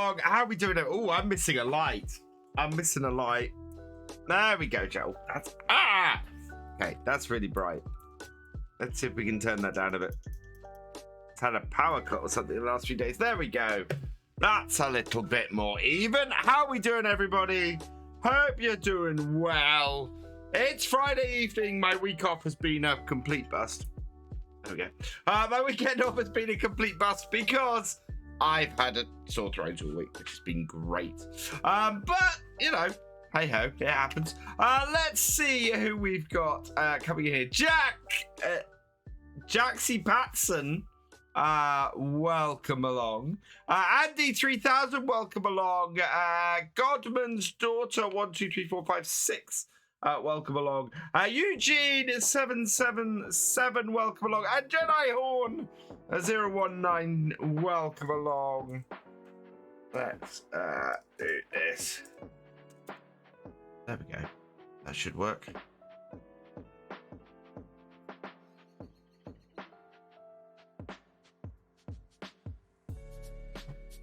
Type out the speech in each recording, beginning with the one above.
along. How are we doing it? Oh, I'm missing a light. I'm missing a light. There we go, Joe. That's okay, that's really bright. Let's see if we can turn that down a bit. It's had a power cut or something in the last few days. There we go. That's a little bit more even. How are we doing, everybody? Hope you're doing well. It's Friday evening. My week off has been a complete bust. There we go. My weekend off has been a complete bust because I've had a sore throat all week, which has been great. But, you know, hey ho, it happens. Let's see who we've got coming in here. Jaxie Patson, welcome along. Andy 3000, welcome along. Godman's daughter 1 2 3 4 5 6. Welcome along. Eugene 777, welcome along. And Jedi Horn 019, welcome along. Let's do this. There we go. That should work.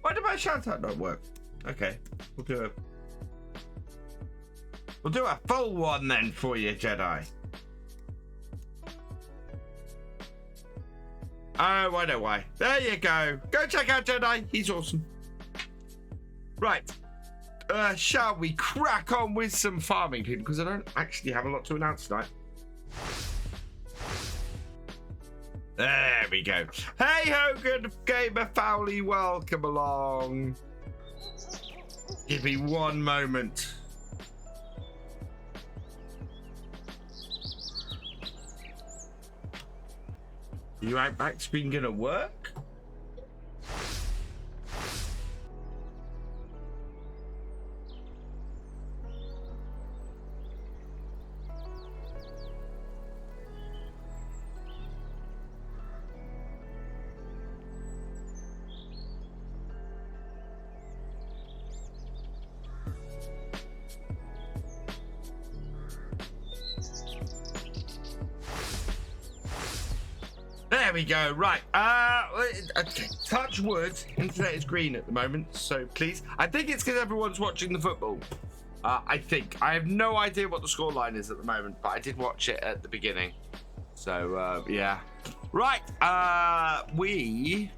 Why did my shout out not work? Okay, we'll do a full one then for you, Jedi. Oh, I know why. There you go. Go check out Jedi. He's awesome. Right. Shall we crack on with some farming, people? Because I don't actually have a lot to announce tonight. There we go. Hey, Hogan Gamer Fowley, welcome along. Give me one moment. Your Outback screen gonna work? There we go. Right. Okay. Touch wood. Internet is green at the moment, so please. I think it's because everyone's watching the football. I think. I have no idea what the scoreline is at the moment, but I did watch it at the beginning. So, yeah. Right. We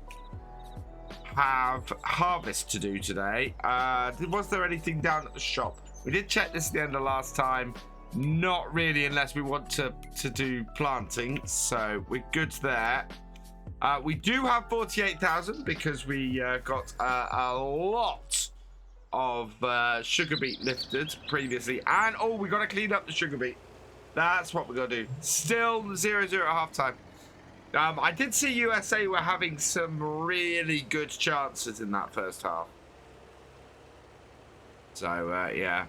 have harvest to do today. Was there anything down at the shop? We did check this at the end of last time. Not really, unless we want to do planting, so we're good there. We do have 48,000 because we got a lot of sugar beet lifted previously, and oh, we got to clean up the sugar beet. That's what we got to do. Still 0-0 at halftime. I did see USA were having some really good chances in that first half. So yeah.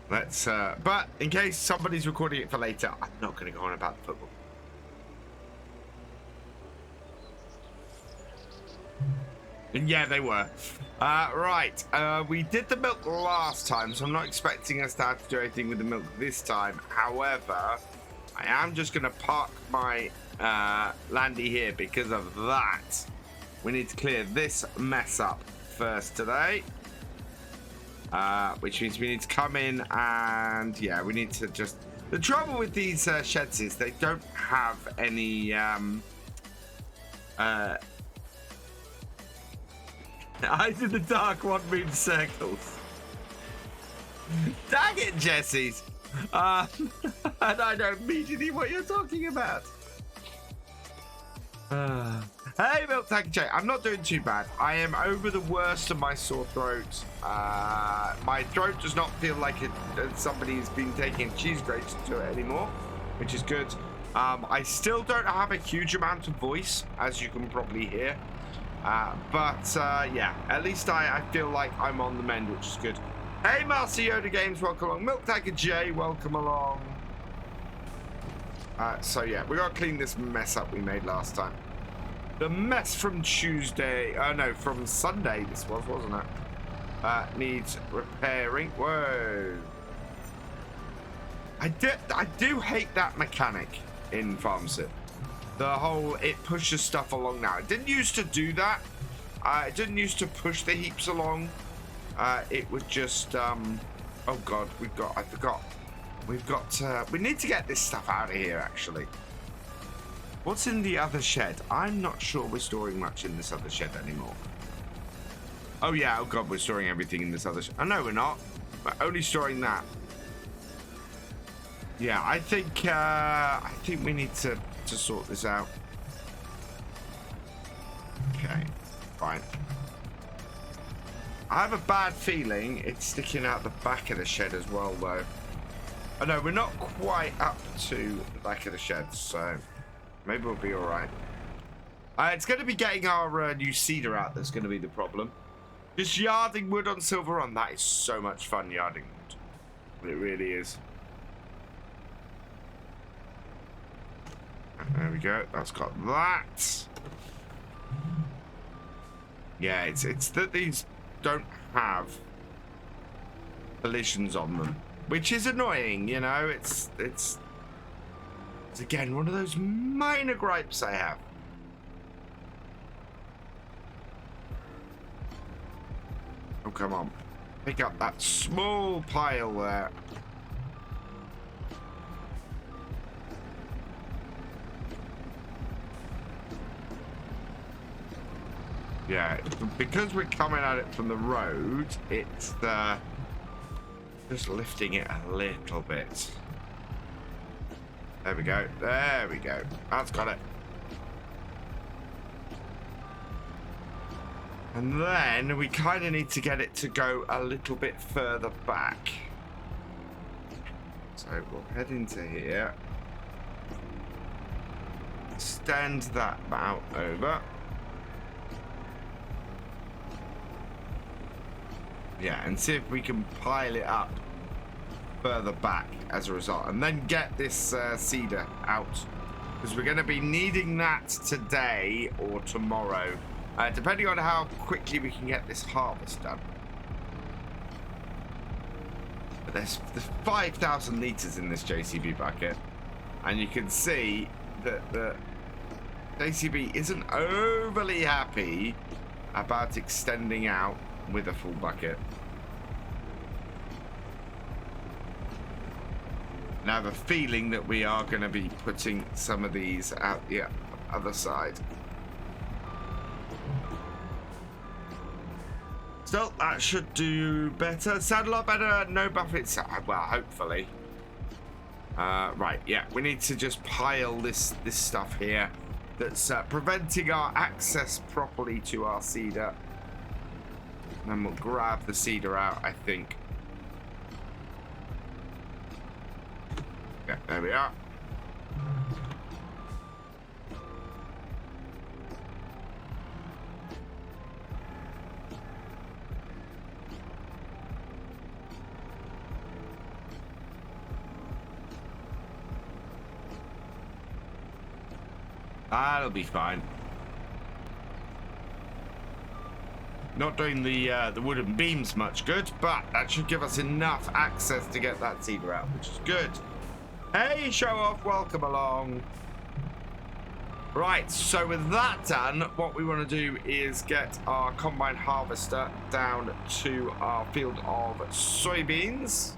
Let's, but in case somebody's recording it for later, I'm not going to go on about the football. And yeah, they were. Right, we did the milk last time, so I'm not expecting us to have to do anything with the milk this time. However, I am just going to park my landy here because of that. We need to clear this mess up first today. Which means we need to come in and, yeah, we need to just... The trouble with these sheds is they don't have any... Eyes in the dark, one moon circles. Dang it, Jessies. And I know immediately what you're talking about. Hey, FarmCatGR. I'm not doing too bad. I am over the worst of my sore throat. My throat does not feel like somebody's been taking cheese grates to it anymore, which is good. I still don't have a huge amount of voice, as you can probably hear. But yeah, at least I feel like I'm on the mend, which is good. Hey, Master Yoda Games, welcome along. FarmCatGR, welcome along. So yeah, we got to clean this mess up we made last time. The mess from Tuesday, no, from Sunday this was, wasn't it? Needs repairing. Whoa. I do hate that mechanic in FarmSit. The whole, it pushes stuff along now. It didn't used to do that. It didn't used to push the heaps along. It was just, oh God, I forgot. We need to get this stuff out of here, actually. What's in the other shed? I'm not sure we're storing much in this other shed anymore. Oh yeah, oh God, we're storing everything in this other shed. Oh no, we're not. We're only storing that. Yeah, I think we need to sort this out. Okay, fine. I have a bad feeling it's sticking out the back of the shed as well, though. Oh no, we're not quite up to the back of the shed, so maybe we'll be all right. It's going to be getting our new cedar out that's going to be the problem. Just yarding wood on Silver Run, that is so much fun, yarding wood. It really is. There we go. That's got that. Yeah, it's that these don't have collisions on them, which is annoying. You know, it's again one of those minor gripes I have. Oh, come on. Pick up that small pile there. Yeah, because we're coming at it from the road, it's just lifting it a little bit. There we go. There we go. That's got it. And then we kind of need to get it to go a little bit further back. So we'll head into here. Extend that out over. Yeah, and see if we can pile it up further back as a result. And then get this cedar out. Because we're going to be needing that today or tomorrow. Depending on how quickly we can get this harvest done. But there's 5,000 litres in this JCB bucket. And you can see that the JCB isn't overly happy about extending out with a full bucket. And I have a feeling that we are going to be putting some of these out the other side. Still, that should do better. Sound a lot better. No buffets. Well, hopefully. Right, yeah. We need to just pile this stuff here that's preventing our access properly to our cedar. And then we'll grab the cedar out, I think. Yeah, there we are. That'll be fine. Not doing the wooden beams much good, but that should give us enough access to get that cedar out, which is good. Hey, show off, welcome along. Right, so with that done, what we want to do is get our combine harvester down to our field of soybeans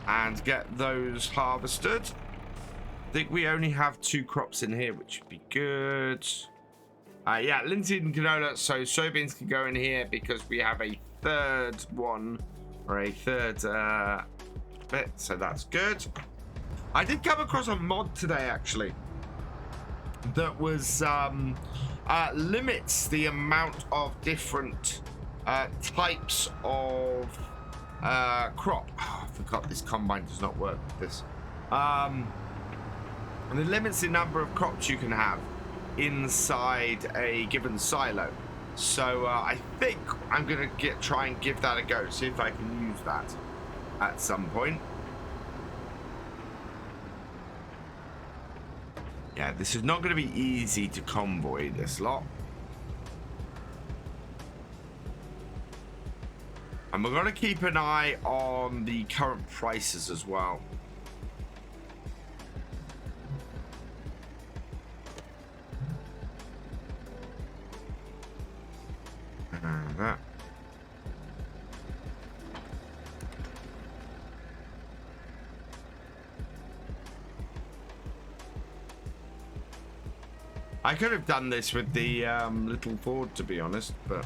and get those harvested. I think we only have 2 crops in here, which would be good. Yeah, linseed and canola, so soybeans can go in here because we have a third one, or a third bit, so that's good. I did come across a mod today, actually, that was limits the amount of different types of crop. Oh, I forgot this combine does not work with this. And it limits the number of crops you can have inside a given silo. So I think I'm gonna try and give that a go, see if I can use that at some point. Yeah, this is not going to be easy to convoy this lot. And we're going to keep an eye on the current prices as well. I could have done this with the little Ford, to be honest, but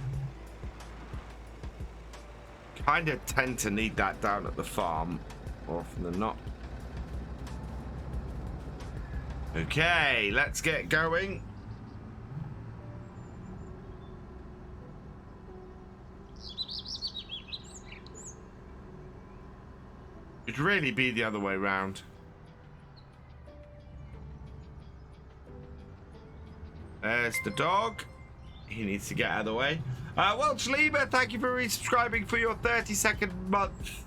kind of tend to need that down at the farm more often than not. Okay, let's get going. It'd really be the other way around. There's the dog. He needs to get out of the way. Welch Lieber, thank you for resubscribing for your 32nd month.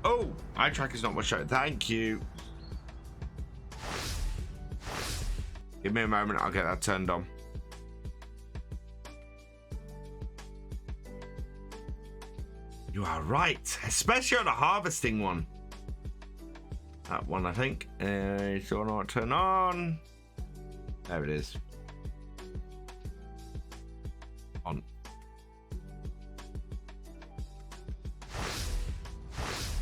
Oh, eye track is not my show. Thank you. Give me a moment, I'll get that turned on. You are right, especially on a harvesting one. That one, I think. So not turn on. There it is. On.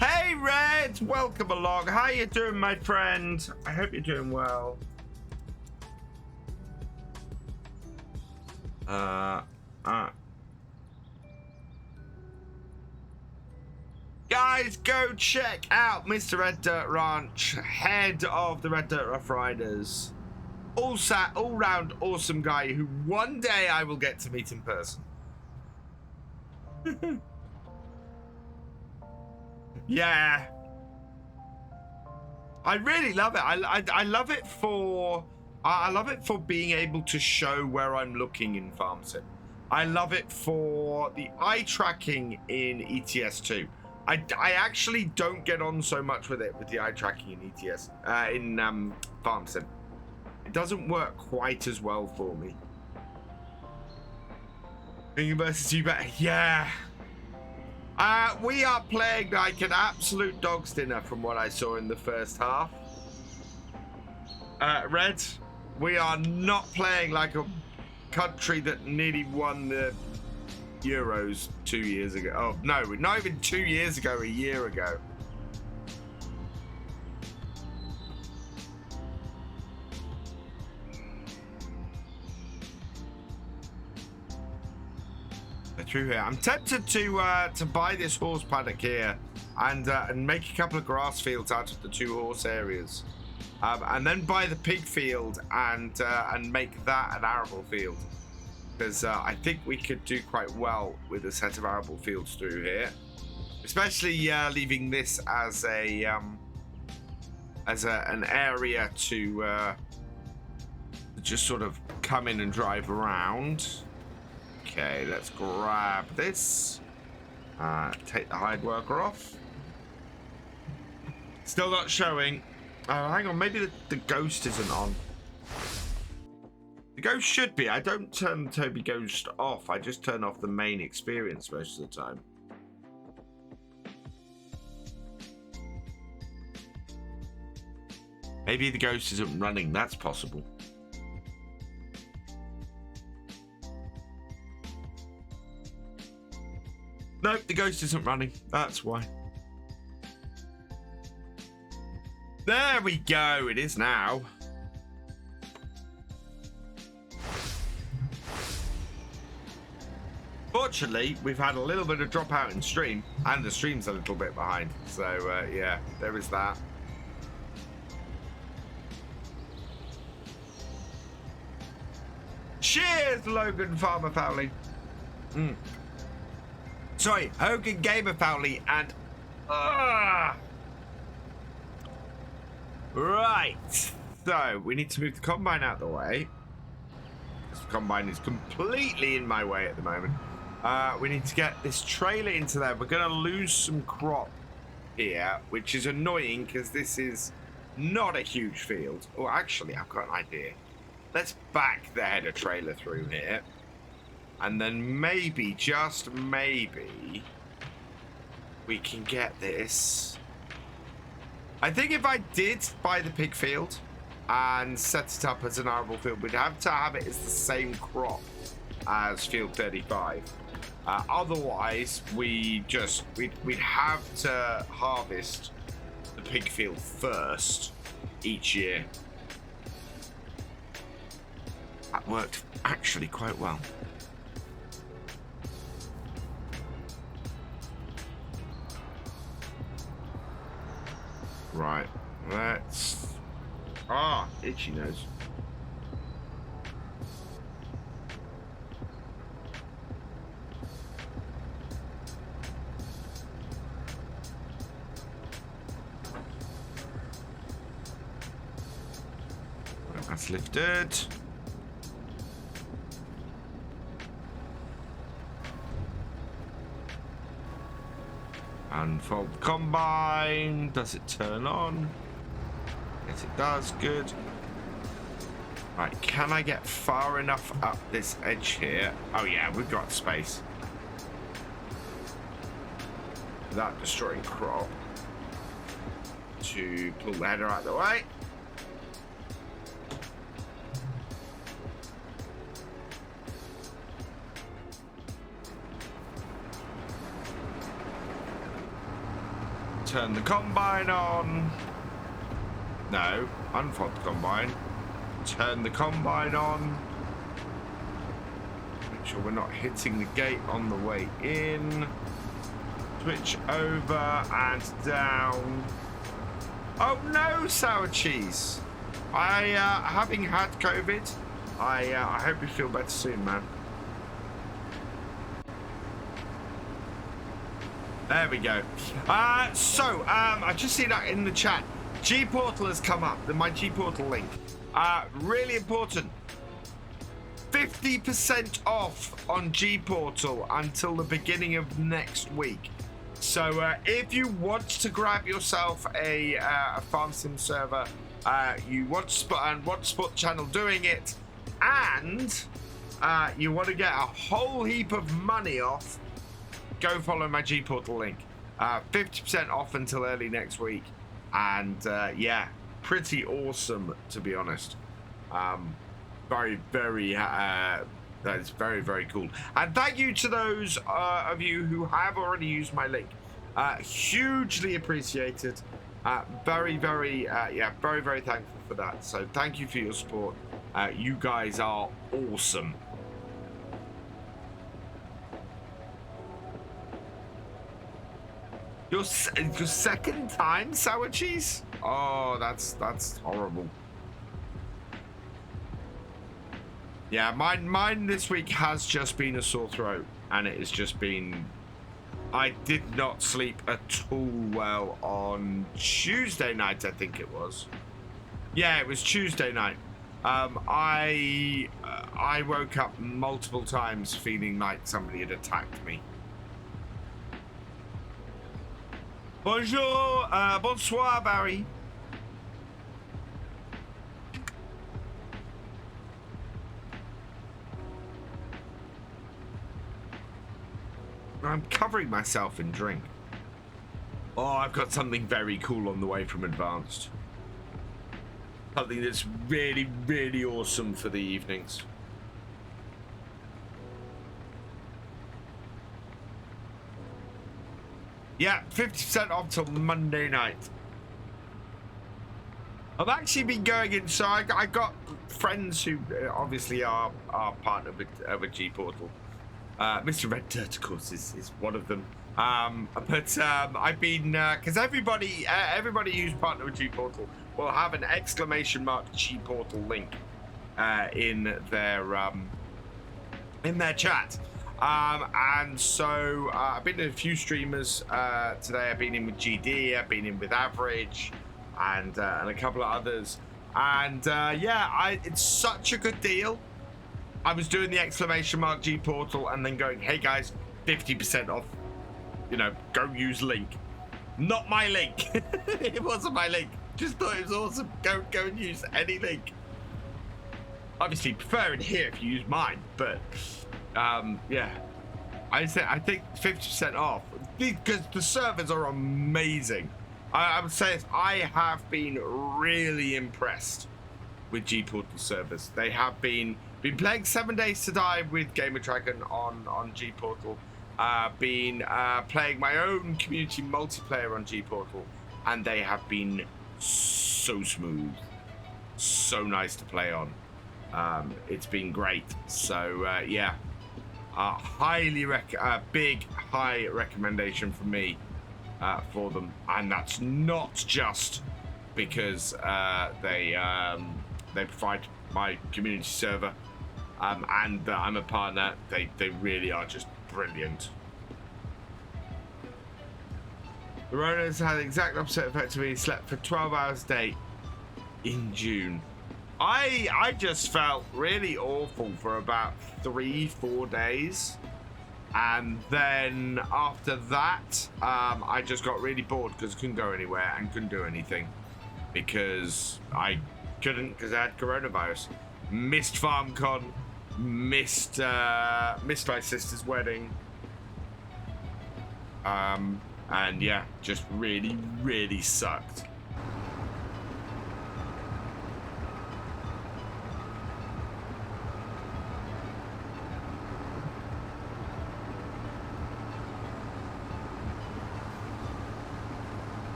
Hey Red, welcome along. How you doing, my friend? I hope you're doing well. Guys, go check out Mr. Red Dirt Ranch, head of the Red Dirt Rough Riders. All-round awesome guy who one day I will get to meet in person. Yeah. I really love it. I love it for being able to show where I'm looking in FarmSim. I love it for the eye tracking in ETS2. I actually don't get on so much with it with the eye tracking in ETS in FarmSim. It doesn't work quite as well for me. Thinking versus you better, yeah. We are playing like an absolute dog's dinner from what I saw in the first half. Red, we are not playing like a country that nearly won the Euros 2 years ago. Oh, no, not even 2 years ago, a year ago. Through here, I'm tempted to buy this horse paddock here and make a couple of grass fields out of the 2 horse areas, and then buy the pig field and make that an arable field, because I think we could do quite well with a set of arable fields through here, especially leaving this as an area to just sort of come in and drive around. Okay, let's grab this. Take the hide worker off. Still not showing. Oh, hang on. Maybe the ghost isn't on. The ghost should be. I don't turn Toby Ghost off. I just turn off the main experience most of the time. Maybe the ghost isn't running. That's possible. Nope, the ghost isn't running. That's why. There we go. It is now. Fortunately, we've had a little bit of dropout in stream, and the stream's a little bit behind. So, yeah, there is that. Cheers, Logan Farmer Fowley. Sorry, Hogan Gamer Fowley and... Right. So, we need to move the combine out of the way. This combine is completely in my way at the moment. We need to get this trailer into there. We're going to lose some crop here, which is annoying because this is not a huge field. Oh, actually, I've got an idea. Let's back the header trailer through here. And then maybe, just maybe, we can get this. I think if I did buy the pig field and set it up as an arable field, we'd have to have it as the same crop as field 35. Otherwise, we'd have to harvest the pig field first each year. That worked actually quite well. Right, let's... Ah, itchy nose. That's lifted. Unfold combine. Does it turn on? Yes, it does. Good. Right, can I get far enough up this edge here? Oh yeah, we've got space. Without destroying crop. To pull the header out of the way. Turn the combine on. No, unfold the combine. Turn the combine on. Make sure we're not hitting the gate on the way in. Switch over and down. Oh no, sour cheese. Having had COVID, I hope you feel better soon, man. There we go. I just see that in the chat. G Portal has come up. My G Portal link. Really important. 50% off on G Portal until the beginning of next week. So if you want to grab yourself a farm sim server, you want to support the channel doing it, and you want to get a whole heap of money off, go follow my G Portal link. 50% off until early next week. And yeah, pretty awesome, to be honest. Very, very, that is very, very cool. And thank you to those of you who have already used my link. Hugely appreciated. Very, very, yeah, very, very thankful for that. So thank you for your support. You guys are awesome. Your second time sour cheese? Oh, that's horrible. Yeah, mine this week has just been a sore throat, and it has just been. I did not sleep at all well on Tuesday night, I think it was. Yeah, it was Tuesday night. I woke up multiple times feeling like somebody had attacked me. Bonjour, bonsoir, Barry. I'm covering myself in drink. Oh, I've got something very cool on the way from Advanced. Something that's really, really awesome for the evenings. Yeah, 50% off till Monday night. I've actually been going in, so I got friends who obviously are partnered with G Portal. Mr. Red Dirt, of course, is one of them. But I've been, because everybody who's partnered with G Portal will have an exclamation mark G Portal link in their chat. And so I've been in a few streamers today. I've been in with GD, I've been in with Average, and a couple of others. And yeah, it's such a good deal. I was doing the exclamation mark G Portal and then going, hey guys, 50% off. You know, go use link. Not my link. It wasn't my link. Just thought it was awesome. Go and use any link. Obviously, prefer it here if you use mine, but yeah, I think 50% off because the servers are amazing. I would say I have been really impressed with G Portal servers. They have been playing 7 Days to Die with Gamer Dragon on G Portal. Been playing my own community multiplayer on G Portal, and they have been so smooth, so nice to play on. It's been great. So yeah, big high recommendation from me for them, and that's not just because they provide my community server and I'm a partner. They really are just brilliant. The Ronas had the exact opposite effect to me. Slept for 12 hours a day in June. I just felt really awful for about 3-4 days, and then after that I just got really bored because I couldn't go anywhere and couldn't do anything because I couldn't, because I had coronavirus. Missed FarmCon, missed my sister's wedding, and yeah, just really sucked.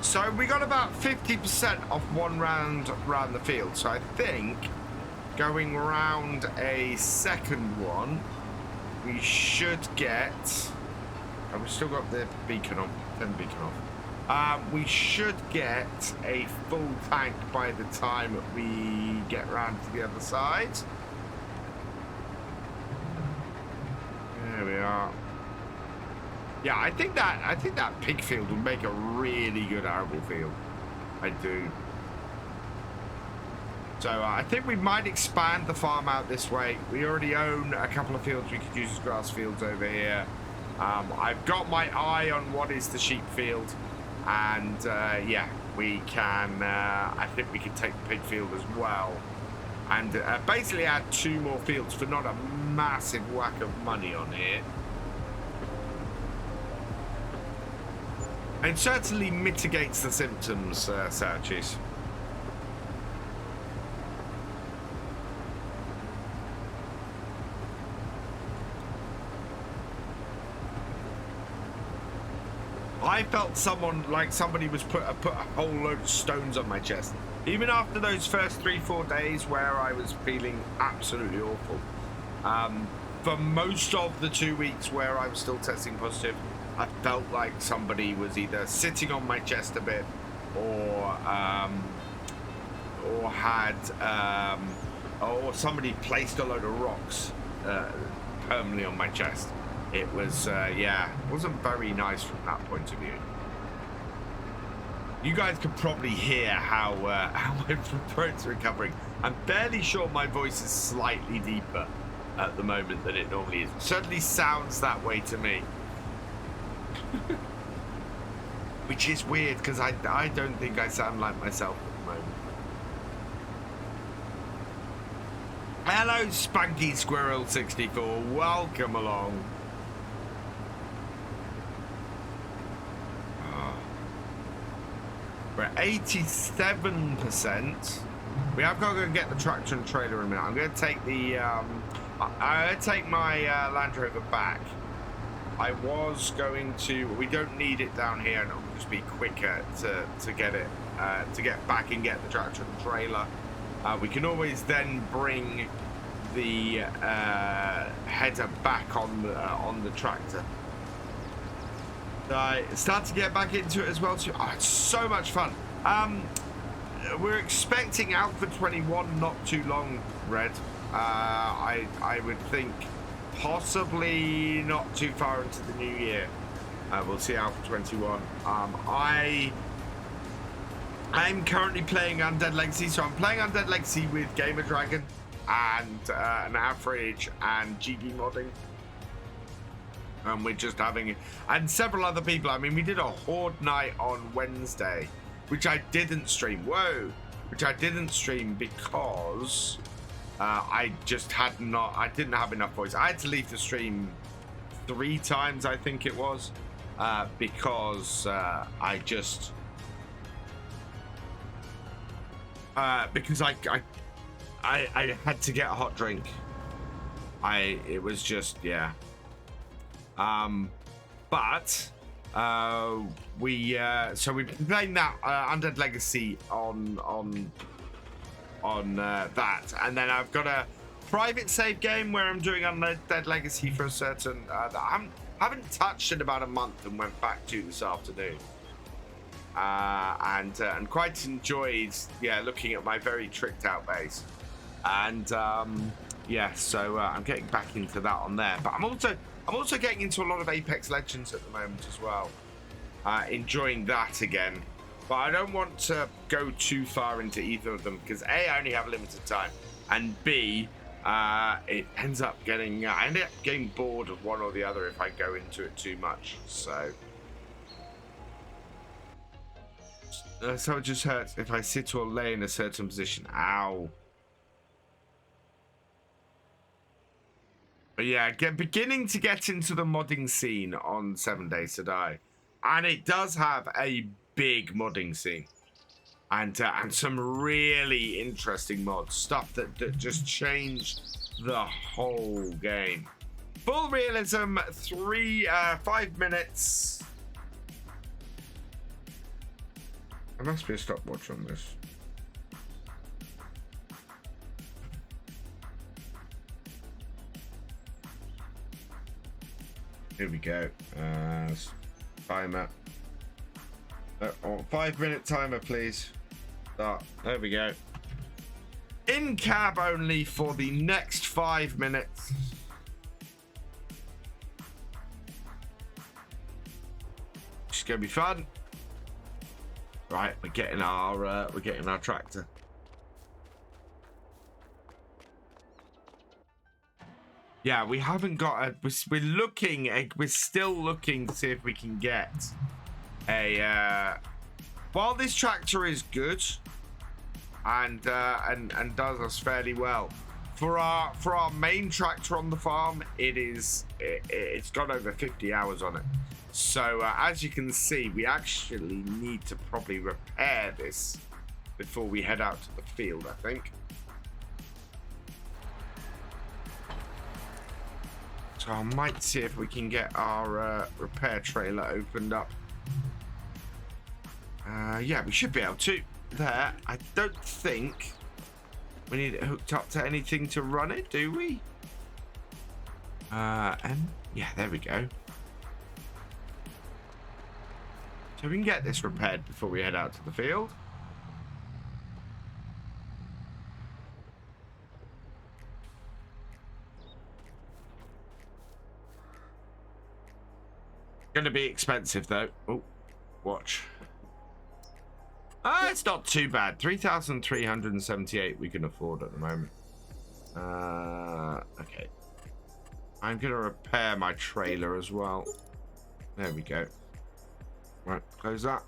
So we got about 50% off one round around the field. So I think going round a second one, we should get... Oh, we've still got the beacon on. Turn the beacon off. We should get a full tank by the time we get round to the other side. There we are. Yeah, I think that pig field would make a really good arable field. I do. So I think we might expand the farm out this way. We already own a couple of fields we could use as grass fields over here. I've got my eye on what is the sheep field, and yeah, we can. I think we can take the pig field as well, and basically add 2 more fields for not a massive whack of money on here. It certainly mitigates the symptoms, Saitek. I felt somebody was put a whole load of stones on my chest. Even after those first 3-4 days where I was feeling absolutely awful. For most of the 2 weeks where I was still testing positive, I felt like somebody was either sitting on my chest a bit, or somebody placed a load of rocks permanently on my chest. It was yeah, it wasn't very nice from that point of view. You guys could probably hear how my throat's recovering. I'm fairly sure my voice is slightly deeper at the moment than it normally is. It certainly sounds that way to me. Which is weird, because I don't think I sound like myself at the moment. Hello, Spunky Squirrel 64. Welcome along. We're at 87%. We have got to go get the tractor and trailer in a minute. I'm going to take the I'm going to take my Land Rover back. I was going to. We don't need it down here, and it'll just be quicker to get it to get back and get the tractor and trailer. We can always then bring the header back on the tractor. I start to get back into it as well too. Oh, it's so much fun. We're expecting Alpha 21 not too long, Red. I would think. Possibly not too far into the new year. We'll see Alpha 21. I'm currently playing Undead Legacy, so I'm playing Undead Legacy with Gamer Dragon and an average and GD modding. And we're just having, and several other people. I mean, we did a Horde night on Wednesday, which I didn't stream. Which I didn't stream because I just I didn't have enough voice. I had to leave the stream 3 times, I think it was, because I just because I had to get a hot drink. It was just, yeah. But we've been playing that Undead Legacy on that, and then I've got a private save game where I'm doing Undead Legacy for a certain that I haven't touched in about a month and went back to this afternoon. And quite enjoyed, looking at my very tricked out base. And so I'm getting back into that on there. But I'm also getting into a lot of Apex Legends at the moment as well. Enjoying that again. But I don't want to go too far into either of them because A, I only have limited time, and B, it ends up getting I end up getting bored of one or the other if I go into it too much. So it just hurts if I sit or lay in a certain position. Ow. But yeah, beginning to get into the modding scene on 7 Days to Die, and it does have a big modding scene, and some really interesting mods, stuff that just changed the whole game. Full realism, 5 minutes. There must be a stopwatch on this. Here we go. Timer. 5-minute timer, please. Start. There we go. In cab only for the next 5 minutes. It's gonna be fun. Right, we're getting our tractor. Yeah, we haven't got we're still looking to see if we can get a while this tractor is good and does us fairly well. For our main tractor on the farm, it's got over 50 hours on it. So as you can see, we actually need to probably repair this before we head out to the field, I think. So I might see if we can get our repair trailer opened up. Yeah, we should be able to. There. I don't think we need it hooked up to anything to run it, do we? And yeah, there we go. So we can get this repaired before we head out to the field. Going to be expensive though. Oh, watch. It's not too bad. 3,378 we can afford at the moment. Okay. I'm going to repair my trailer as well. There we go. Right, close that.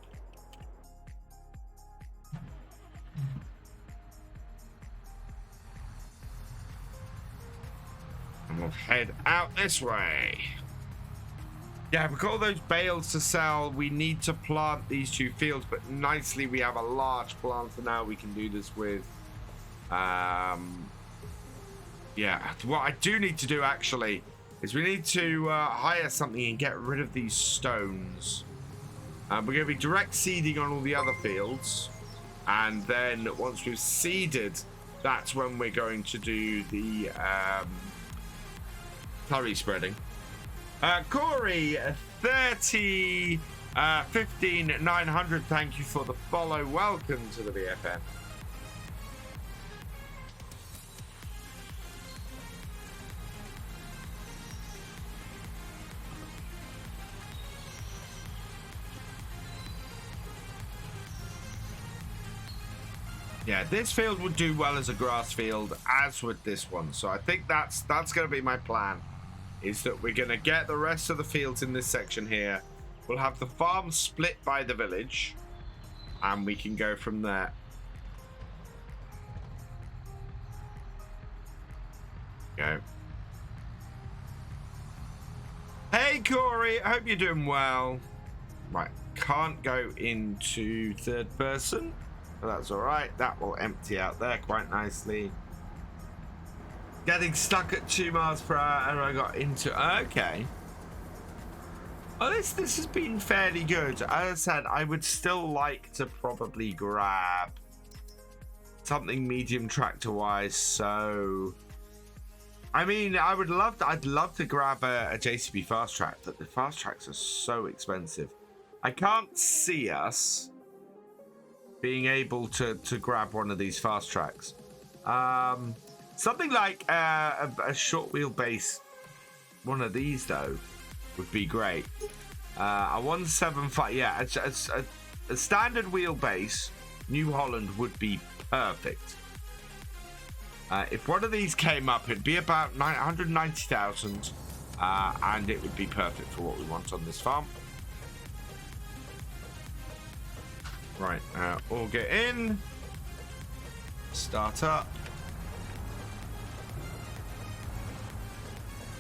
And we'll head out this way. Yeah, we've got all those bales to sell. We need to plant these 2 fields, but nicely we have a large planter now we can do this with. Yeah, what I do need to do actually is we need to hire something and get rid of these stones. We're going to be direct seeding on all the other fields, and then once we've seeded, that's when we're going to do the slurry spreading. Corey 30 15 900, thank you for the follow. Welcome to the BFM. Yeah, this field would do well as a grass field, as would this one. So I think that's going to be my plan. Is that we're going to get the rest of the fields in this section here. We'll have the farm split by the village, and we can go from there. Go. Hey, Corey. I hope you're doing well. Right. Can't go into third person. But that's all right. That will empty out there quite nicely. Getting stuck at 2 miles per hour, and I got into... Okay. Oh, this has been fairly good. As I said, I would still like to probably grab something medium tractor wise. So, I mean, I'd love to grab a JCB fast track, but the fast tracks are so expensive. I can't see us being able to grab one of these fast tracks. Something like a short wheelbase, one of these though, would be great. A 175, yeah, a standard wheelbase New Holland would be perfect. If one of these came up, it'd be about 190,000, and it would be perfect for what we want on this farm. Right, all get in, start up.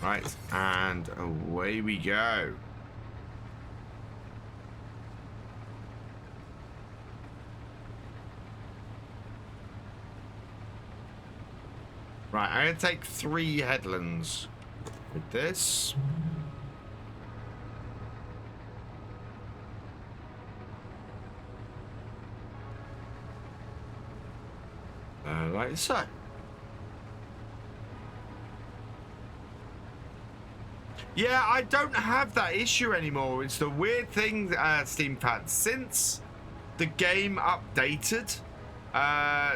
Right, and away we go. Right, I'm going to take 3 headlands with this. Like so. Yeah, I don't have that issue anymore. It's the weird thing, Steam fans. Since the game updated,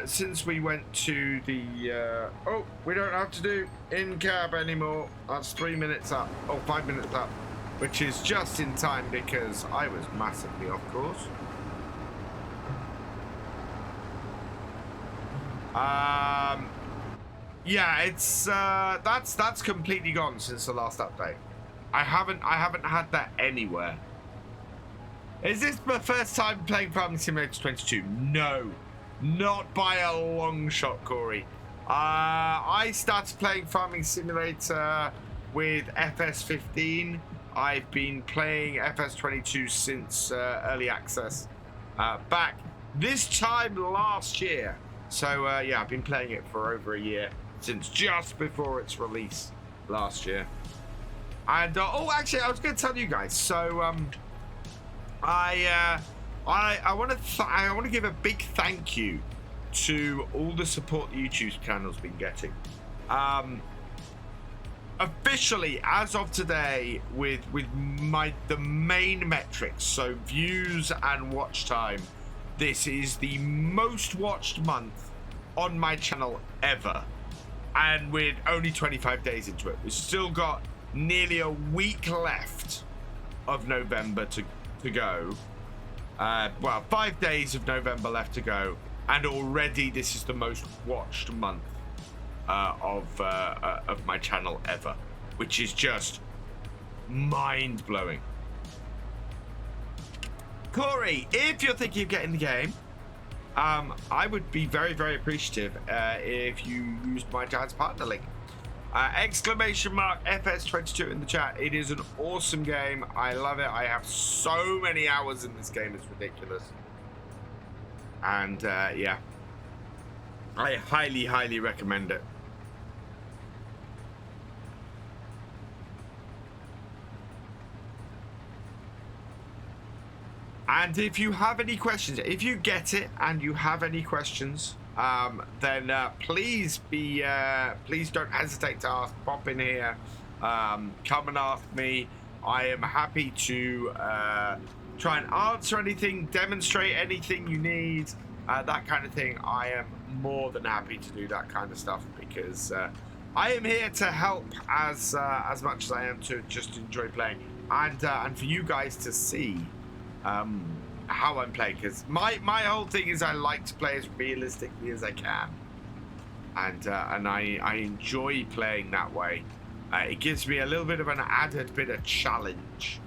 since we went to the oh, we don't have to do in cab anymore. That's 3 minutes up, or 5 minutes up, which is just in time because I was massively off course. Yeah, it's that's completely gone since the last update. I haven't had that anywhere. Is this my first time playing Farming Simulator 22? No. Not by a long shot, Corey. I started playing Farming Simulator with FS15. I've been playing FS22 since early access back this time last year. So yeah, I've been playing it for over a year, since just before its release last year. And oh, actually, I was going to tell you guys. So I want to give a big thank you to all the support the YouTube channel's been getting. Officially, as of today, with the main metrics, so views and watch time, this is the most watched month on my channel ever, and with only 25 days into it. We've still got nearly a week left of November to go. Well, 5 days of November left to go, and already this is the most watched month of my channel ever, which is just mind-blowing. Corey, if you're thinking of getting the game, I would be very, very appreciative if you used my Giants partner link. Exclamation mark FS22 in the chat. It is an awesome game. I love it. I have so many hours in this game. It's ridiculous. And yeah, I highly, highly recommend it. And if you have any questions, if you get it and you have any questions, then please don't hesitate to ask. Pop in here, come and ask me. I am happy to try and answer anything, demonstrate anything you need, that kind of thing. I am more than happy to do that kind of stuff because I am here to help as much as I am to just enjoy playing, and for you guys to see how I'm playing, because my whole thing is I like to play as realistically as I can, and I enjoy playing that way. It gives me a little bit of an added bit of challenge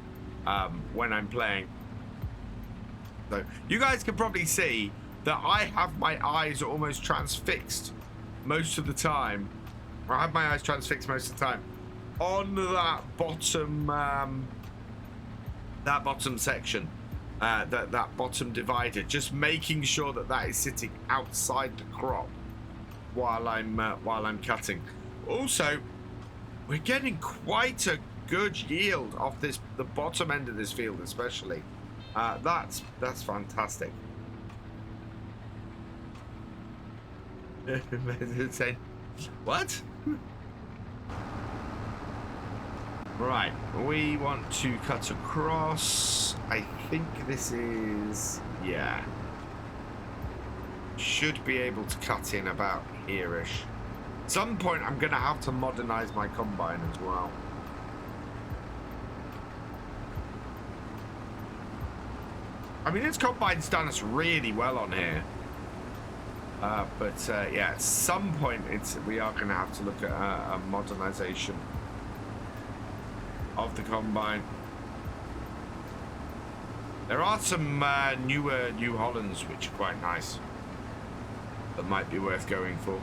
when I'm playing. So you guys can probably see that I have my eyes almost transfixed most of the time. I have my eyes transfixed most of the time on that bottom section. That bottom divider, just making sure that is sitting outside the crop while I'm cutting. Also, we're getting quite a good yield off the bottom end of this field, especially. That's fantastic. What? Right, we want to cut across. I think this is, yeah. Should be able to cut in about here-ish. At some point, I'm going to have to modernize my combine as well. I mean, this combine's done us really well on here. But yeah, at some point, we are going to have to look at a modernization of the combine. There are some newer New Hollands which are quite nice that might be worth going for.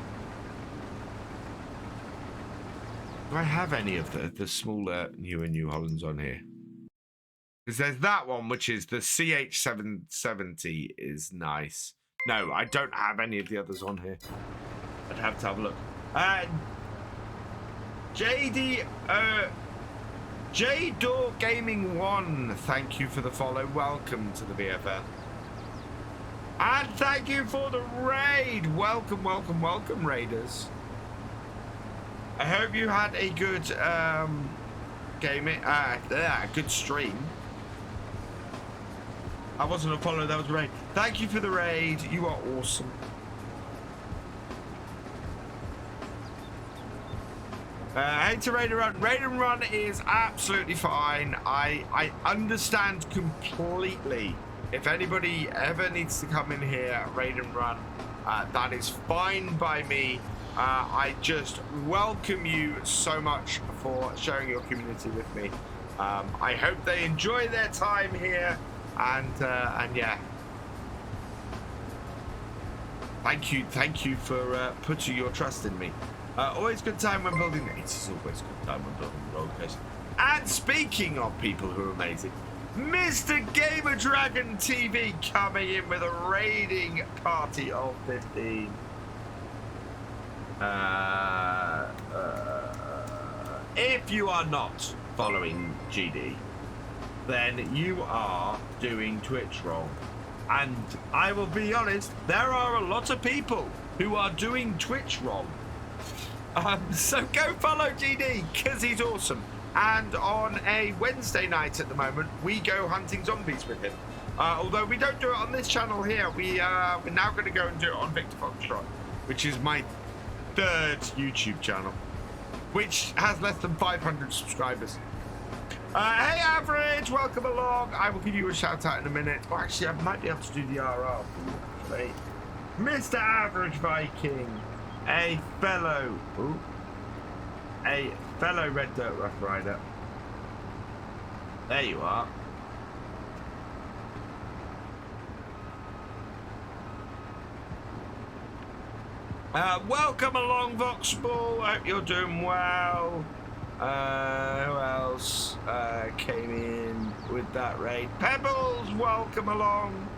Do I have any of the smaller newer New Hollands on here? Because there's that one which is the CH770 is nice. No, I don't have any of the others on here. I'd have to have a look. J-Door Gaming 1, thank you for the follow. Welcome to the BFL. And thank you for the raid. Welcome, welcome, welcome, raiders. I hope you had a good good stream. I wasn't a follower, that was a raid. Thank you for the raid. You are awesome. Hate to raid and run. Raid and run is absolutely fine. I understand completely. If anybody ever needs to come in here, raid and run, that is fine by me. I just welcome you so much for sharing your community with me. I hope they enjoy their time here, and yeah. Thank you for putting your trust in me. Always good time when building. It is always good time when building roller coasters. And speaking of people who are amazing, Mr. Gamer Dragon TV coming in with a raiding party of 15. If you are not following GD, then you are doing Twitch wrong. And I will be honest, there are a lot of people who are doing Twitch wrong. So go follow GD, because he's awesome. And on a Wednesday night at the moment, we go hunting zombies with him. Although we don't do it on this channel here, we're now going to go and do it on Victor Foxtrot, which is my third YouTube channel, which has less than 500 subscribers. Hey Average, welcome along. I will give you a shout out in a minute. Well, actually, I might be able to do the RR for you, actually. Mr. Average Viking, a fellow Red Dirt Rough Rider. There you are. Welcome along, Voxball. I hope you're doing well. Who else came in with that raid? Pebbles, welcome along.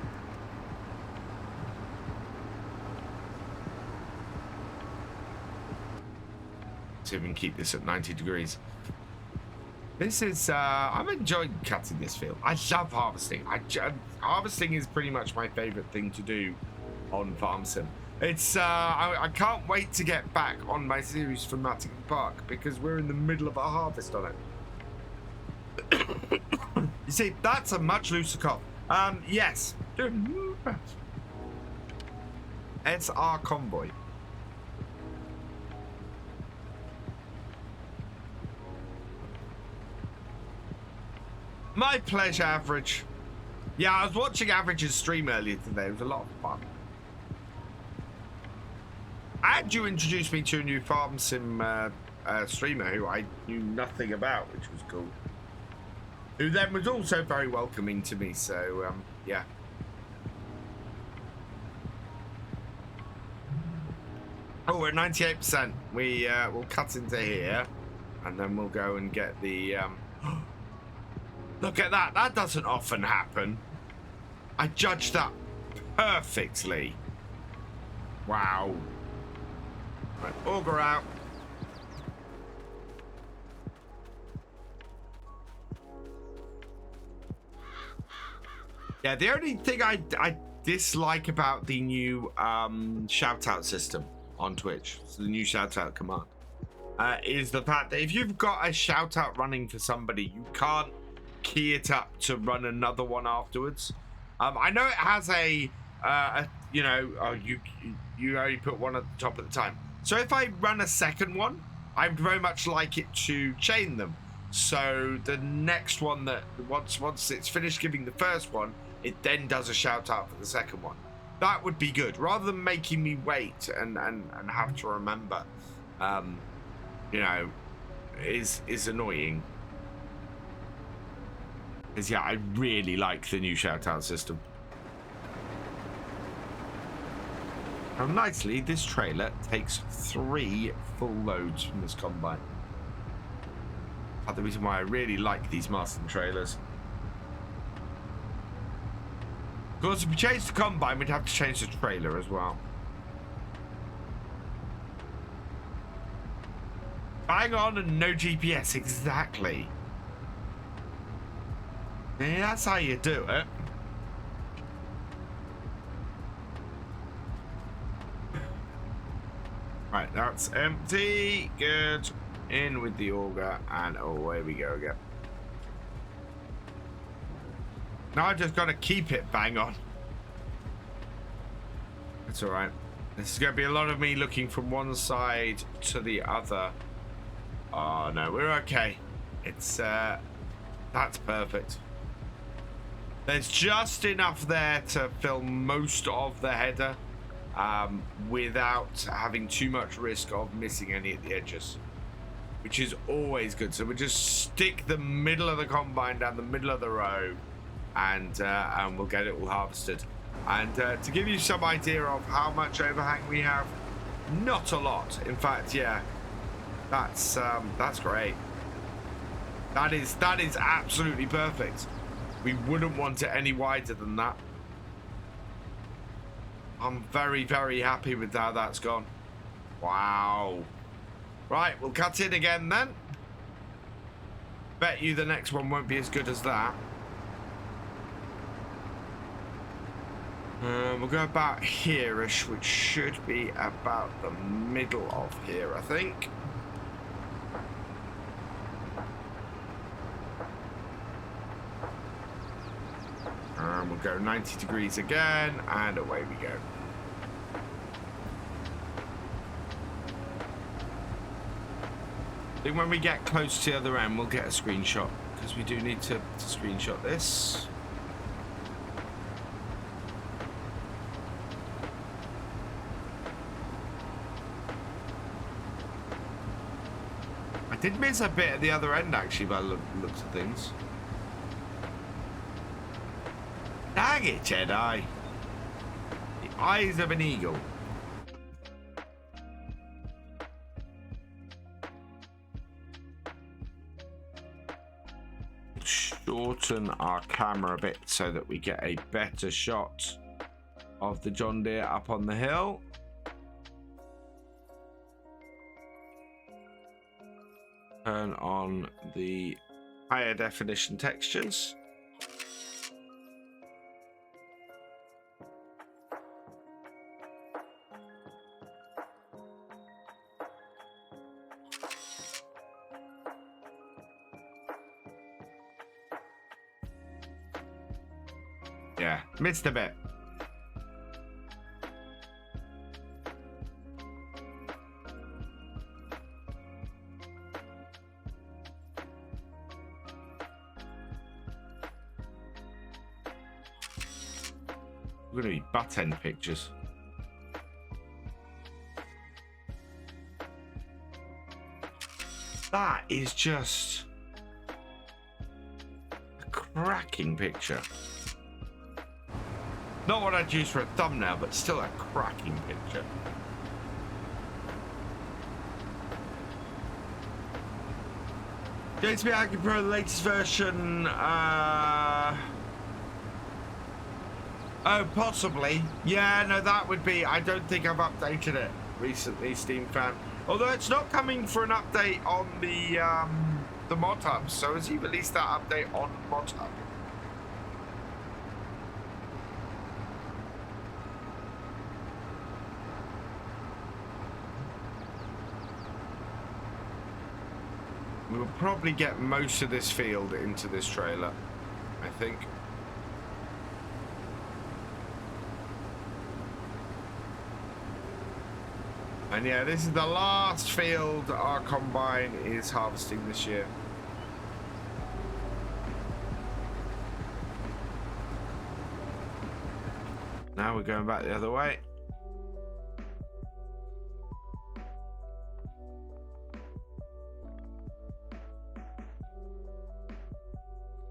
See if we can keep this at 90 degrees. This is, I'm enjoying cutting this field. I love harvesting. Harvesting is pretty much my favorite thing to do on Farm Sim. It's, I can't wait to get back on my series from Mulching Park because we're in the middle of a harvest on it. You see, that's a much looser cough. Yes. It's our convoy. My pleasure, Average. Yeah, I was watching Average's stream earlier today. It was a lot of fun. And you introduced me to a new Farm Sim streamer who I knew nothing about, which was cool. Who then was also very welcoming to me, so, yeah. Oh, we're at 98%. We'll cut into here, and then we'll go and get the, Look at that. That doesn't often happen. I judged that perfectly. Wow. Right, auger out. Yeah, the only thing I dislike about the new shout out system on Twitch, so the new shout out command, is the fact that if you've got a shout out running for somebody, you can't key it up to run another one afterwards. I know it has a you know, you only put one at the top at the time. So if I run a second one, I would very much like it to chain them. So the next one that once it's finished giving the first one, it then does a shout out for the second one. That would be good, rather than making me wait and have to remember. You know, is annoying. Because yeah, I really like the new shout out system. Now, nicely, this trailer takes 3 full loads from this combine. That's the reason why I really like these Marston trailers. Of course, if we change the combine, we'd have to change the trailer as well. Bang on and no GPS, exactly. Yeah, that's how you do it. Right, that's empty. Good. In with the auger, and away we go again. Now I just got to keep it bang on. That's all right. This is going to be a lot of me looking from one side to the other. Oh no, we're okay. It's that's perfect. There's just enough there to fill most of the header without having too much risk of missing any at the edges, which is always good. So we just stick the middle of the combine down the middle of the row, and we'll get it all harvested. And to give you some idea of how much overhang we have, not a lot. In fact, yeah, that's great. That is absolutely perfect. We wouldn't want it any wider than that. I'm very, very happy with how that's gone. Wow. Right, we'll cut in again then. Bet you the next one won't be as good as that. We'll go about here-ish, which should be about the middle of here, I think. We'll go 90 degrees again, and away we go. I think when we get close to the other end, we'll get a screenshot, because we do need to screenshot this. I did miss a bit at the other end, actually, by the looks of things. Dang it, Jedi. The eyes of an eagle. Shorten our camera a bit so that we get a better shot of the John Deere up on the hill. Turn on the higher definition textures. Yeah, missed a bit. We're going to be butt end pictures. That is just a cracking picture. Not what I'd use for a thumbnail, but still a cracking picture. Going to be Agri Pro, the latest version. Oh, possibly. Yeah, no, that would be. I don't think I've updated it recently, Steam fan. Although it's not coming for an update on the mod hub. So has he released that update on mod hub? We will probably get most of this field into this trailer, I think. And yeah, this is the last field our combine is harvesting this year. Now we're going back the other way.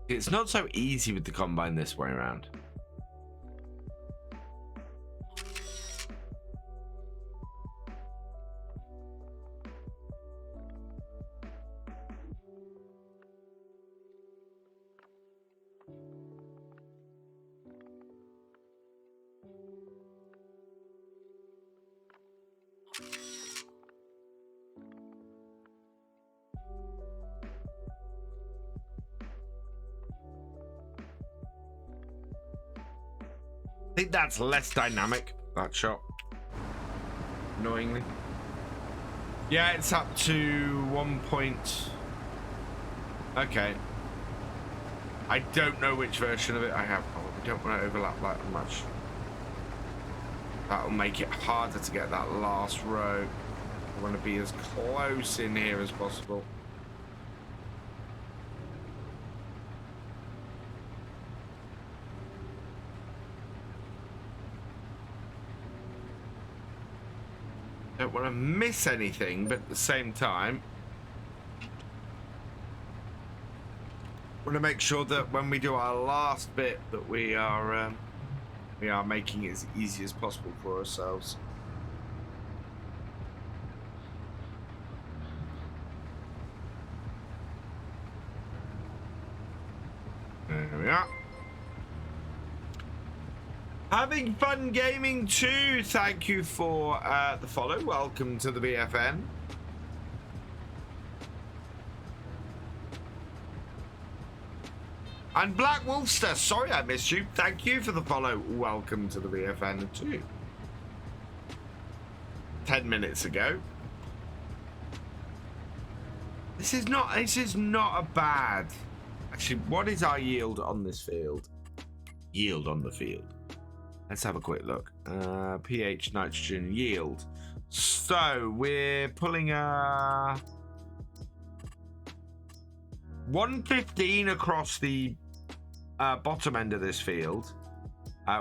It's not so easy with the combine this way around. I think that's less dynamic, that shot. Annoyingly. Yeah, it's up to 1 point. Okay. I don't know which version of it I have. Oh, we don't want to overlap that much. That'll make it harder to get that last row. I want to be as close in here as possible. Don't want to miss anything, but at the same time, want to make sure that when we do our last bit, that we are making it as easy as possible for ourselves. There we are. Having fun gaming too. Thank you for the follow. Welcome to the BFN. And Black Wolfster, sorry I missed you. Thank you for the follow. Welcome to the BFN too. 10 minutes ago. This is not a bad. Actually, what is our yield on this field? Yield on the field. Let's have a quick look. pH, nitrogen, yield. So we're pulling a 115 across the bottom end of this field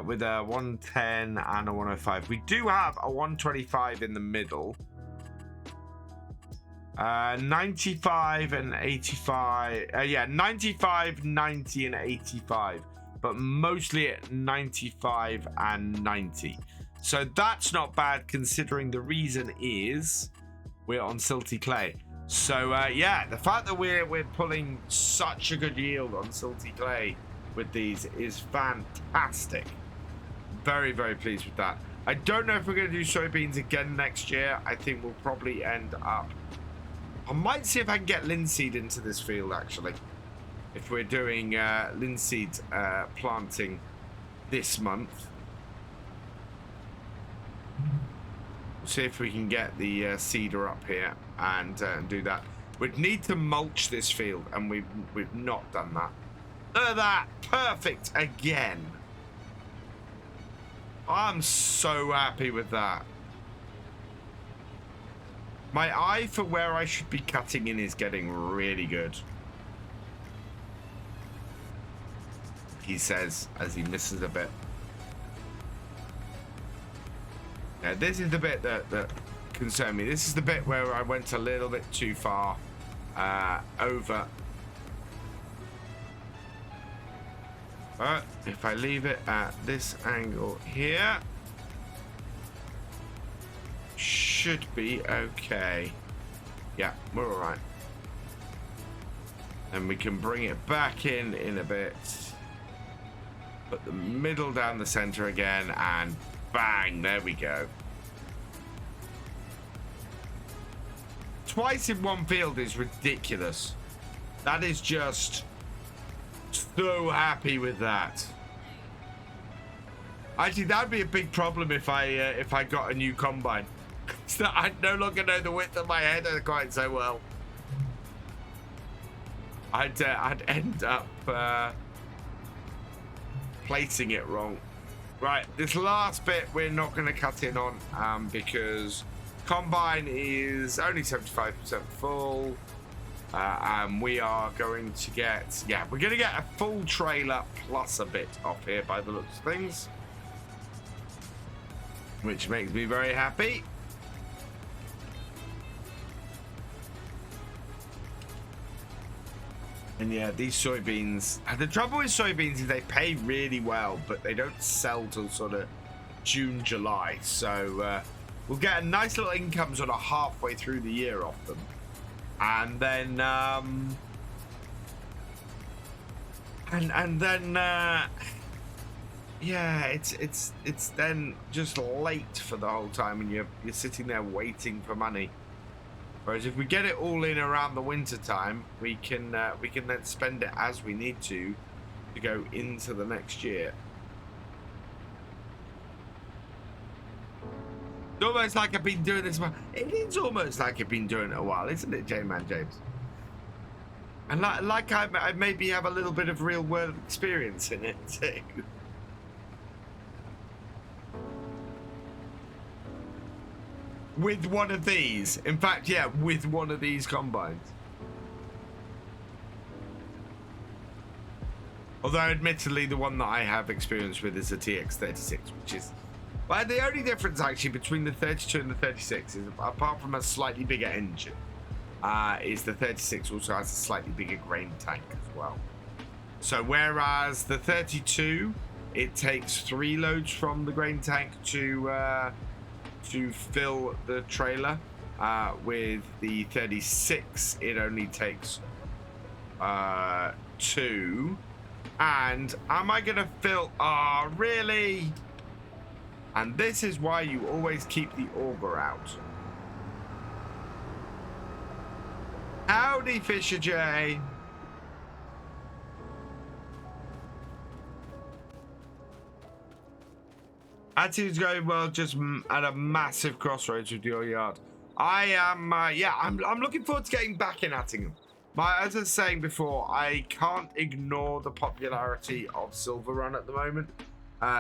with a 110 and a 105. We do have a 125 in the middle. 95 and 85. Yeah, 95, 90 and 85. But mostly at 95 and 90. So that's not bad considering the reason is we're on silty clay. So yeah, the fact that we're pulling such a good yield on silty clay with these is fantastic. Very, very pleased with that. I don't know if we're going to do soybeans again next year. I think we'll probably end up... I might see if I can get linseed into this field actually. If we're doing linseed planting this month. We'll see if we can get the seeder up here and do that. We'd need to mulch this field, and we've not done that. Look at that! Perfect again. I'm so happy with that. My eye for where I should be cutting in is getting really good. He says as he misses a bit. Now this is the bit that concerned me. This is the bit where I went a little bit too far over. But if I leave it at this angle here, should be okay. Yeah, we're all right. And we can bring it back in a bit. Put the middle down the center again, and bang, there we go. Twice in one field is ridiculous. That is just so happy with that. Actually, that'd be a big problem if I got a new combine. So I no longer know the width of my head quite so well. I'd end up placing it wrong. Right, this last bit we're not going to cut in on because combine is only 75% full, and we are going to get, we're going to get a full trailer plus a bit off here by the looks of things, which makes me very happy. And yeah, these soybeans, the trouble with soybeans is they pay really well, but they don't sell till sort of June, July. So we'll get a nice little income sort of halfway through the year off them. And then, yeah, it's then just late for the whole time, and you're sitting there waiting for money. Whereas if we get it all in around the winter time, we can then spend it as we need to go into the next year. It's almost like I've been doing this. It is almost like I've been doing it a while, isn't it, J-Man James? And like I maybe have a little bit of real world experience in it too. With one of these. In fact, yeah, with one of these combines. Although, admittedly, the one that I have experience with is the TX36, which is... Well, the only difference, actually, between the 32 and the 36 is, apart from a slightly bigger engine, is the 36 also has a slightly bigger grain tank as well. So, whereas the 32, it takes 3 loads from the grain tank to fill the trailer. With the 36, it only takes 2. And am I gonna fill? Oh, really? And this is why you always keep the auger out. Howdy, Thefisherj. Attitude's going well, just at a massive crossroads with your yard. I am, I'm looking forward to getting back in Attingham. As I was saying before, I can't ignore the popularity of Silver Run at the moment.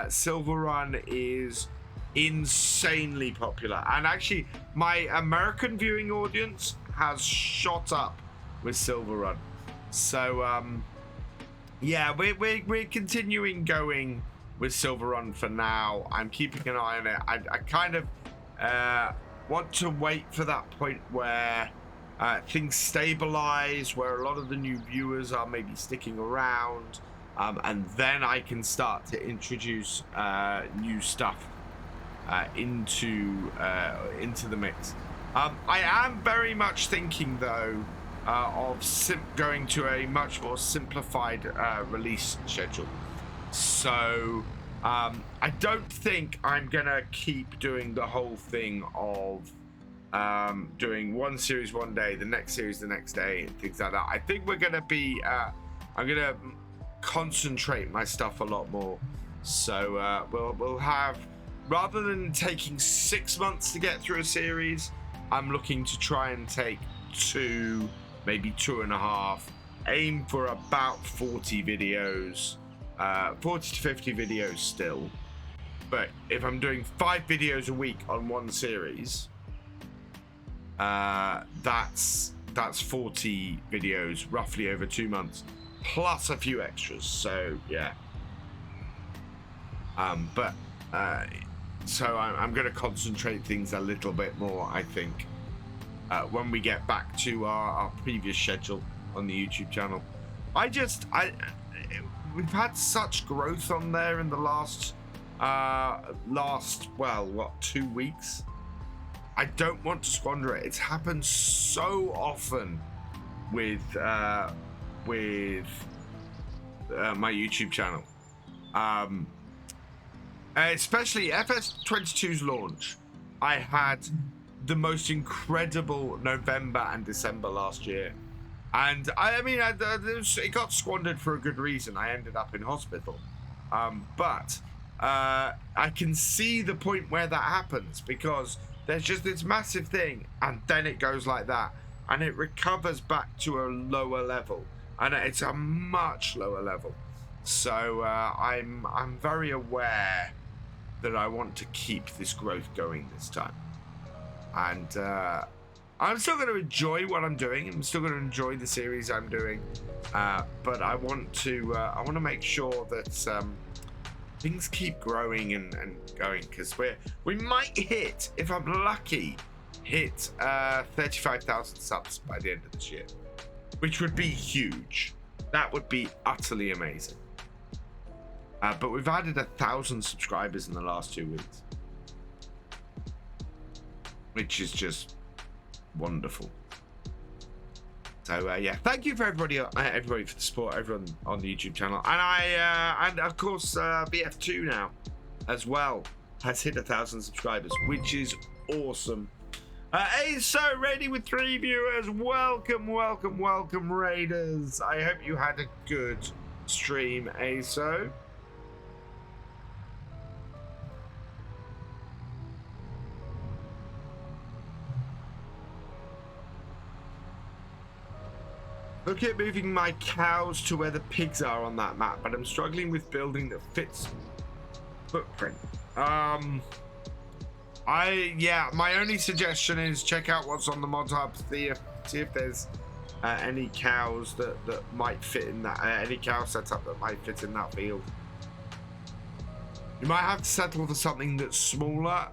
Silver Run is insanely popular. And actually, my American viewing audience has shot up with Silver Run. So, yeah, we're continuing going with Silver Run for now. I'm keeping an eye on it. I kind of want to wait for that point where things stabilize, where a lot of the new viewers are maybe sticking around, and then I can start to introduce new stuff into the mix. I am very much thinking, though, of going to a much more simplified release schedule. So I don't think I'm gonna keep doing the whole thing of doing one series one day, the next series the next day, and things like that. I think we're gonna be I'm gonna concentrate my stuff a lot more. So we'll have, rather than taking 6 months to get through a series, I'm looking to try and take 2, maybe 2.5, aim for about 40 videos. 40 to 50 videos still, but if I'm doing 5 videos a week on one series, that's 40 videos roughly over 2 months, plus a few extras. So yeah, so I'm going to concentrate things a little bit more, I think, when we get back to our previous schedule on the YouTube channel. We've had such growth on there in the last 2 weeks. I don't want to squander it. It's happened so often with my YouTube channel, especially FS22's launch. I had the most incredible November and December last year. And I mean, it got squandered for a good reason. I ended up in hospital. But I can see the point where that happens, because there's just this massive thing, and then it goes like that, and it recovers back to a lower level. and it's a much lower level. So I'm very aware that I want to keep this growth going this time, and I'm still going to enjoy what I'm doing. I'm still going to enjoy the series I'm doing, but I want to make sure that things keep growing and going, because we might hit, if I'm lucky, 35,000 subs by the end of this year, which would be huge. That would be utterly amazing. But we've added 1,000 subscribers in the last 2 weeks, which is just wonderful. So yeah, thank you for everybody for the support, everyone on the YouTube channel, and of course BF2 now as well has hit 1,000 subscribers, which is awesome. So ready with 3 viewers. Welcome, welcome, welcome, Raiders. I hope you had a good stream, ASO. Look at moving my cows to where the pigs are on that map, but I'm struggling with building that fits footprint. My only suggestion is check out what's on the mod hub, see if there's any cows that might fit in that, any cow setup that might fit in that field. You might have to settle for something that's smaller.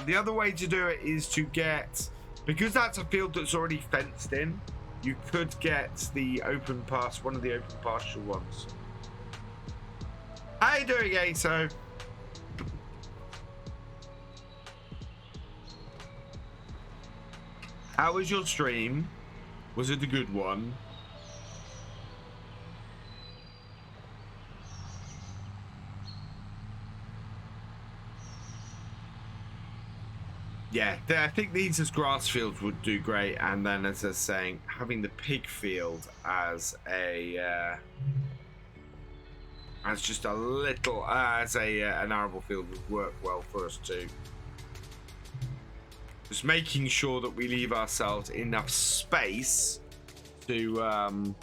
The other way to do it is to get, because that's a field that's already fenced in, you could get the open pass, one of the open pasture ones. How you doing, ASO? How was your stream? Was it a good one? Yeah, I think these as grass fields would do great, and then as I was saying, having the pig field as a as just a little an arable field would work well for us too. Just making sure that we leave ourselves enough space to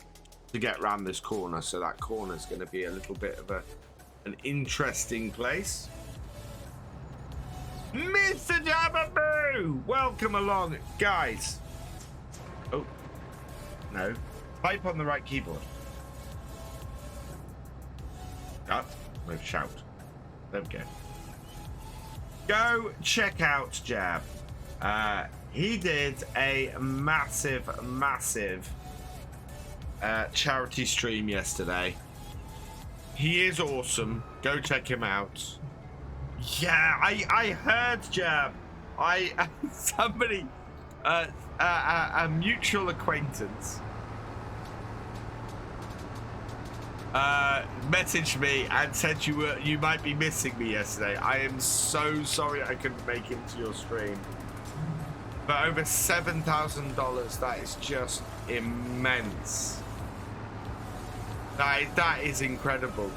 get around this corner, so that corner is going to be a little bit of an interesting place. Mr. Jababoo, welcome along, guys. Oh, no. Type on the right keyboard. Cut. No, shout. There we go. Go check out Jab. He did a massive charity stream yesterday. He is awesome. Go check him out. Yeah, I heard, Jab. Somebody, a mutual acquaintance, messaged me and said you might be missing me yesterday. I am so sorry I couldn't make it to your stream. But over $7,000, that is just immense. That is incredible.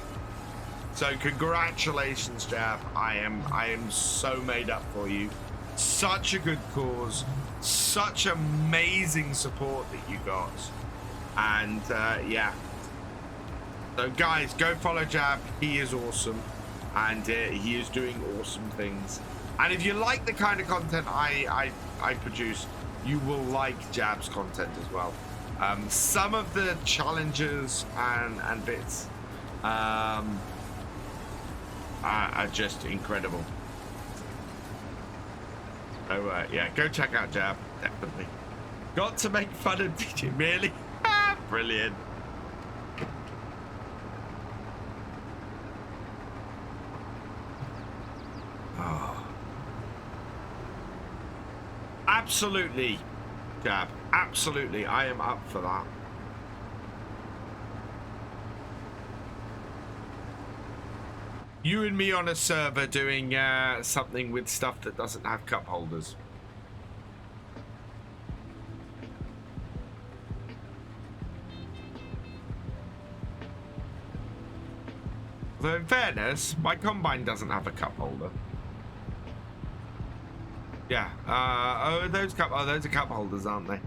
So congratulations, Jab. I am so made up for you. Such a good cause, such amazing support that you got, and yeah. So guys, go follow Jab. He is awesome, and he is doing awesome things. And if you like the kind of content I produce, you will like Jab's content as well. Some of the challenges and bits are just incredible. So yeah, go check out Jab, definitely. Got to make fun of DJ, really? Brilliant. Oh. Absolutely, Jab. Absolutely, I am up for that. You and me on a server doing something with stuff that doesn't have cup holders. Though in fairness, my combine doesn't have a cup holder. Yeah. Those are cup holders, aren't they?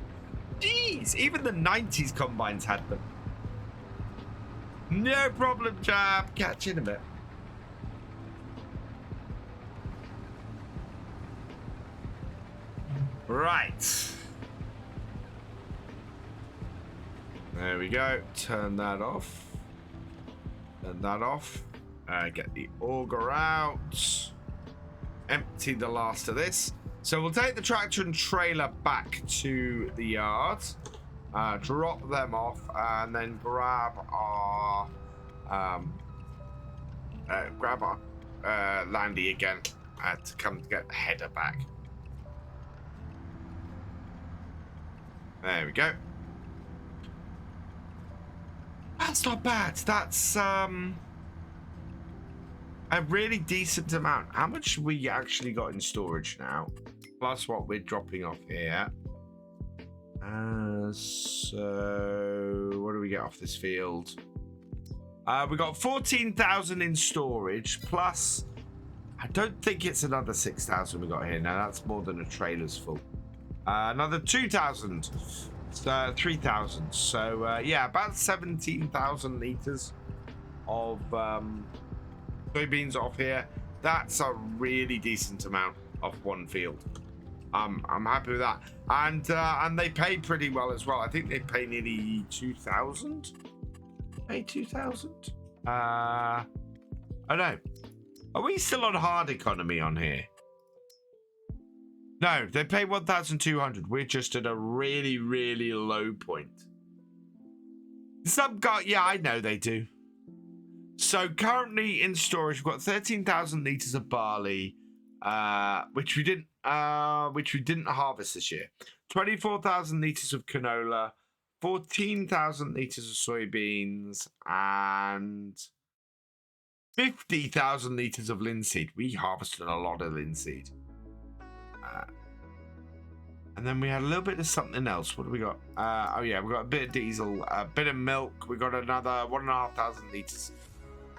Jeez, even the 90s combines had them. No problem, chap. Catch you in a bit. Right. There we go. Turn that off. Turn that off. Get the auger out. Empty the last of this. So we'll take the tractor and trailer back to the yard. Drop them off and then grab our Landy again to come to get the header back. There we go. That's not bad. That's a really decent amount. How much we actually got in storage now? Plus what we're dropping off here. So what do we get off this field? We got 14,000 in storage, plus I don't think it's another 6,000 we got here. Now that's more than a trailer's full. Another 2,000, 3,000. So yeah, about 17,000 liters of soybeans off here. That's a really decent amount off one field. I'm happy with that, and they pay pretty well as well. I think they pay nearly 2,000. Pay 2,000. I don't know. Are we still on hard economy on here? No, they pay 1,200. We're just at a really, really low point. Some guy, yeah, I know they do. So currently in storage, we've got 13,000 liters of barley, which we didn't harvest this year. 24,000 liters of canola, 14,000 liters of soybeans, and 50,000 liters of linseed. We harvested a lot of linseed. And then we had a little bit of something else. What do we got? Oh yeah, we got a bit of diesel, a bit of milk. We got another 1,500 liters.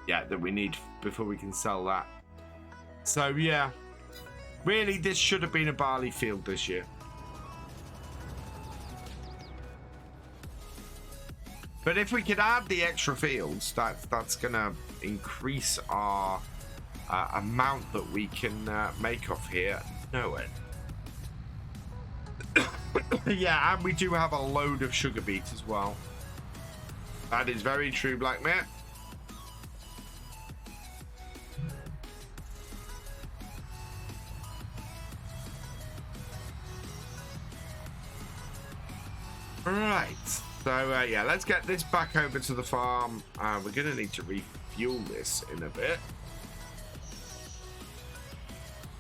Yeah, that we need before we can sell that. So yeah, really, this should have been a barley field this year. But if we could add the extra fields, that's gonna increase our amount that we can make off here. No end. Yeah, and we do have a load of sugar beets as well. That is very true, Blackmare. Right, so yeah, let's get this back over to the farm. We're gonna need to refuel this in a bit.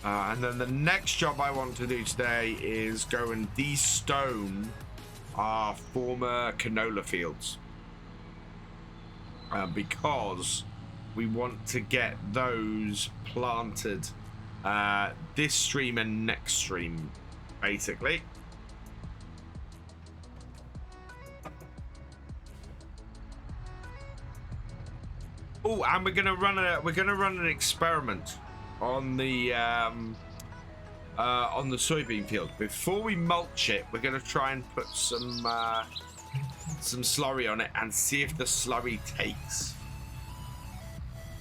And then the next job I want to do today is go and de-stone our former canola fields. Because we want to get those planted this stream and next stream, basically. Oh, and we're gonna run an experiment on the soybean field. Before we mulch it, we're gonna try and put some slurry on it and see if the slurry takes.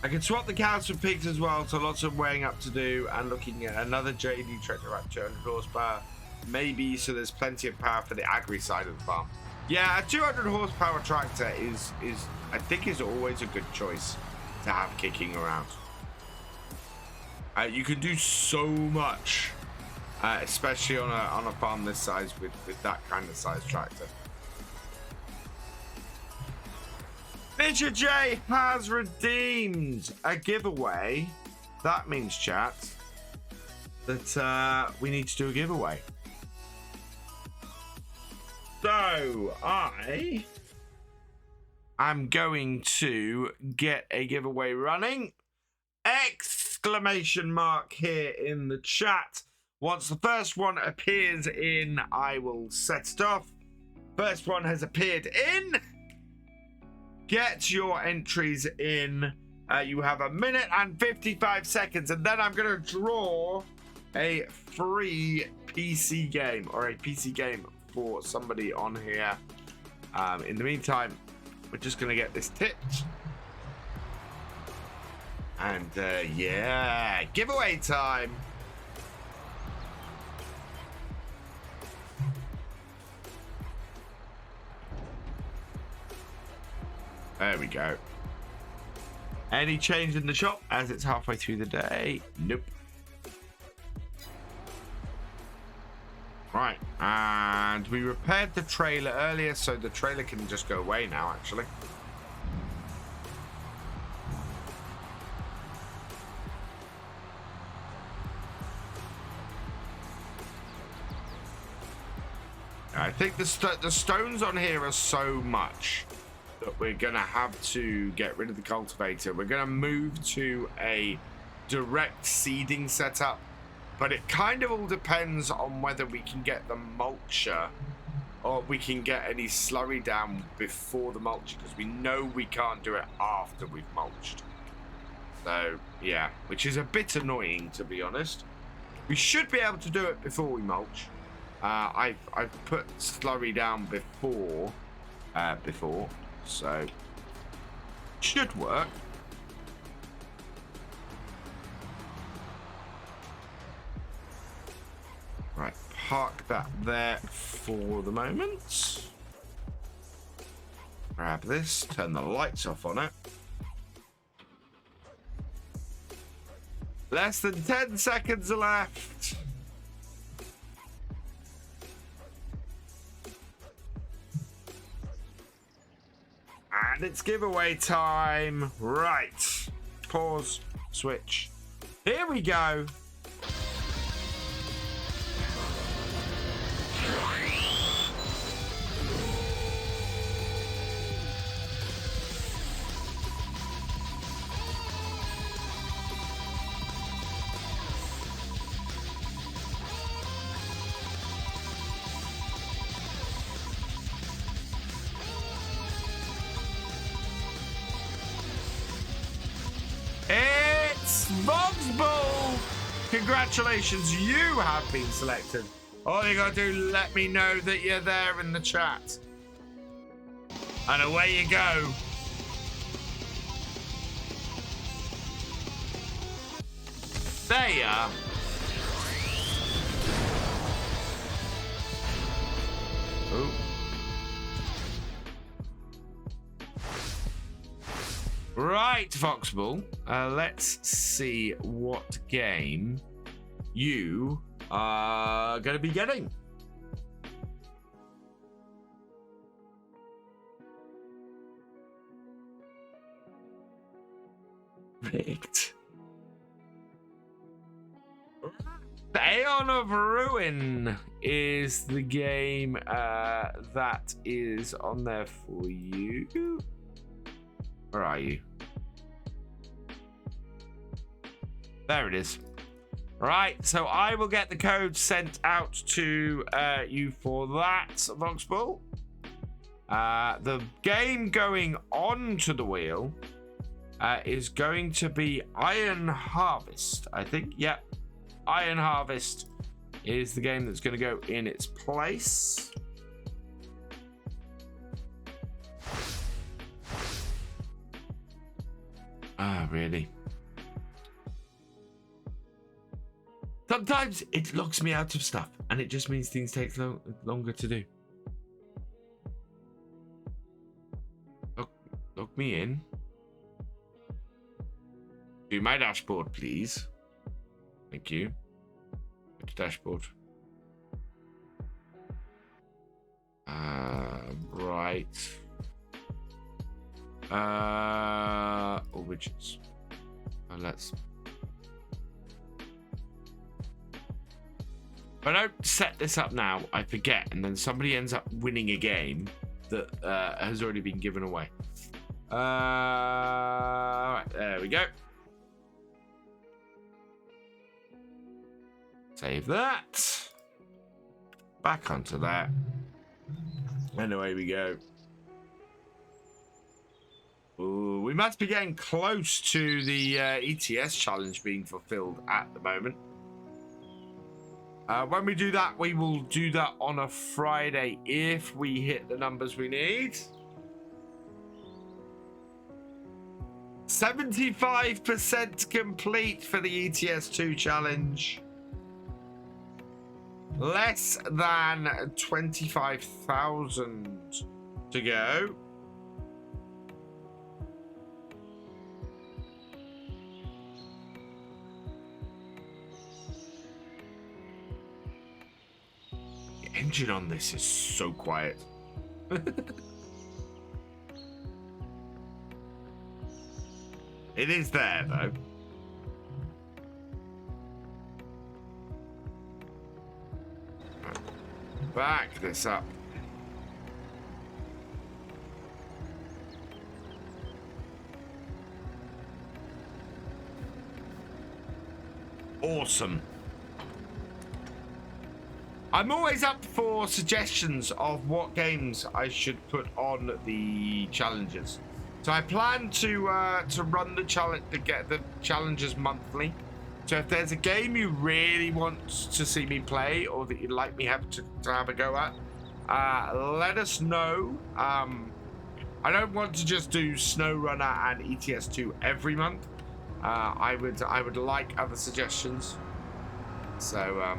I can swap the cows for pigs as well, so lots of weighing up to do, and looking at another JD tractor at 200 horsepower, maybe, so there's plenty of power for the agri side of the farm. Yeah, a 200 horsepower tractor is I think is always a good choice to have kicking around. You can do so much, especially on a farm this size with that kind of size tractor. Ninja J has redeemed a giveaway. That means, chat, that we need to do a giveaway. So I am going to get a giveaway running. Exclamation mark here in the chat. Once the first one appears in, I will set it off. First one has appeared in. Get your entries in. You have 1 minute and 55 seconds, and then I'm going to draw a free PC game, or a PC game for somebody on here. In the meantime, we're just going to get this tipped. And yeah, giveaway time. There we go. Any change in the shop as it's halfway through the day? Nope. Right, and we repaired the trailer earlier, so the trailer can just go away now, actually. I think the stones on here are so much that we're going to have to get rid of the cultivator. We're going to move to a direct seeding setup, but it kind of all depends on whether we can get the mulcher or we can get any slurry down before the mulcher, because we know we can't do it after we've mulched. So, yeah, which is a bit annoying, to be honest. We should be able to do it before we mulch. I've put slurry down before, so should work. Right, park that there for the moment. Grab this, turn the lights off on it. Less than 10 seconds left. And it's giveaway time. Right. Pause. Switch. Here we go. Congratulations, you have been selected. All you gotta do, let me know that you're there in the chat. And away you go. There you are. Ooh. Right, Foxball. Let's see what game you are going to be getting. Picked. Aeon of Ruin is the game that is on there for you. Where are you? There it is. Right, so I will get the code sent out to you for that, Voxball. The game going onto the wheel is going to be Iron Harvest, I think. Yep, Iron Harvest is the game that's going to go in its place. Ah, really? Sometimes it locks me out of stuff, and it just means things take longer to do. Lock me in. Do my dashboard, please. Thank you. Which dashboard? Right. Origins. Let's. If I don't set this up now, I forget, and then somebody ends up winning a game that has already been given away. Right, there we go. Save that. Back onto that. And away we go. Ooh, we must be getting close to the ETS challenge being fulfilled at the moment. When we do that, we will do that on a Friday if we hit the numbers we need. 75% complete for the ETS2 challenge. Less than 25,000 to go. The engine on this is so quiet. It is there though. Back this up. Awesome. I'm always up for suggestions of what games I should put on the challenges. So I plan to run the challenge, to get the challenges monthly. So if there's a game you really want to see me play or that you'd like me to have a go at, let us know. I don't want to just do SnowRunner and ETS2 every month. I would like other suggestions. So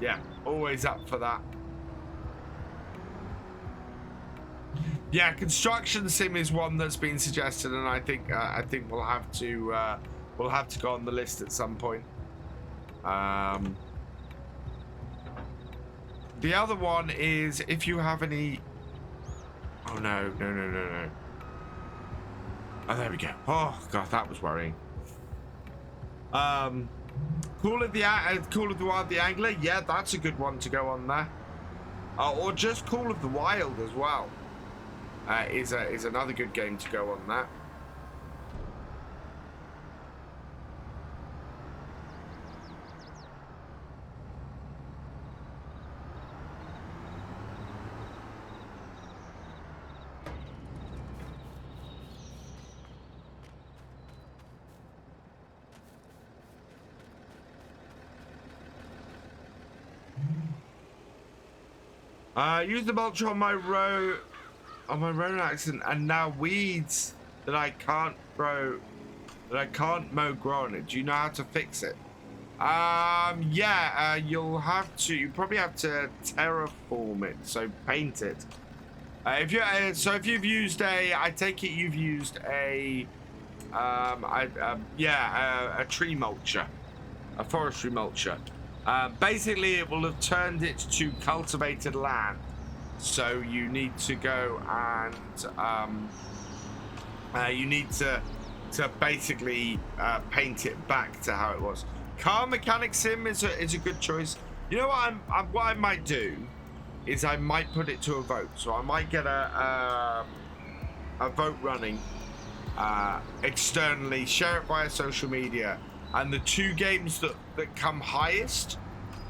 yeah, always up for that. Yeah, construction sim is one that's been suggested, and I think we'll have to go on the list at some point. The other one is if you have any. Oh no. Oh, there we go. Oh god, that was worrying. Call of the Wild, the Angler. Yeah, that's a good one to go on there. Or just Call of the Wild as well. Is another good game to go on that. Use the mulch on my road accent, and now weeds that I can't mow grow on it. Do you know how to fix it? Yeah, you probably have to terraform it, so paint it. If you've used I take it you've used a tree mulcher, a forestry mulcher. Basically, it will have turned it to cultivated land. So you need to go and you need to basically paint it back to how it was. Car mechanic sim is a good choice. You know what I might do is I might put it to a vote. So I might get a vote running externally, share it via social media, and the two games that come highest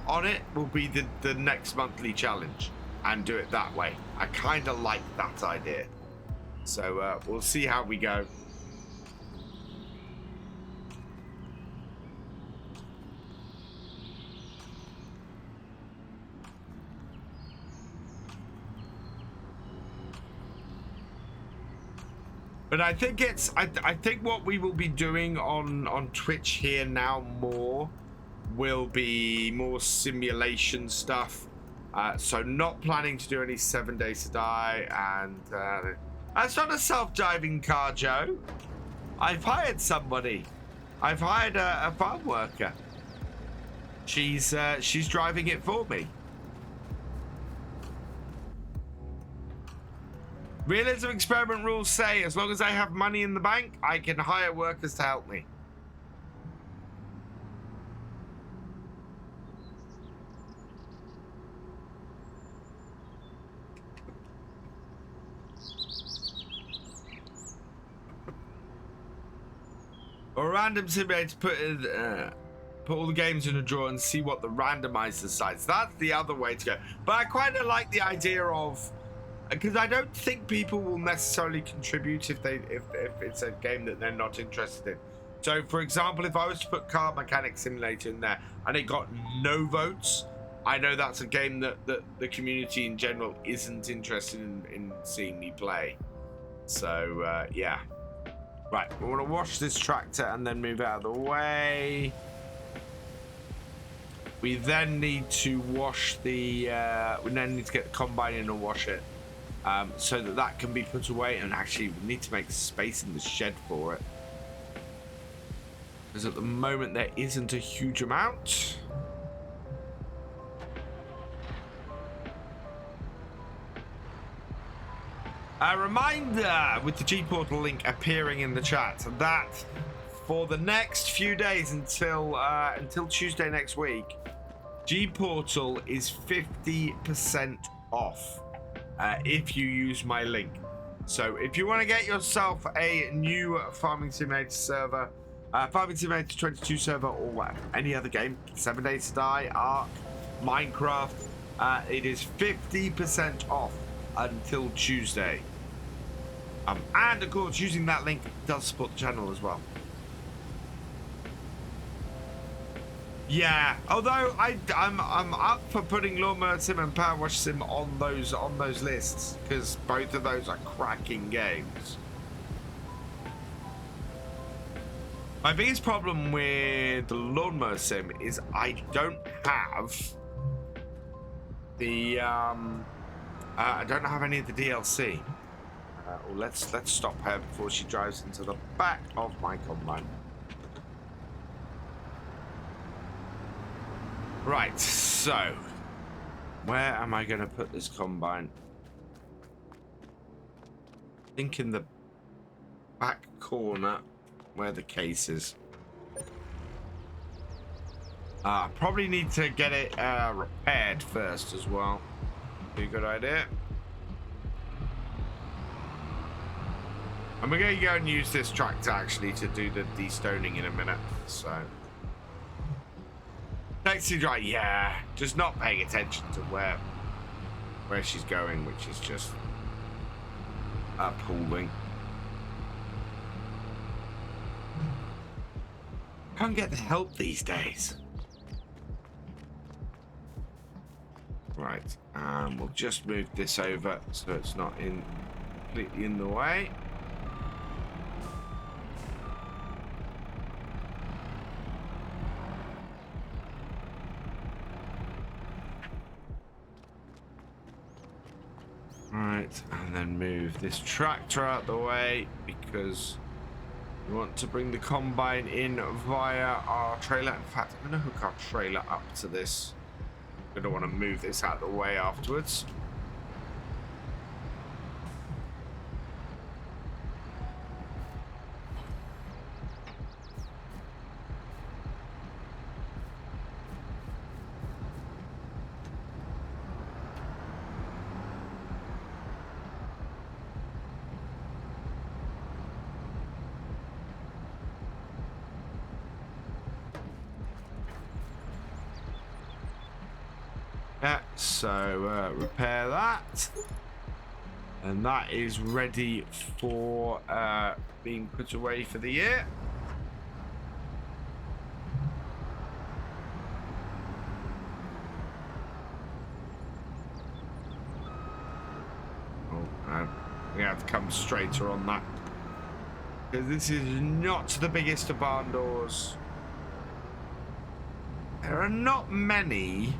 on it will be the next monthly challenge. And do it that way. I kind of like that idea. So we'll see how we go. But I think I think what we will be doing on Twitch here now more will be more simulation stuff. So not planning to do any 7 Days to Die, and that's not a self-driving car, Joe. I've hired somebody. I've hired a farm worker. She's driving it for me. Realism experiment rules say as long as I have money in the bank, I can hire workers to help me. Or a random simulator, put all the games in a drawer and see what the randomizer decides. That's the other way to go. But I quite like the idea of, because I don't think people will necessarily contribute if it's a game that they're not interested in. So, for example, if I was to put Car Mechanic Simulator in there and it got no votes, I know that's a game that the community in general isn't interested in seeing me play. So, yeah. Right, we want to wash this tractor and then move out of the way. We then need to wash the, we then need to get the combine in and wash it so that that can be put away. And actually, we need to make space in the shed for it. Because at the moment, there isn't a huge amount. A reminder with the G Portal link appearing in the chat that for the next few days until Tuesday next week, G Portal is 50% off if you use my link. So if you want to get yourself a new Farming Simulator server, Farming Simulator 22 server, or any other game, 7 Days to Die, Ark, Minecraft, it is 50% off until Tuesday. And of course, using that link does support the channel as well. Yeah, although I'm up for putting Lawnmower Sim and Power Wash Sim on those lists because both of those are cracking games. My biggest problem with the Lawnmower Sim is I don't have the I don't have any of the DLC. Well, let's stop her before she drives into the back of my combine. Right, so where am I going to put this combine? I think in the back corner where the case is. I probably need to get it repaired first as well. Be a good idea. And we're going to go and use this tractor actually to do the destoning in a minute. So, taxi drive, yeah, just not paying attention to where she's going, which is just appalling. Can't get the help these days. Right, and we'll just move this over so it's not completely in the way. Right, and then move this tractor out the way because we want to bring the combine in via our trailer. In fact, I'm going to hook our trailer up to this. I don't want to move this out of the way afterwards. Yeah, so repair that, and that is ready for being put away for the year. Oh, we have to come straighter on that because this is not the biggest of barn doors. There are not many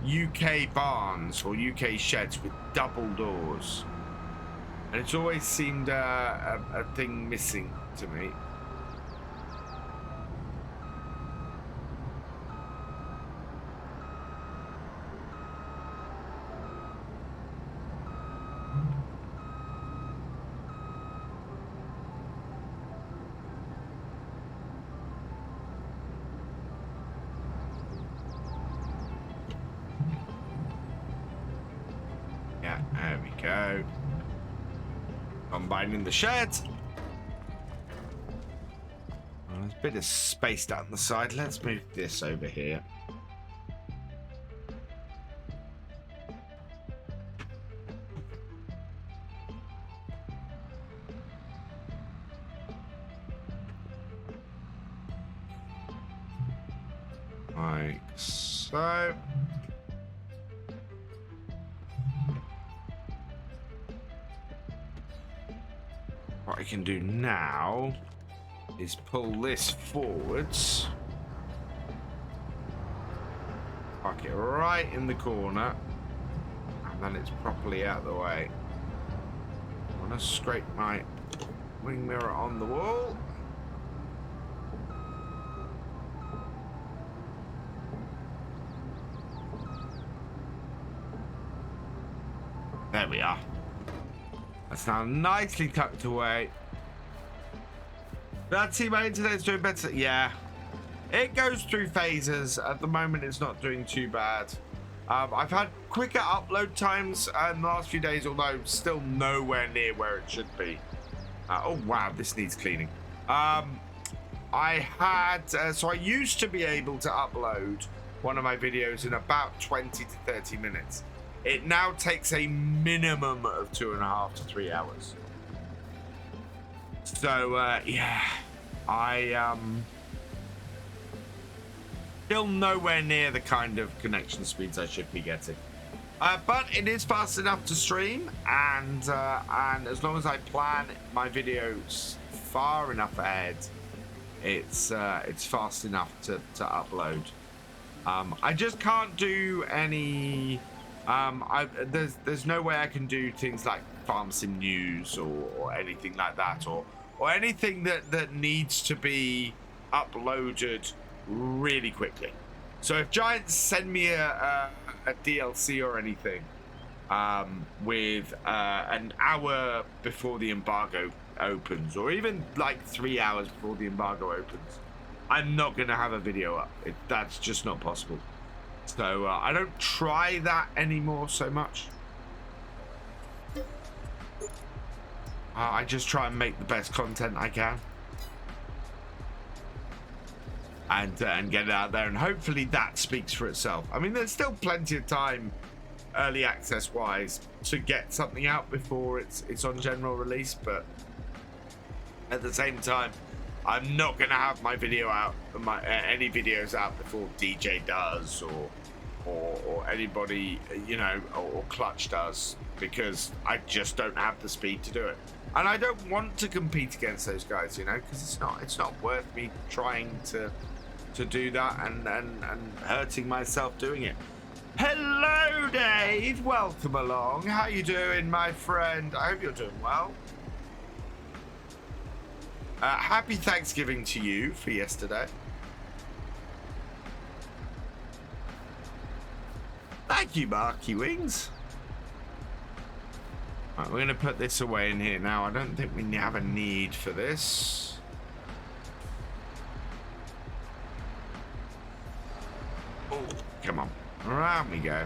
UK barns or UK sheds with double doors, and it's always seemed a thing missing to me. There we go. Combining the shed. Oh, there's a bit of space down the side. Let's move this over here. Like so. can do now is pull this forwards. Park it right in the corner. And then it's properly out of the way. I want to scrape my wing mirror on the wall. There we are. That's now nicely tucked away. Let's see, my internet's doing better. Yeah, it goes through phases. At the moment, it's not doing too bad. I've had quicker upload times in the last few days, although still nowhere near where it should be. Oh wow, this needs cleaning. So I used to be able to upload one of my videos in about 20 to 30 minutes. It now takes a minimum of 2.5 to 3 hours. So yeah, I still nowhere near the kind of connection speeds I should be getting. But it is fast enough to stream, and as long as I plan my videos far enough ahead, it's fast enough to upload. I just can't do any. There's no way I can do things like Farm Sim News or anything like that, or anything that needs to be uploaded really quickly. So if Giants send me a DLC or anything with an hour before the embargo opens, or even like 3 hours before the embargo opens, I'm not going to have a video up. That's just not possible. So I don't try that anymore so much. I just try and make the best content I can. And get it out there, and hopefully that speaks for itself. I mean, there's still plenty of time, early access wise, to get something out before it's on general release, but at the same time, I'm not going to have my video out, any videos out before DJ does, or anybody, you know, or Clutch does, because I just don't have the speed to do it. And I don't want to compete against those guys, you know, because it's not worth me trying to do that and hurting myself doing it. Hello, Dave. Welcome along. How you doing, my friend? I hope you're doing well. Happy Thanksgiving to you for yesterday. Thank you, Marky Wings. Right, we're going to put this away in here now. I don't think we have a need for this. Oh, come on. Around we go.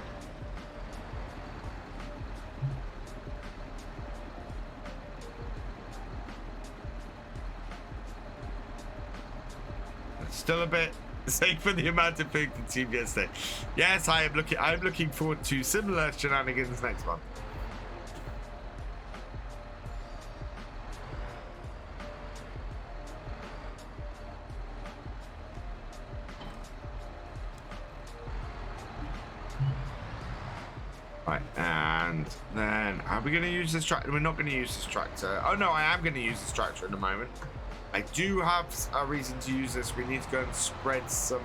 Still a bit sick for the amount of food consumed yesterday. Yes, I'm looking forward to similar shenanigans next month. Right, and then are we going to use this tractor? We're not going to use this tractor. Oh no, I am going to use this tractor in a moment. I do have a reason to use this. We need to go and spread some.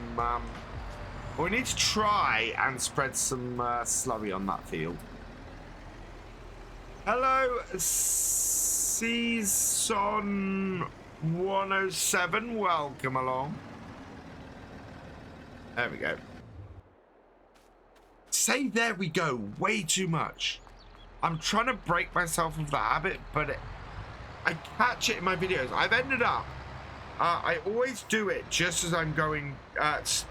We need to try and spread some slurry on that field. Hello, Season 107. Welcome along. There we go. Say there we go, way too much. I'm trying to break myself of the habit, but I catch it in my videos. I've ended up, I always do it just as I'm going,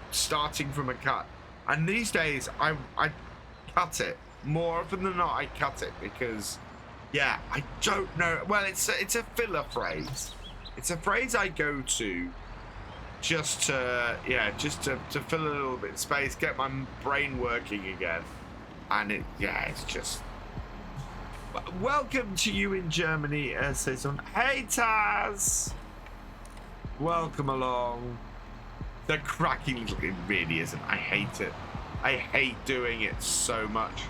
starting from a cut. And these days, I cut it. More often than not, I cut it because, yeah, I don't know. Well, it's a filler phrase. It's a phrase I go to just to fill a little bit of space, get my brain working again. And it's just. Welcome to you in Germany, says on. Hey Taz, welcome along. The cracking, it really isn't. I hate it. I hate doing it so much.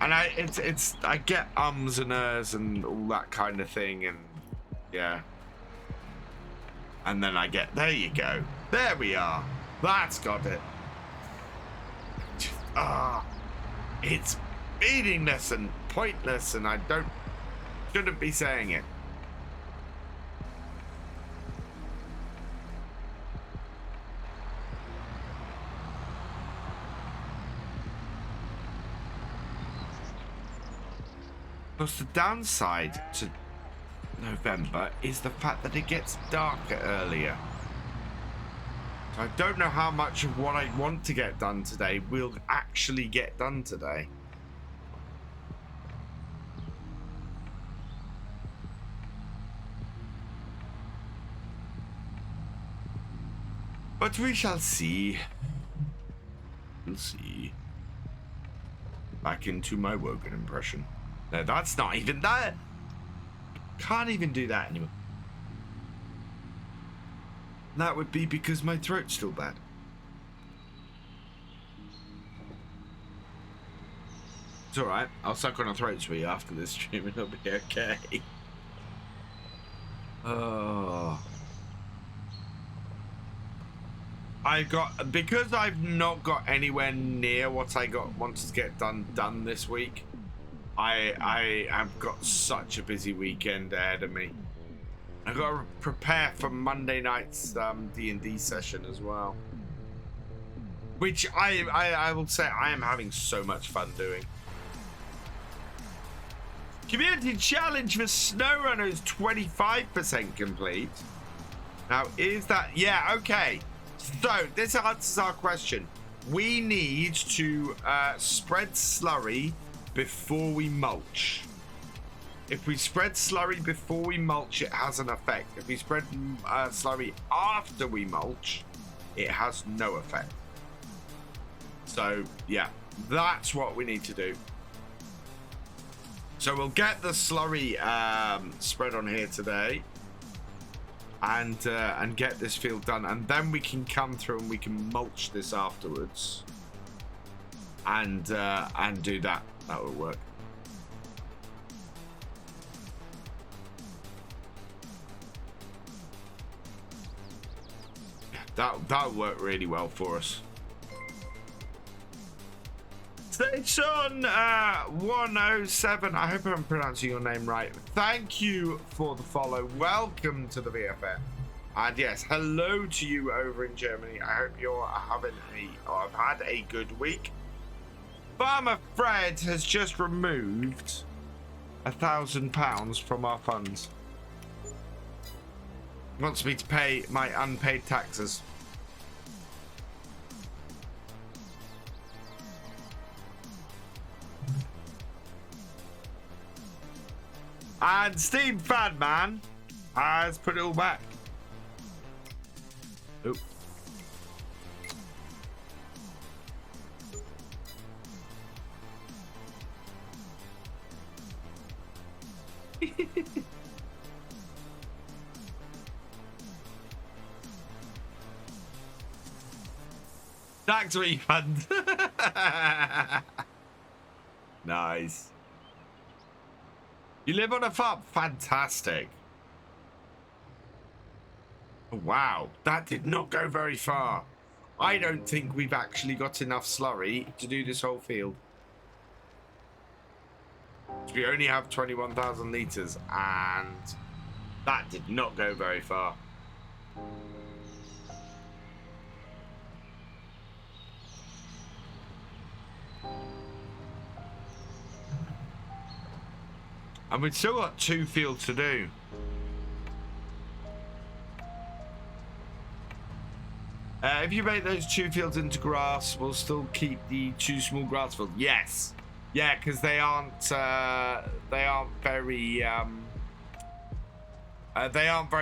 And I get ums and ers and all that kind of thing, and yeah. And then I get, there you go. There we are. That's got it. It's meaningless and pointless, and I shouldn't be saying it. Because the downside to November is the fact that it gets darker earlier. So I don't know how much of what I want to get done today will actually get done today. But we shall see. We'll see. Back into my Wogan impression. No, that's not even that. Can't even do that anymore. That would be because my throat's still bad. It's alright. I'll suck on a throat sweet after this stream and it'll be okay. Oh. Because I've not got anywhere near what I wanted to get done this week. I have got such a busy weekend ahead of me. I've got to prepare for Monday night's D&D session as well, which I will say I am having so much fun doing. Community challenge for SnowRunner 25% complete. Now, is that... Yeah, okay. So, this answers our question. We need to spread slurry before we mulch. If we spread slurry before we mulch, it has an effect. If we spread slurry after we mulch, it has no effect. So, yeah, that's what we need to do. So we'll get the slurry spread on here today, and get this field done, and then we can come through and we can mulch this afterwards, and do that. That will work. That'll work really well for us. Station 107. I hope I'm pronouncing your name right. Thank you for the follow. Welcome to the VFN. And yes, hello to you over in Germany. I hope you're having have had a good week. Farmer Fred has just removed £1,000 from our funds. He wants me to pay my unpaid taxes. And Steam Fadman has put it all back. Oop. Tax refund. Nice. You live on a farm? Fantastic. Wow, that did not go very far. I don't think we've actually got enough slurry to do this whole field. We only have 21,000 litres, and that did not go very far. And we've still got 2 fields to do. If you make those 2 fields into grass, we'll still keep the 2 small grass fields. Yes. Yeah, because they aren't very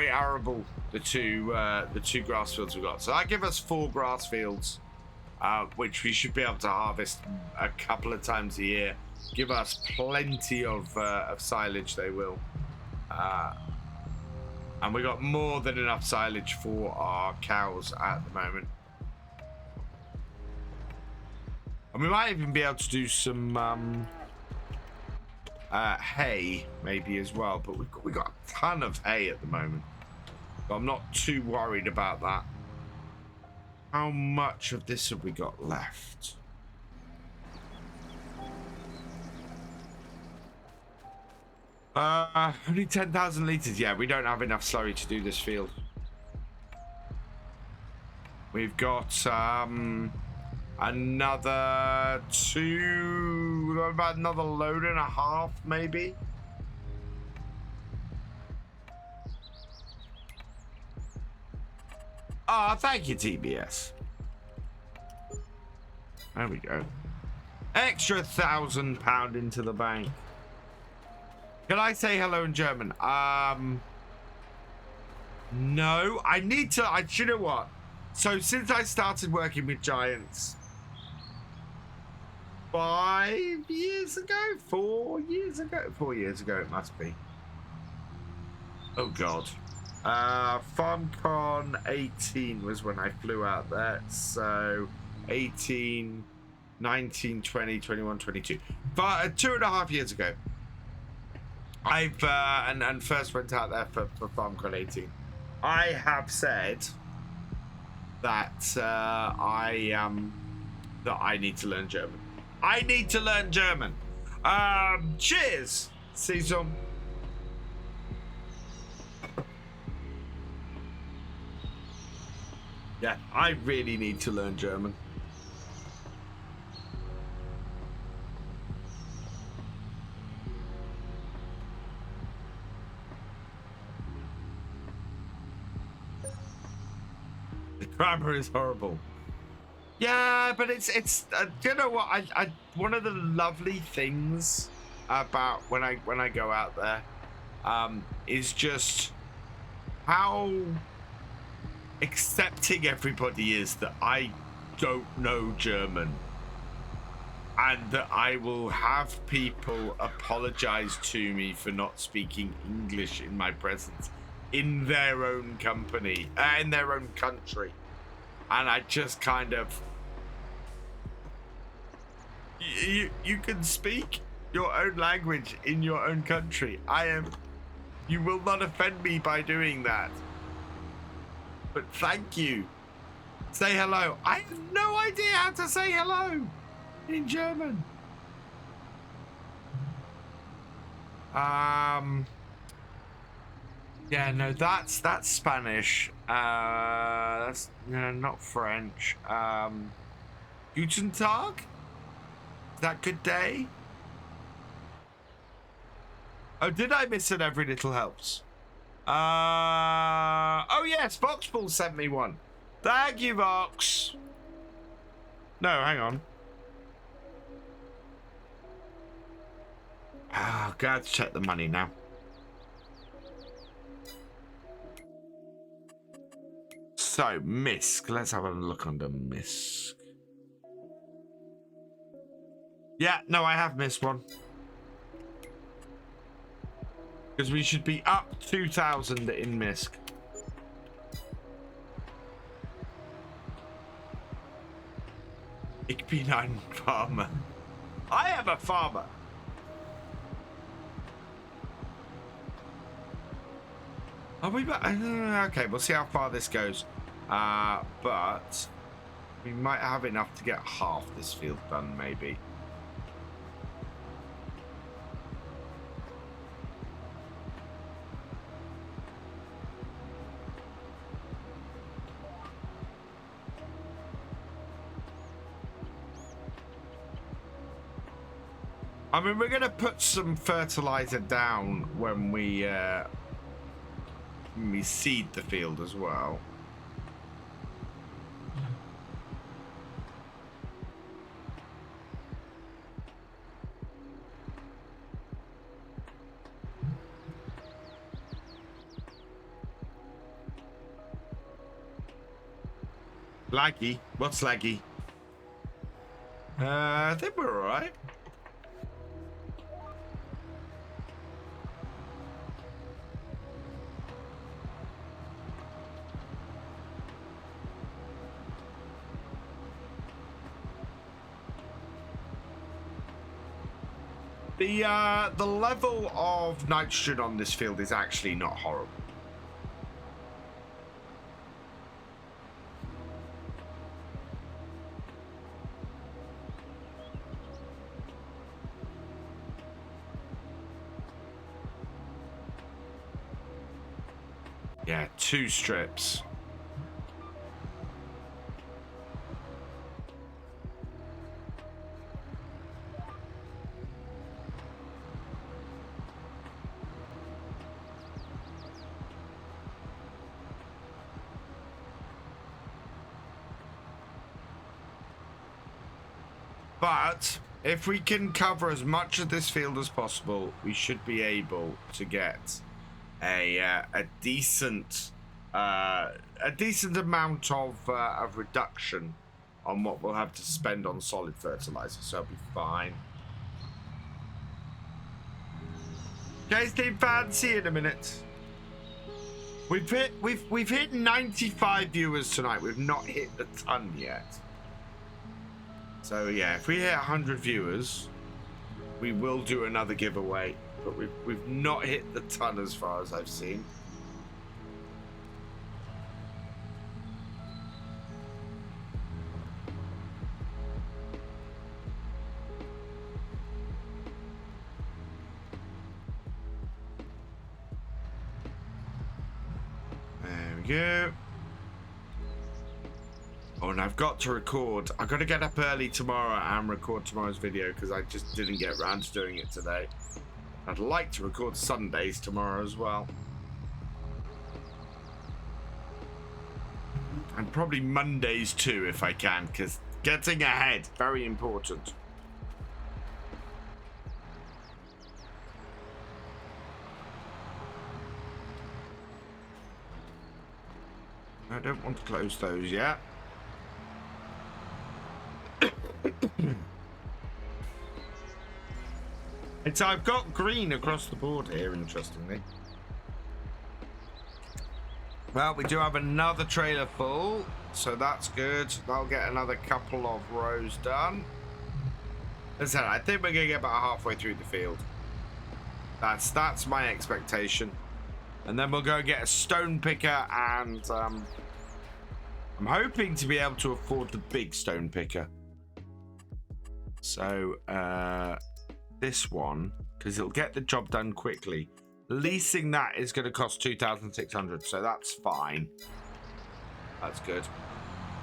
arable, the two grass fields we've got. So that gives us 4 grass fields, which we should be able to harvest a couple of times a year. Give us plenty of silage, they will. And we got more than enough silage for our cows at the moment. And we might even be able to do some hay maybe as well, but we got a ton of hay at the moment. So I'm not too worried about that. How much of this have we got left? Only 10,000 litres. Yeah, we don't have enough slurry to do this field. We've got another about another load and a half, maybe. Ah, thank you, TBS. There we go. Extra £1,000 into the bank. Can I say hello in German? No, I need to. You know what? So since I started working with giants 5 years ago, 4 years ago, 4 years ago it must be. Oh God. FarmCon 18 was when I flew out there. So 18, 19, 20, 21, 22. 2.5 years ago. I've and first went out there for FarmCon 18. I have said that I need to learn German. I need to learn German. Cheers, Season. Yeah, I really need to learn German. The grammar is horrible. Yeah, but it's you know what? I one of the lovely things about when I go out there is just how accepting everybody is that I don't know German, and that I will have people apologize to me for not speaking English in my presence in their own company, in their own country. And I just kind of, you can speak your own language in your own country. You will not offend me by doing that. But thank you. Say hello. I have no idea how to say hello in German. Yeah, no, that's Spanish. That's no, not French. Guten Tag? Is that good day? Oh, did I miss it? Every little helps. Oh yes, Voxpool sent me one. Thank you, Vox. No, hang on. Oh, God, check the money now. So, MISC. Let's have a look under MISC. Yeah, no, I have missed one. Because we should be up 2,000 in MISC. Ich bin ein farmer. I am a farmer. Are we back? Okay, we'll see how far this goes. But we might have enough to get half this field done, maybe. I mean, we're going to put some fertilizer down when we seed the field as well. Laggy? What's laggy? I think we're all right. The level of nitrogen on this field is actually not horrible. Yeah, 2 strips. But if we can cover as much of this field as possible, we should be able to get a decent amount of reduction on what we'll have to spend on solid fertilizer, so it'll be fine. Guys, Team Fancy in a minute. We've hit 95 viewers tonight. We've not hit the ton yet. So yeah, if we hit 100 viewers, we will do another giveaway. But we've not hit the ton as far as I've seen. There we go. Oh, and I've got to record. I've got to get up early tomorrow and record tomorrow's video because I just didn't get around to doing it today. I'd like to record Sundays tomorrow as well. And probably Mondays too if I can, because getting ahead, very important. I don't want to close those yet. So I've got green across the board here, interestingly. Well, we do have another trailer full, so that's good. That'll get another couple of rows done. As I said, I think we're going to get about halfway through the field. That's my expectation. And then we'll go get a stone picker, and I'm hoping to be able to afford the big stone picker. So, this one, because it'll get the job done quickly. Leasing that is going to cost 2,600, so that's fine. That's good.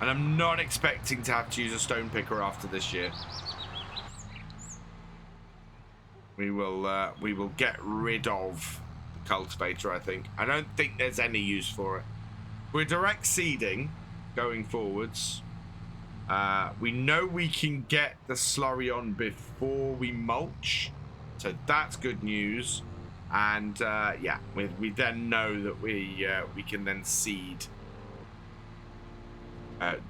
And I'm not expecting to have to use a stone picker after this year. We will get rid of the cultivator, I think. I don't think there's any use for it. We're direct seeding going forwards. We know we can get the slurry on before we mulch, so that's good news. And yeah, we then know that we can then seed,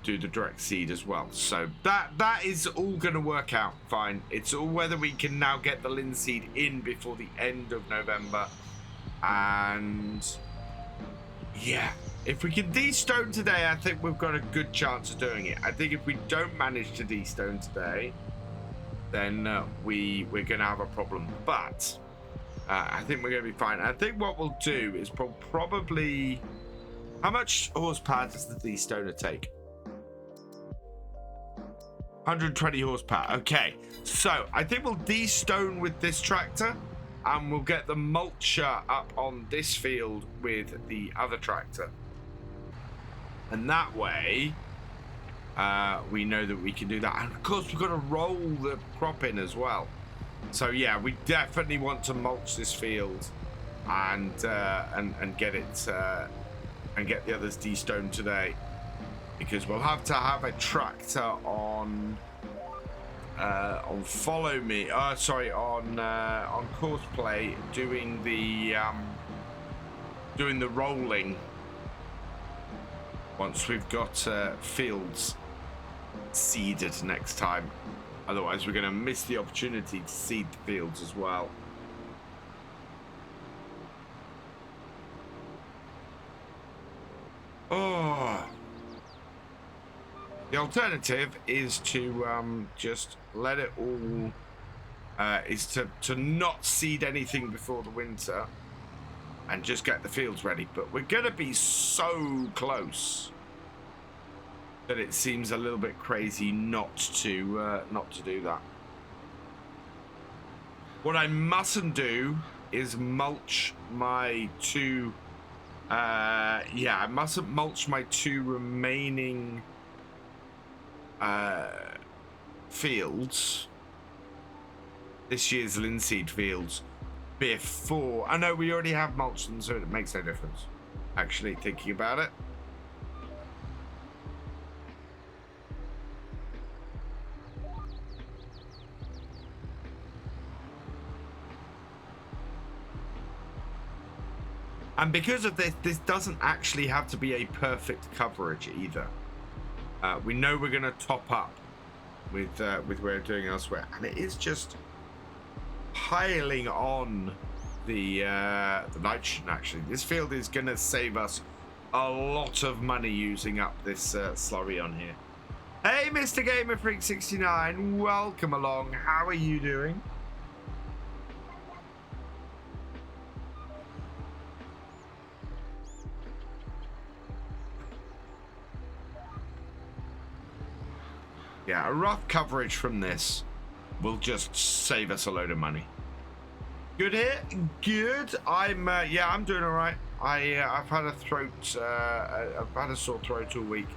do the direct seed as well. So that is all going to work out fine. It's all whether we can now get the linseed in before the end of November, and yeah. If we can de-stone today, I think we've got a good chance of doing it. I think if we don't manage to de-stone today, then we're going to have a problem. But I think we're going to be fine. I think what we'll do is probably... How much horsepower does the de-stoner take? 120 horsepower. Okay. So I think we'll de-stone with this tractor, and we'll get the mulcher up on this field with the other tractor. And that way, we know that we can do that. And of course, we've got to roll the crop in as well. So yeah, we definitely want to mulch this field and get it and get the others de-stoned today, because we'll have to have a tractor on follow me. Sorry, on course play doing the rolling. Once we've got fields seeded next time. Otherwise, we're going to miss the opportunity to seed the fields as well. Oh. The alternative is to just let it all is to not seed anything before the winter and just get the fields ready. But we're going to be so close that it seems a little bit crazy not to do that. What I mustn't do is mulch my two. I mustn't mulch my two remaining fields. This year's linseed fields before. I know we already have mulched them, so it makes no difference. Actually, thinking about it. And because of this, this doesn't actually have to be a perfect coverage either. We know we're going to top up with what we're doing elsewhere, and it is just piling on the nitrogen. Actually, this field is going to save us a lot of money using up this slurry on here. Hey, Mr. Gamer Freak 69, welcome along. How are you doing? Yeah, a rough coverage from this will just save us a load of money. Good here, good. I'm doing all right. I've had a throat, I've had a sore throat all week.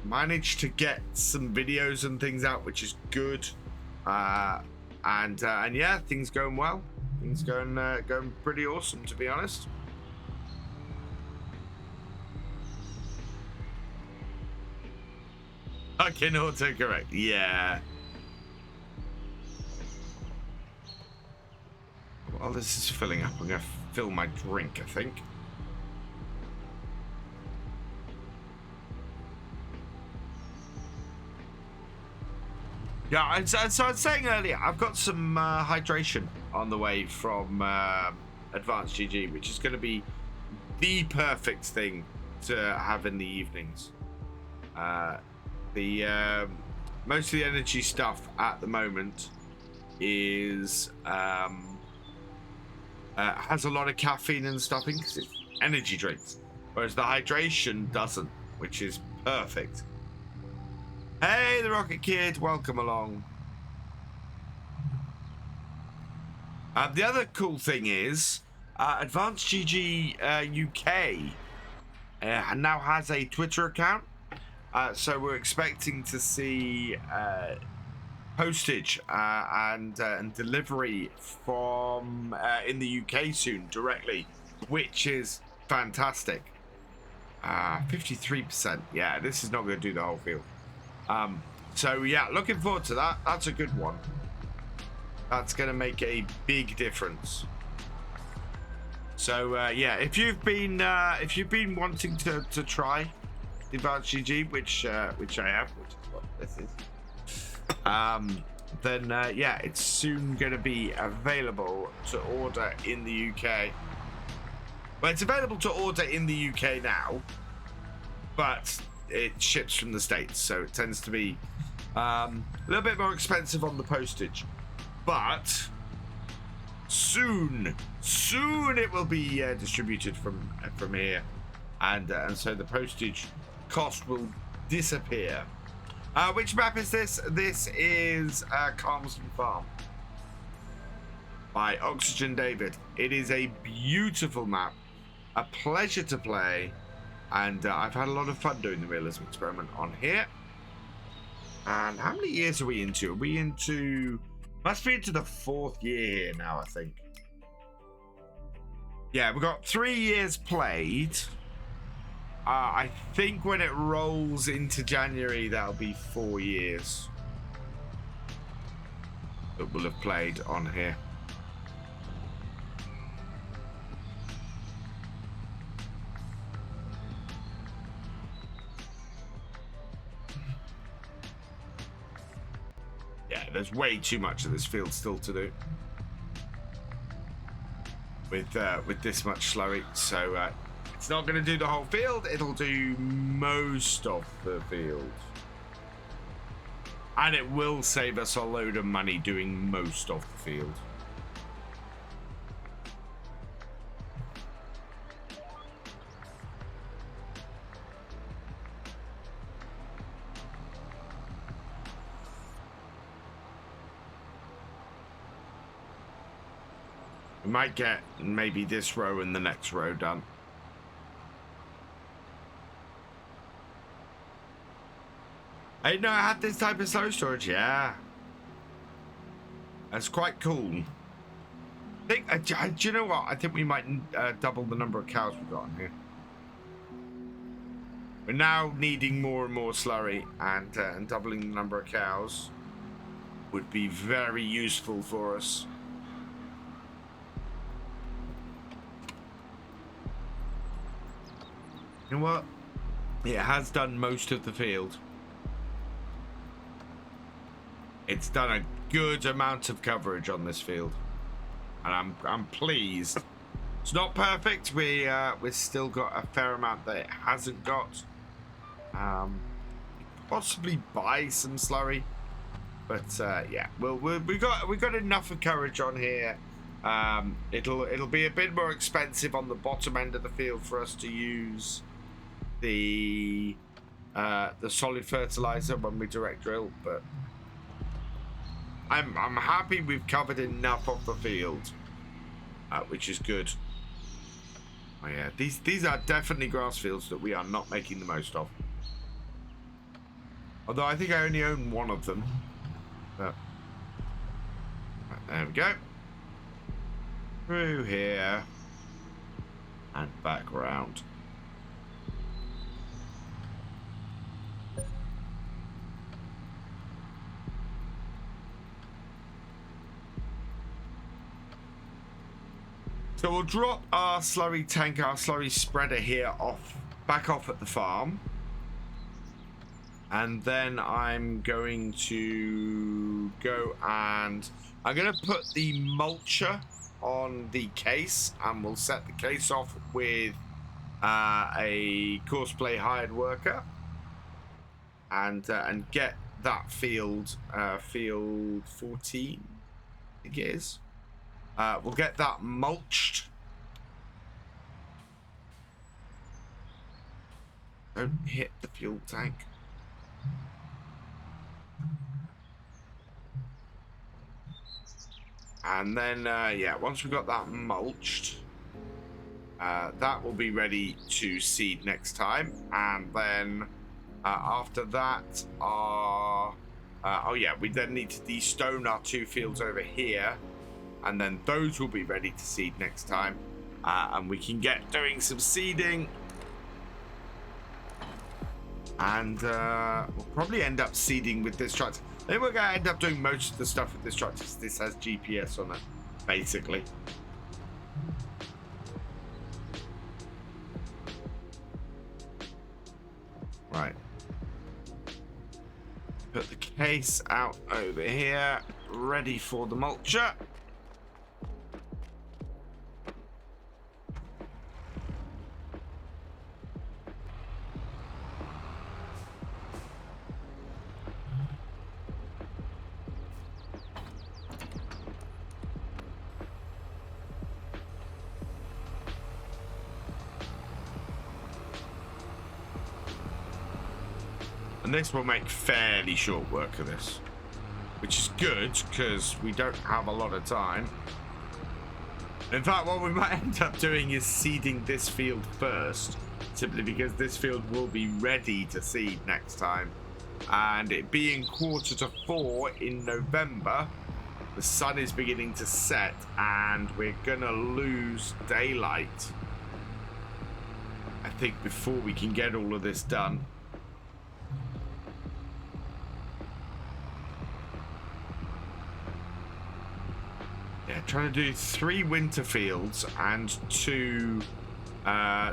Managed to get some videos and things out, which is good. And yeah, things going well. Things going pretty awesome, to be honest. I can autocorrect, yeah. While this is filling up, I'm going to fill my drink, I think. Yeah, so I was saying earlier, I've got some hydration on the way from FarmCatGR, which is going to be the perfect thing to have in the evenings. Most of the energy stuff at the moment is has a lot of caffeine and stuff in because it's energy drinks, whereas the hydration doesn't, which is perfect. Hey, the Rocket Kid, welcome along. The other cool thing is FarmCatGR UK now has a Twitter account. So we're expecting to see postage and delivery from in the UK soon directly, which is fantastic. 53%. Yeah, this is not going to do the whole field. So yeah, looking forward to that. That's a good one. That's going to make a big difference. So yeah, if you've been wanting to try FarmCatGR, which I have, which is what this is, then yeah, it's soon going to be available to order in the UK. Well, it's available to order in the UK now, but it ships from the States, so it tends to be a little bit more expensive on the postage. But soon it will be distributed from here, and so the postage cost will disappear. Which map is this? This is Calmsden Farm by Oxygen David. It is a beautiful map, a pleasure to play, and I've had a lot of fun doing the realism experiment on here. And how many years are we into? Are we into... Must be into the 4th year here now, I think. Yeah, we've got 3 years played. I think when it rolls into January, that'll be 4 years that we'll have played on here. Yeah, there's way too much of this field still to do with this much slurry, so it's not going to do the whole field. It'll do most of the field. And it will save us a load of money doing most of the field. We might get maybe this row and the next row done. I didn't know I had this type of slow storage. Yeah, that's quite cool. I think, do you know what? I think we might double the number of cows we've got on here. We're now needing more and more slurry, and doubling the number of cows would be very useful for us. You know what? It has done most of the field. It's done a good amount of coverage on this field, and I'm pleased. It's not perfect. We've still got a fair amount that it hasn't got. Possibly buy some slurry, but yeah, we got enough of coverage on here. It'll be a bit more expensive on the bottom end of the field for us to use the solid fertilizer when we direct drill, but I'm happy we've covered enough of the field, which is good. Oh yeah, these are definitely grass fields that we are not making the most of. Although I think I only own one of them. But right, there we go. Through here and back round. So we'll drop our slurry tank, our slurry spreader here back off at the farm. And then I'm going to go and I'm going to put the mulcher on the case, and we'll set the case off with a courseplay hired worker, and get that field 14, I think it is. We'll get that mulched. Don't hit the fuel tank. And then, yeah, once we've got that mulched, that will be ready to seed next time. And then after that, oh yeah, we then need to de-stone our 2 fields over here. And then those will be ready to seed next time. And we can get doing some seeding. And we'll probably end up seeding with this tractor. I think we're going to end up doing most of the stuff with this tractor. This has GPS on it, basically. Right. Put the case out over here, ready for the mulcher. And this will make fairly short work of this, which is good because we don't have a lot of time. In fact, what we might end up doing is seeding this field first, simply because this field will be ready to seed next time. And it being 3:45 in November, the sun is beginning to set and we're gonna lose daylight, I think, before we can get all of this done. Yeah, trying to do 3 winter fields and 2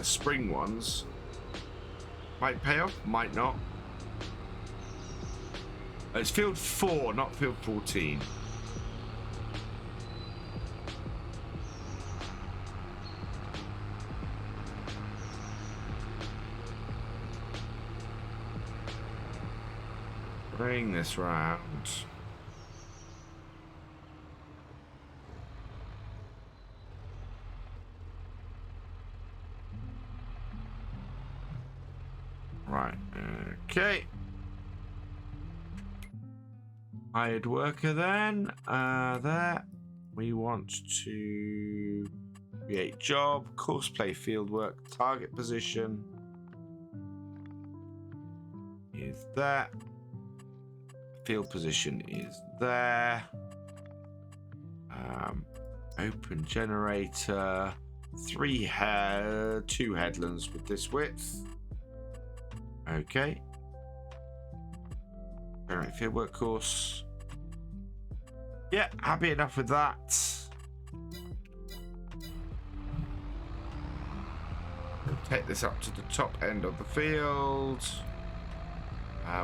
spring ones might pay off, might not. It's field 4, not field 14. Bring this round. Right, okay. Hired worker then. There. We want to create job, course play field work, target position is there. Field position is there. Open generator. 2 headlands with this width. Okay. Generate fieldwork course. Yeah, happy enough with that. We'll take this up to the top end of the field.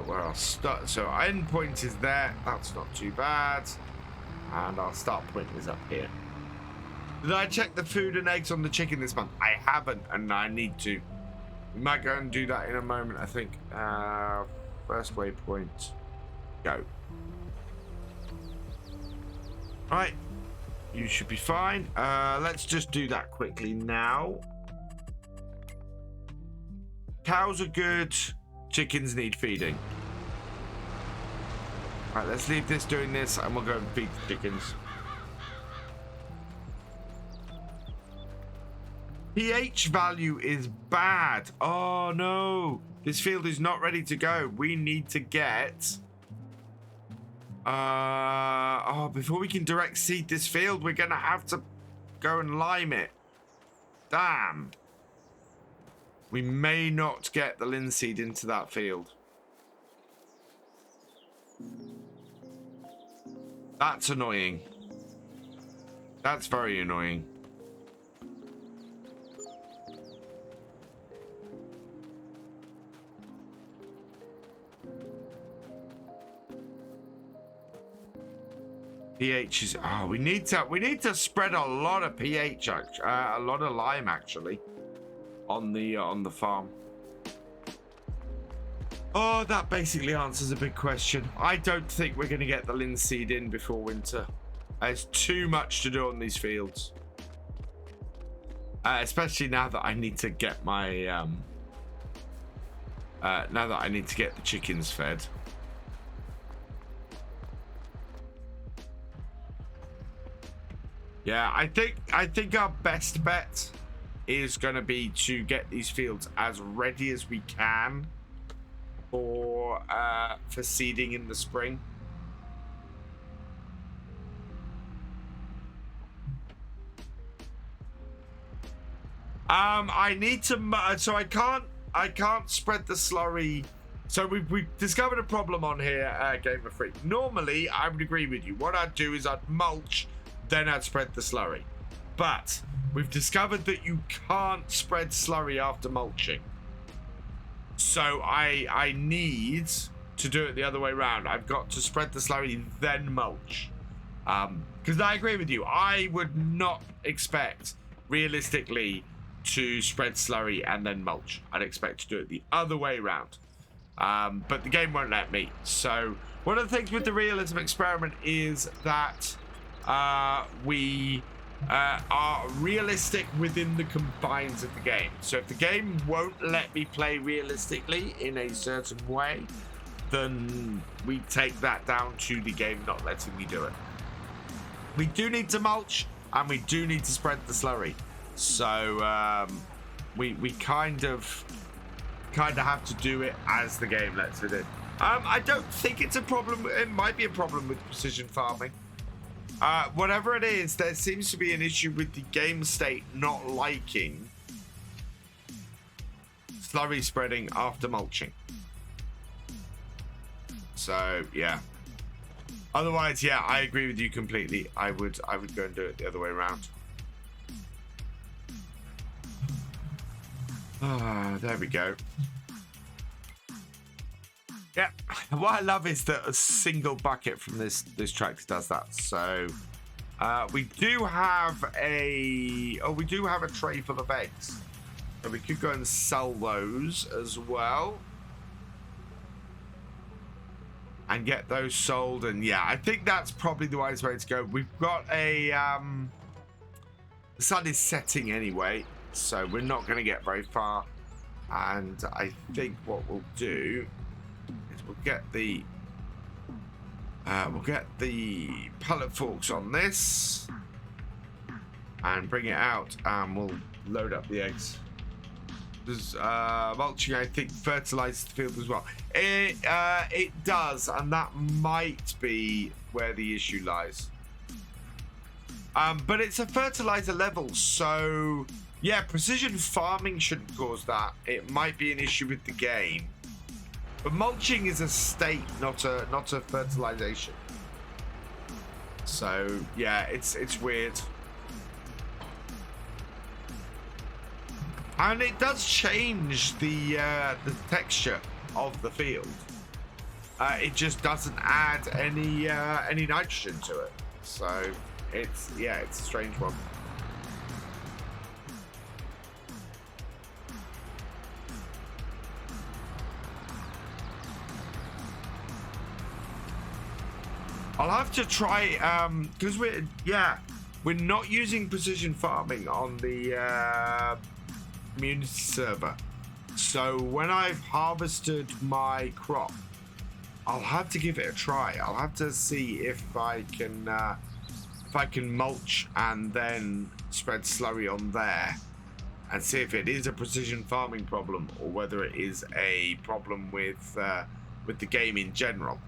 Where I'll start. So end point is there. That's not too bad. And our start point is up here. Did I check the food and eggs on the chicken this month? I haven't, and I need to. We might go and do that in a moment, I think. First waypoint. Go. Right. You should be fine. Let's just do that quickly now. Cows are good. Chickens need feeding. Right, let's leave this doing this and we'll go and feed the chickens. pH value is bad. Oh no. This field is not ready to go. We need to get... before we can direct seed this field, we're going to have to go and lime it. Damn. We may not get the linseed into that field. That's annoying. That's very annoying. pH is... Oh, we need to spread a lot of pH, a lot of lime actually. On the farm. Oh, that basically answers a big question. I don't think we're going to get the linseed in before winter. There's too much to do on these fields. Especially now that I need to get my... now that I need to get the chickens fed. Yeah, I think our best bet is going to be to get these fields as ready as we can for seeding in the spring. I need to, so I can't spread the slurry. So we've discovered a problem on here, Gamer Freak. Normally, I would agree with you. What I'd do is I'd mulch, then I'd spread the slurry. But we've discovered that you can't spread slurry after mulching. So I need to do it the other way around. I've got to spread the slurry, then mulch. Because I agree with you. I would not expect, realistically, to spread slurry and then mulch. I'd expect to do it the other way around. But the game won't let me. So one of the things with the realism experiment is that we... are realistic within the confines of the game. So if the game won't let me play realistically in a certain way, then we take that down to the game not letting me do it. We do need to mulch and we do need to spread the slurry. So we kind of have to do it as the game lets it in. I don't think it's a problem. It might be a problem with precision farming. Whatever it is, there seems to be an issue with the game state not liking slurry spreading after mulching. So, yeah. Otherwise, yeah, I agree with you completely. I would go and do it the other way around. There we go. Yeah, what I love is that a single bucket from this tractor does that. So we do have a tray full of eggs, so we could go and sell those as well. and get those sold. And yeah, I think that's probably the wise way to go. We've got a the sun is setting anyway, so we're not going to get very far. And I think what we'll do is we'll get the pellet forks on this and bring it out, and we'll load up the eggs. Does mulching, I think, fertilizes the field as well? It does, and that might be where the issue lies. But it's a fertilizer level, so yeah, precision farming shouldn't cause that. It might be an issue with the game, but mulching is a state, not a fertilization. So yeah, it's weird. And it does change the texture of the field. It just doesn't add any nitrogen to it. So it's a strange one. I'll have to try because we're not using precision farming on the community server. So when I've harvested my crop, I'll have to give it a try. I'll have to see if I can mulch and then spread slurry on there, and see if it is a precision farming problem or whether it is a problem with the game in general.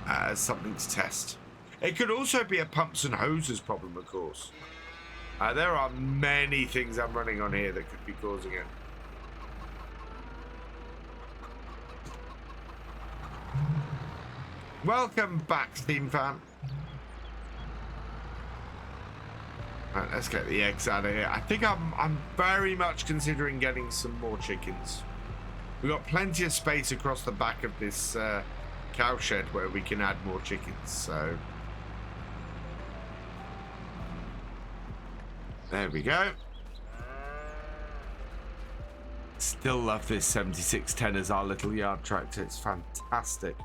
As something to test. It could also be a pumps and hoses problem, of course. There are many things I'm running on here that could be causing it. Welcome back, Steam fan. Right, let's get the eggs out of here. I think I'm very much considering getting some more chickens. We've got plenty of space across the back of this cow shed where we can add more chickens, so there we go. Still love this 7610 as our little yard tractor. It's fantastic.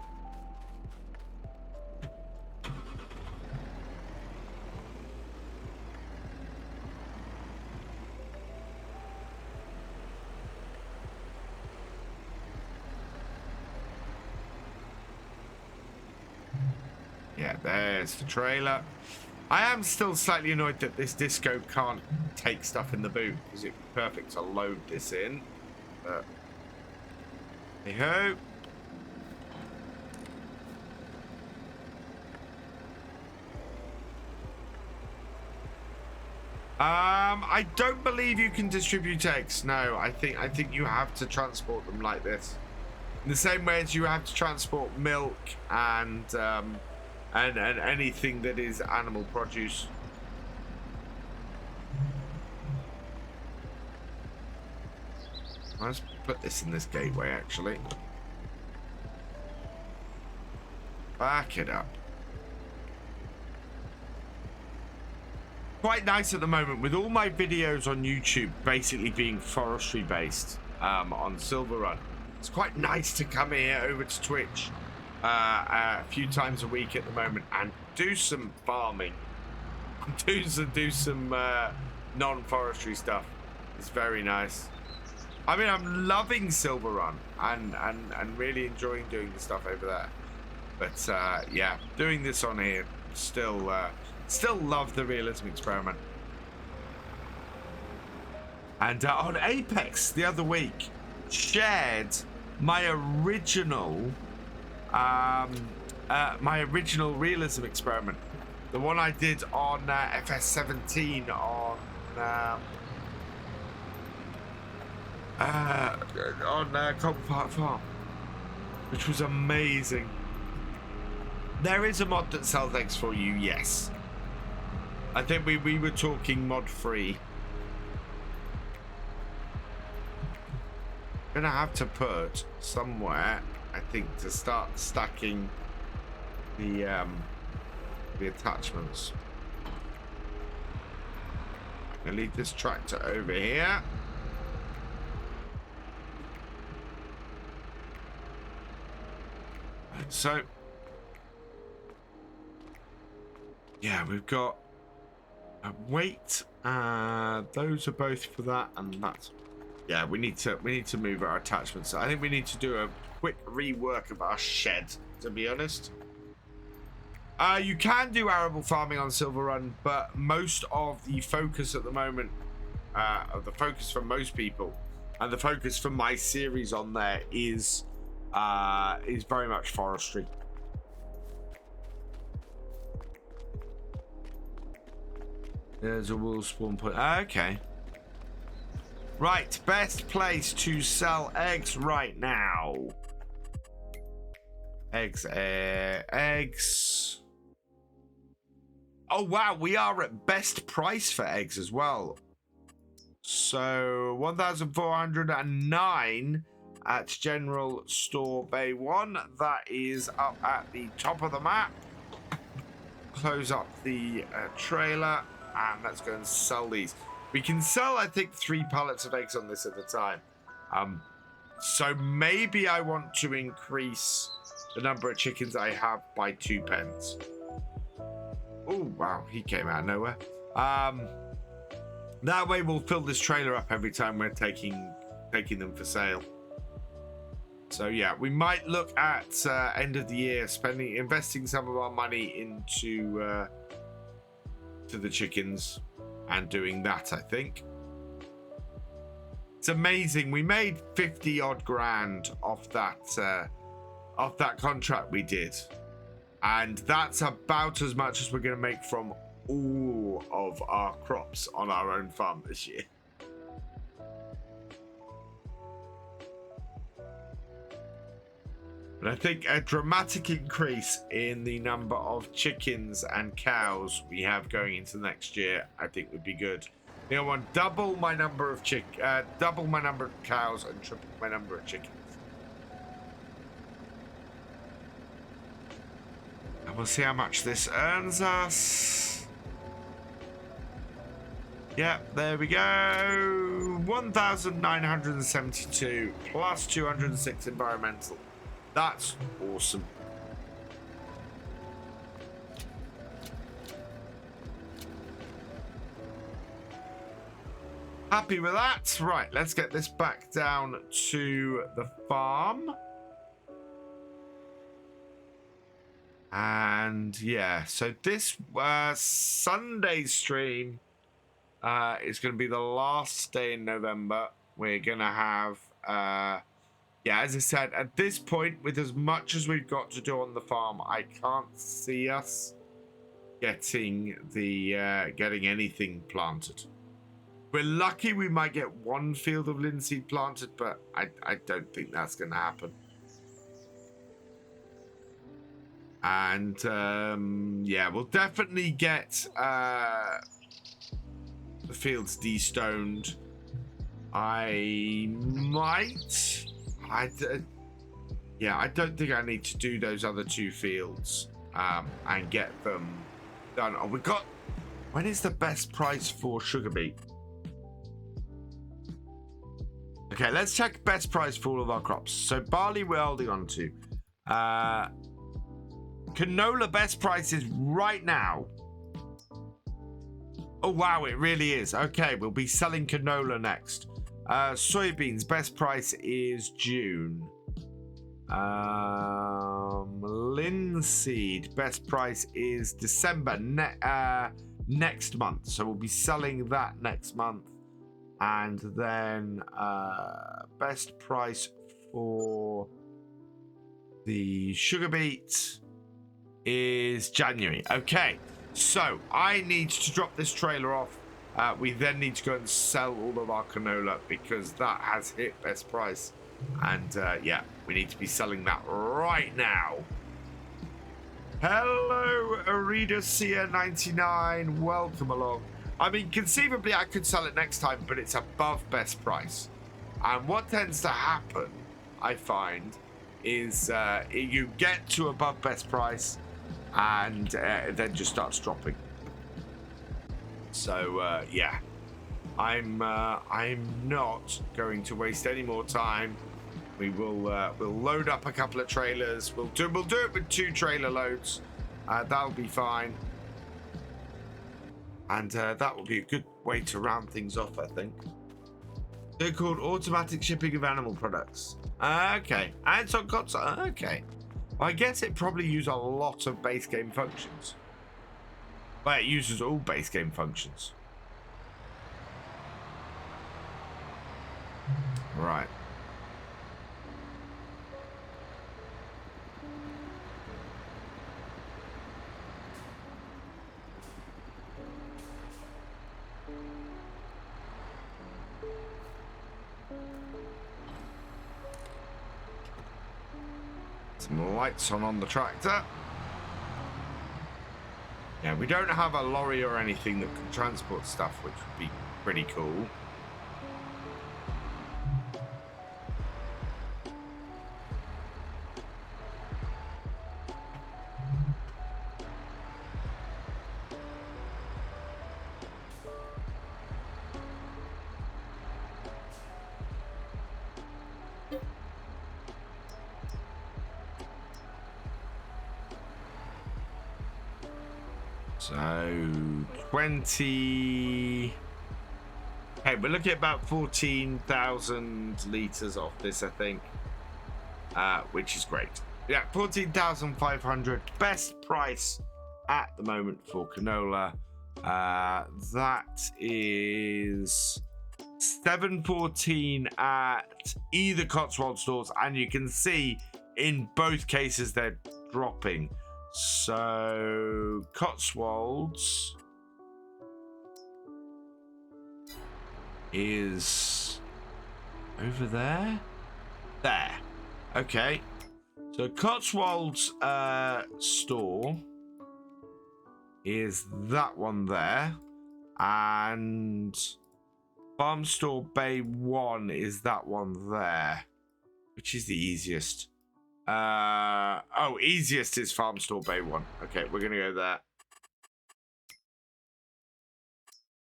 Yeah, there's the trailer. I am still slightly annoyed that this disco can't take stuff in the boot, because it'd be perfect to load this in. But hey ho. I don't believe you can distribute eggs. No, I think you have to transport them like this, in the same way as you have to transport milk and anything that is animal produce. Let's put this in this gateway, actually. Back it up. Quite nice at the moment, with all my videos on YouTube basically being forestry based on Silver Run. It's quite nice to come here over to Twitch a few times a week at the moment and do some farming, do some non-forestry stuff. It's very nice. I mean, I'm loving Silver Run and really enjoying doing the stuff over there. But yeah, doing this on here, still love the realism experiment. And on Apex the other week, shared my original realism experiment, the one I did on FS17 on Galcomp Farm, which was amazing. There is a mod that sells eggs for you, yes. I think we were talking mod free. Gonna have to put somewhere, I think, to start stacking the attachments. I'm gonna leave this tractor over here. So Yeah, we've got a weight. Those are both for that, and that's. Yeah, we need to move our attachments. I think we need to do a quick rework of our shed, to be honest. You can do arable farming on Silver Run, but most of the focus at the moment, the focus for most people, and the focus for my series on there is very much forestry. There's a wool spawn point. Okay. Right, best place to sell eggs right now. Eggs. Oh wow, we are at best price for eggs as well. So 1,409 at General Store Bay 1. That is up at the top of the map. Close up the trailer and let's go and sell these. We can sell, I think, 3 pallets of eggs on this at a time. So maybe I want to increase the number of chickens I have by 2 pens. Oh, wow, he came out of nowhere. That way we'll fill this trailer up every time we're taking them for sale. So yeah, we might look at end of the year investing some of our money into to the chickens and doing that. I think it's amazing. We made 50 odd grand off that contract we did, and that's about as much as we're going to make from all of our crops on our own farm this year. But I think a dramatic increase in the number of chickens and cows we have going into next year, I think would be good. I want double my number of cows and triple my number of chickens. And we'll see how much this earns us. Yeah, there we go. 1,972 plus 206 environmental. That's awesome. Happy with that. Right, let's get this back down to the farm. And yeah, so this Sunday stream is going to be the last day in November. We're going to have... yeah, as I said, at this point, with as much as we've got to do on the farm, I can't see us getting anything planted. We're lucky we might get 1 field of linseed planted, but I don't think that's going to happen. And yeah, we'll definitely get the fields de-stoned. I might... yeah, I don't think I need to do those other 2 fields and get them done. Oh, we got... When is the best price for sugar beet? Okay, let's check best price for all of our crops. So barley we're holding on to. Canola best price is right now. Oh, wow, it really is. Okay, we'll be selling canola next. Soybeans best price is June. Linseed best price is December next month, so we'll be selling that next month. And then best price for the sugar beet is January. Okay, so I need to drop this trailer off. We then need to go and sell all of our canola because that has hit best price. And yeah, we need to be selling that right now. Hello, Arida Sia 99. Welcome along. I mean, conceivably, I could sell it next time, but it's above best price. And what tends to happen, I find, is you get to above best price and it then just starts dropping. So yeah, I'm not going to waste any more time. We will we'll load up a couple of trailers. We'll do it with 2 trailer loads. That'll be fine. And that will be a good way to round things off, I think. They're called automatic shipping of animal products. Okay. And it's on console. Okay. Well, I guess it probably uses a lot of base game functions. Well, it uses all base game functions. Right. Some lights on the tractor. Yeah, we don't have a lorry or anything that can transport stuff, which would be pretty cool. So 20. Okay, we're looking at about 14,000 litres off this, I think, which is great. Yeah, 14,500. Best price at the moment for canola. That is 714 at either Cotswold stores, and you can see in both cases they're dropping. So Cotswolds is over there. There. Okay. So Cotswolds store is that one there, and Farm Store Bay 1 is that one there, which is the easiest. Easiest is Farm Store Bay 1. Okay, we're gonna go there.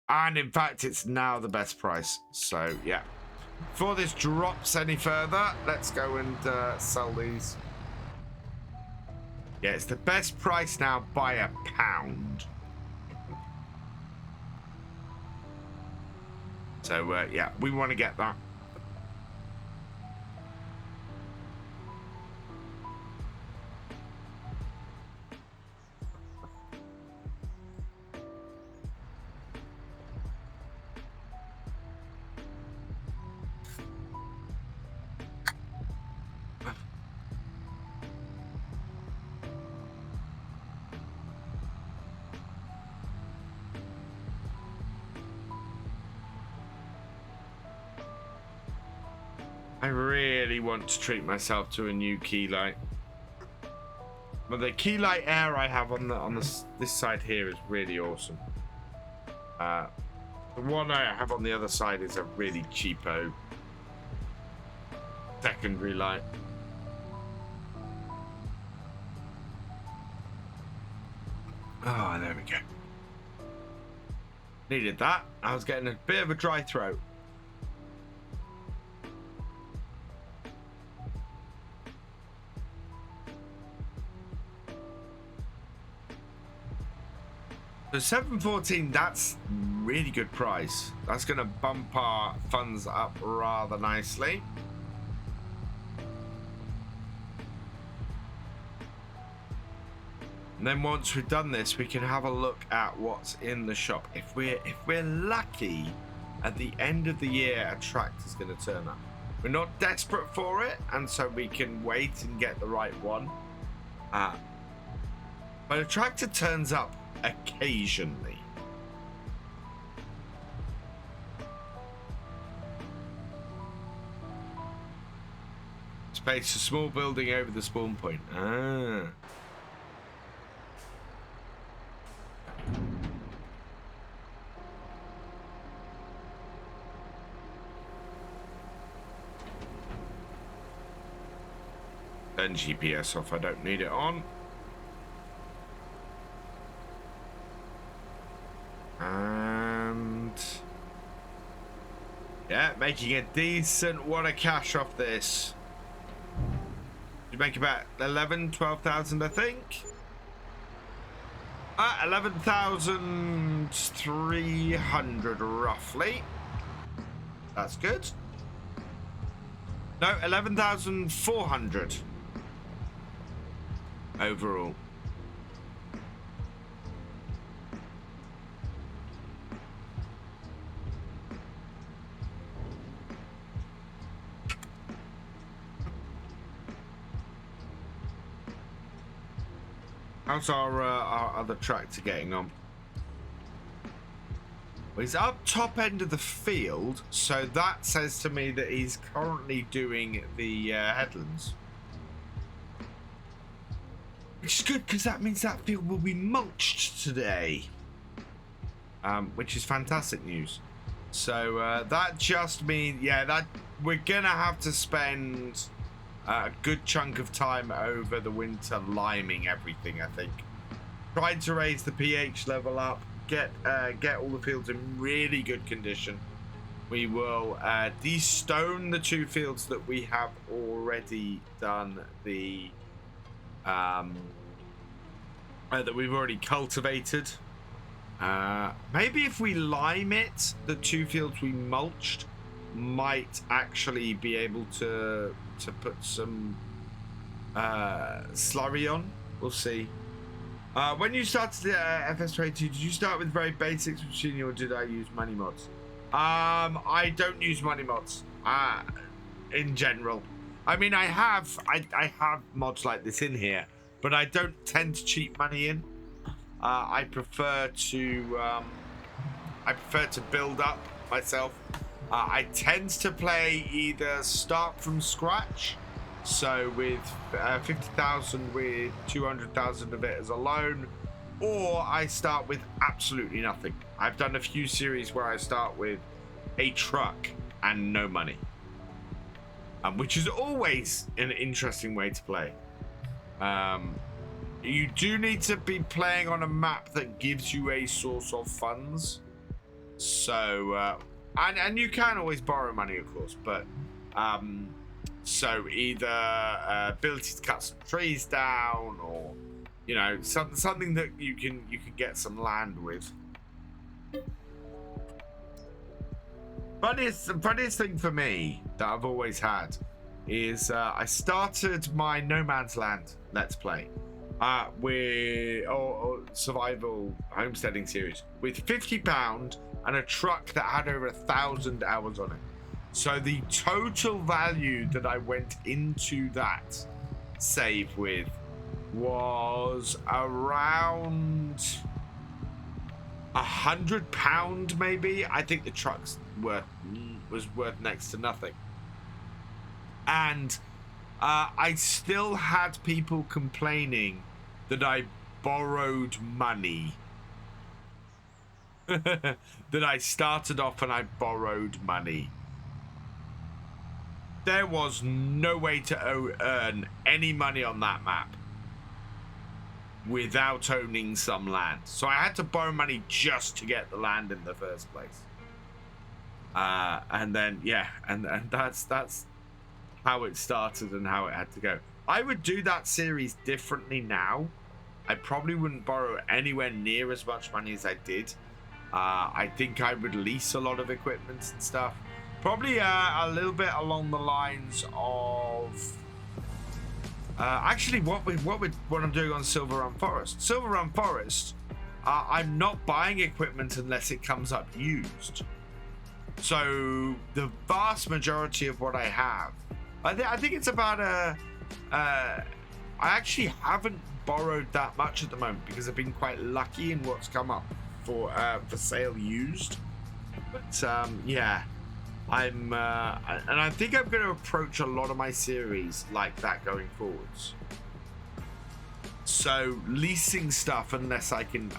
And in fact, it's now the best price. So yeah, before this drops any further, let's go and sell these. Yeah, it's the best price now by £1. So yeah, we want to get that. I really want to treat myself to a new key light. But the key light air I have on this side here is really awesome. The one I have on the other side is a really cheapo secondary light. Oh, there we go. Needed that. I was getting a bit of a dry throat. So 714, that's really good price. That's going to bump our funds up rather nicely. And then once we've done this, we can have a look at what's in the shop. If we're lucky, at the end of the year, a tractor's going to turn up. We're not desperate for it, and so we can wait and get the right one. But a tractor turns up occasionally. Space, a small building over the spawn point. Ah. Turn GPS off, I don't need it on. And yeah, making a decent wad of cash off this. You make about 11,000, 12,000, I think. 11,300 roughly. That's good. No, 11,400 overall. How's our other tractor getting on? Well, he's up top end of the field, so that says to me that he's currently doing the headlands. Which is good, because that means that field will be mulched today. Which is fantastic news. So that just means, yeah, that we're going to have to spend a good chunk of time over the winter liming everything, I think. Trying to raise the pH level up, get all the fields in really good condition. We will de-stone the 2 fields that we have already done the that we've already cultivated. Maybe if we lime it, the 2 fields we mulched might actually be able to put some slurry on. We'll see. When you started the FS22, did you start with very basics machine, or did I use money mods? I don't use money mods in general. I mean, I have mods like this in here, but I don't tend to cheat money in. I prefer to build up myself. I tend to play either start from scratch, so with 50,000 with 200,000 of it as a loan, or I start with absolutely nothing. I've done a few series where I start with a truck and no money, which is always an interesting way to play. You do need to be playing on a map that gives you a source of funds. So, and you can always borrow money, of course, but so either ability to cut some trees down, or you know, something that you can get some land with. Funniest thing for me that I've always had is I started my No Man's Land Let's Play or survival homesteading series with £50 and a truck that had over 1,000 hours on it. So the total value that I went into that save with was around £100 maybe. I think the truck's was worth next to nothing. And I still had people complaining that I borrowed money. That I started off and I borrowed money. There was no way to earn any money on that map without owning some land. So I had to borrow money just to get the land in the first place. And then, yeah, and that's how it started and how it had to go. I would do that series differently now. I probably wouldn't borrow anywhere near as much money as I did. I think I would lease a lot of equipment and stuff. Probably a little bit along the lines of actually what I'm doing on Silver Run Forest. Silver Run Forest, I'm not buying equipment unless it comes up used. So the vast majority of what I have, I think it's about I actually haven't borrowed that much at the moment because I've been quite lucky in what's come up for sale used. But yeah, and I think I'm going to approach a lot of my series like that going forwards. So leasing stuff unless I can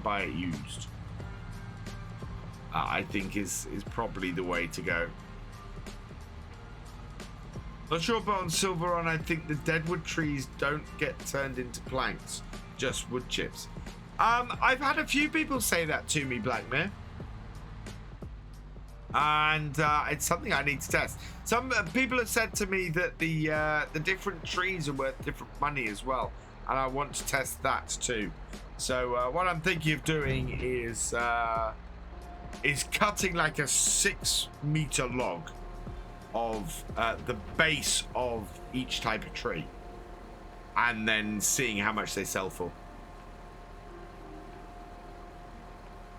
buy it used, I think is probably the way to go. Not sure about on Silver Run. I think the deadwood trees don't get turned into planks, just wood chips. I've had a few people say that to me, Blackmare, and it's something I need to test. Some people have said to me that the different trees are worth different money as well, and I want to test that too. So what I'm thinking of doing is cutting like a 6-meter log of the base of each type of tree, and then seeing how much they sell for.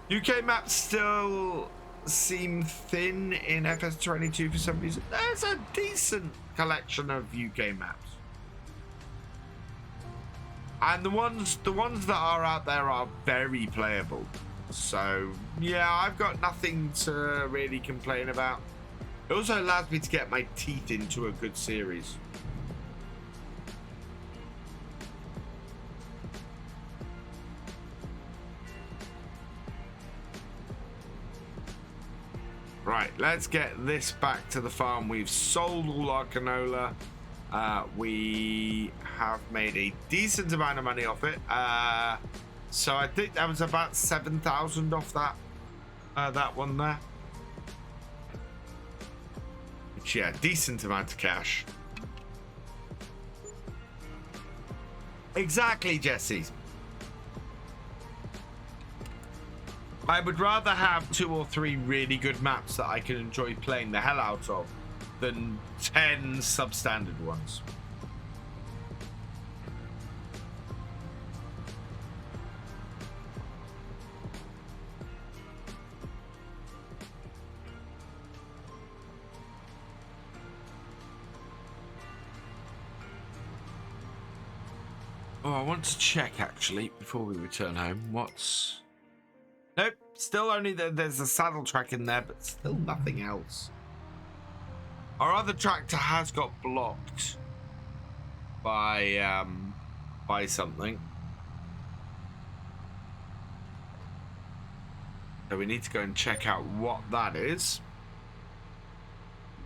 UK maps still seem thin in FS22 for some reason. There's a decent collection of UK maps, and the ones that are out there are very playable. So yeah, I've got nothing to really complain about. It also allows me to get my teeth into a good series. Right, let's get this back to the farm. We've sold all our canola. We have made a decent amount of money off it. So I think that was about 7,000 off that one there. Which, yeah, decent amount of cash. Exactly, Jesse. I would rather have 2 or 3 really good maps that I can enjoy playing the hell out of than 10 substandard ones. Oh, I want to check actually before we return home. What's... Nope, still only there's a saddle track in there, but still nothing else. Our other tractor has got blocked by something. So we need to go and check out what that is.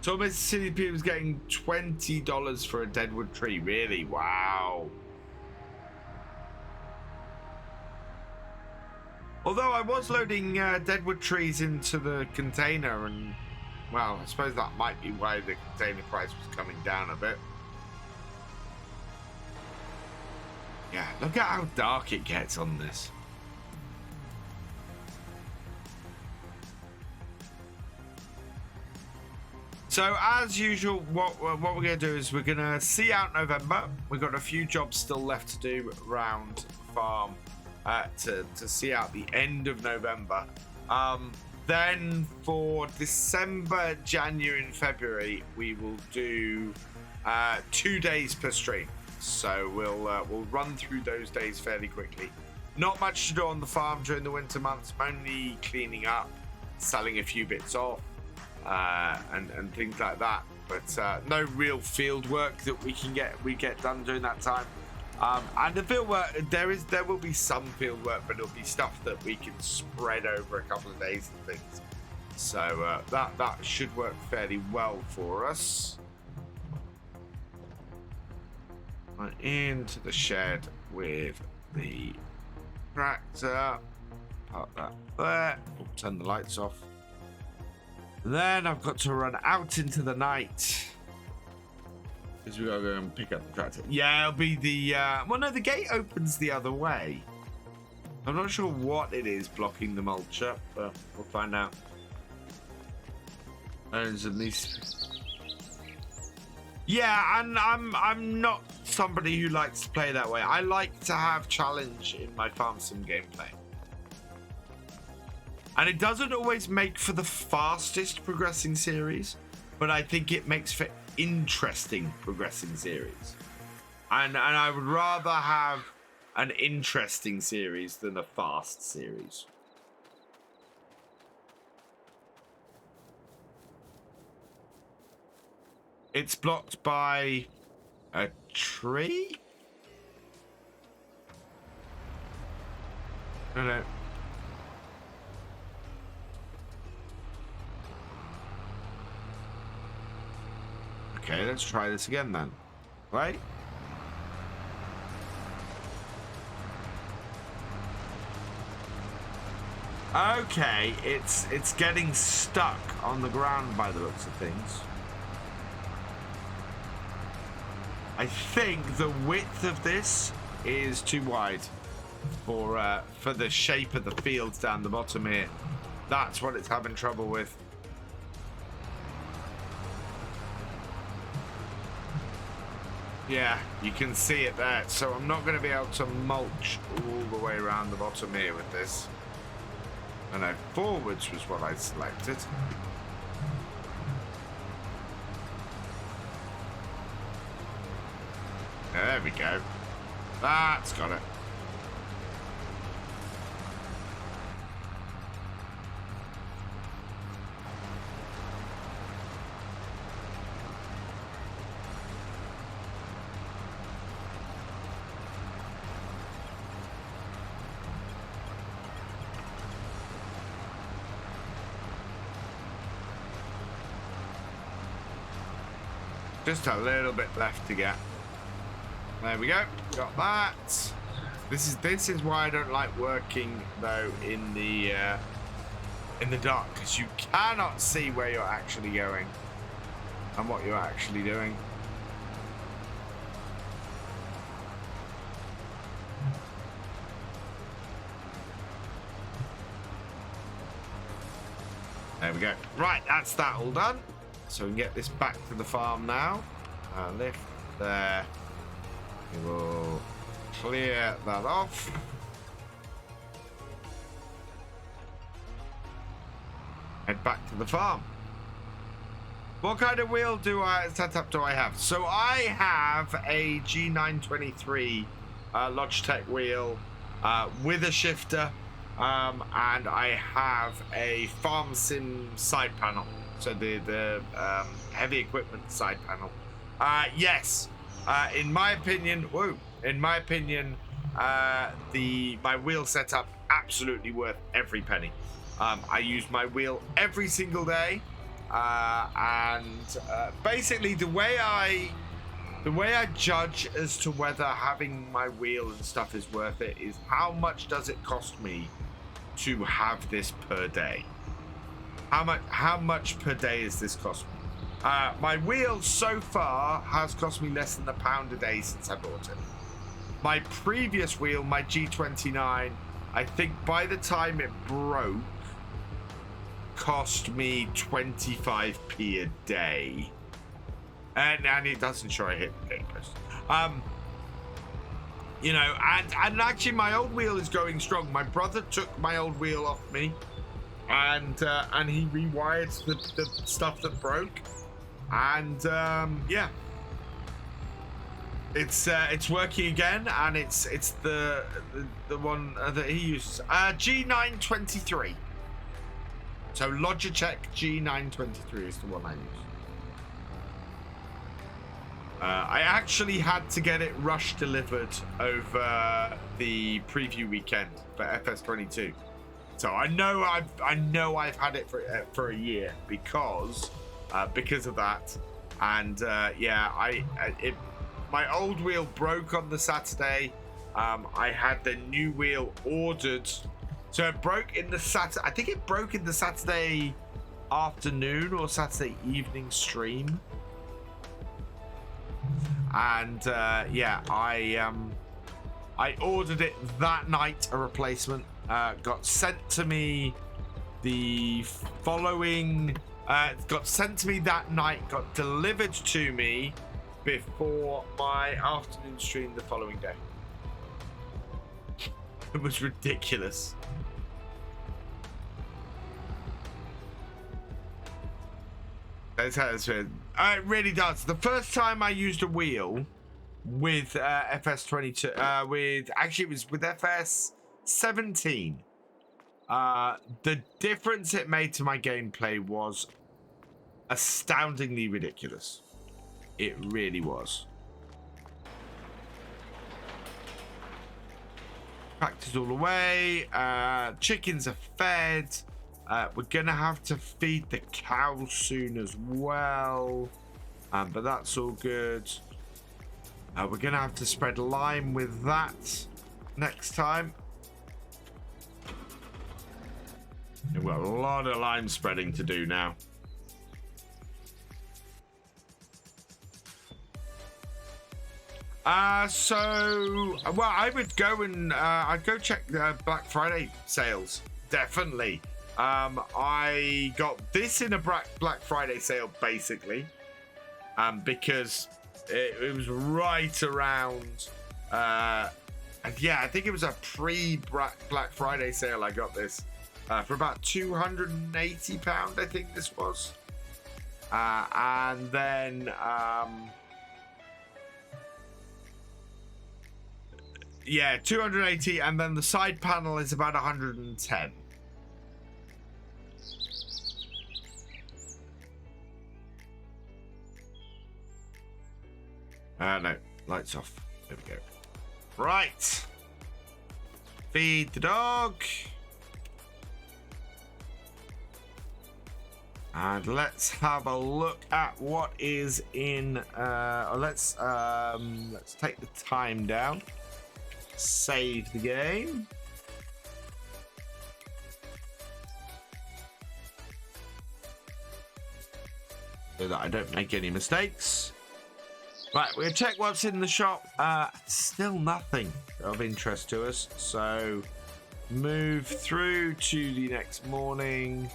So Mississippi P was getting $20 for a deadwood tree. Really? Wow. Although I was loading deadwood trees into the container, and well, I suppose that might be why the container price was coming down a bit. Yeah, look at how dark it gets on this. So as usual, what we're going to do is we're going to see out November. We've got a few jobs still left to do around the farm. To see out the end of November. Then for December, January and February, we will do 2 days per stream. So we'll run through those days fairly quickly. Not much to do on the farm during the winter months, mainly cleaning up, selling a few bits off, and things like that. But no real field work that we get done during that time. And the field work, there will be some field work, but it'll be stuff that we can spread over a couple of days and things. So that should work fairly well for us. Right, into the shed with the tractor. Park that there. We'll turn the lights off. Then I've got to run out into the night. Because we gotta go and pick up the tractor. Yeah, it'll be the well, no, the gate opens the other way. I'm not sure what it is blocking the mulcher, but we'll find out. There's at least... Yeah, and I'm not somebody who likes to play that way. I like to have challenge in my farm sim gameplay. And it doesn't always make for the fastest progressing series, but I think it makes for interesting progressing series, and I would rather have an interesting series than a fast series. It's blocked by a tree? No. Okay, let's try this again then. Right? Okay, it's getting stuck on the ground by the looks of things. I think the width of this is too wide. for the shape of the fields down the bottom here. That's what it's having trouble with. Yeah, you can see it there. So I'm not going to be able to mulch all the way around the bottom here with this. I know, forwards was what I selected. There we go. That's got it. Just a little bit left to get. There we go. Got that. This is why I don't like working though in the dark, because you cannot see where you're actually going and what you're actually doing. There we go. Right, that's that all done. So we can get this back to the farm now. Lift there. We will clear that off. Head back to the farm. What kind of wheel setup do I have? So I have a G923 Logitech wheel with a shifter, and I have a farm sim side panel. So the heavy equipment side panel. Yes, in my opinion, my wheel setup absolutely worth every penny. I use my wheel every single day, and basically the way I judge as to whether having my wheel and stuff is worth it is how much does it cost me to have this per day. How much per day is this cost me? My wheel so far has cost me less than £1 a day since I bought it. My previous wheel, my G29, I think by the time it broke, cost me 25p a day. And it doesn't show I hit the game post. You know, and actually my old wheel is going strong. My brother took my old wheel off me, and he rewired the stuff that broke, and yeah, it's working again, and it's the one that he uses, G923. So Logitech G923 is the one I use. I actually had to get it rush delivered over the preview weekend for FS22. So I know I've had it for a year because of that, and yeah, my old wheel broke on the Saturday. I had the new wheel ordered, so it broke in the Saturday. I think it broke in the Saturday afternoon or Saturday evening stream, and yeah, I ordered it that night, a replacement. Got sent to me the following, got sent to me that night, got delivered to me before my afternoon stream the following day. It was ridiculous. That's how it's been. It really does. The first time I used a wheel with FS22, actually it was with FS17. The difference it made to my gameplay was astoundingly ridiculous. It really was. Tractors all the way. Chickens are fed. We're gonna have to feed the cows soon as well, but that's all good. We're gonna have to spread lime with that next time. We've got a lot of lime spreading to do now. Well, I would go and I'd go check the Black Friday sales. Definitely. I got this in a Black Friday sale, basically, because it was right around. Yeah, I think it was a pre-Black Friday sale. I got this for about £280. I think this was, and then yeah, 280, and then the side panel is about 110. No, lights off. There we go. Right. Feed the dog. And let's have a look at what is in. Let's take the time down. Save the game. So that I don't make any mistakes. Right, we're gonna check what's in the shop. Still nothing of interest to us. So move through to the next morning.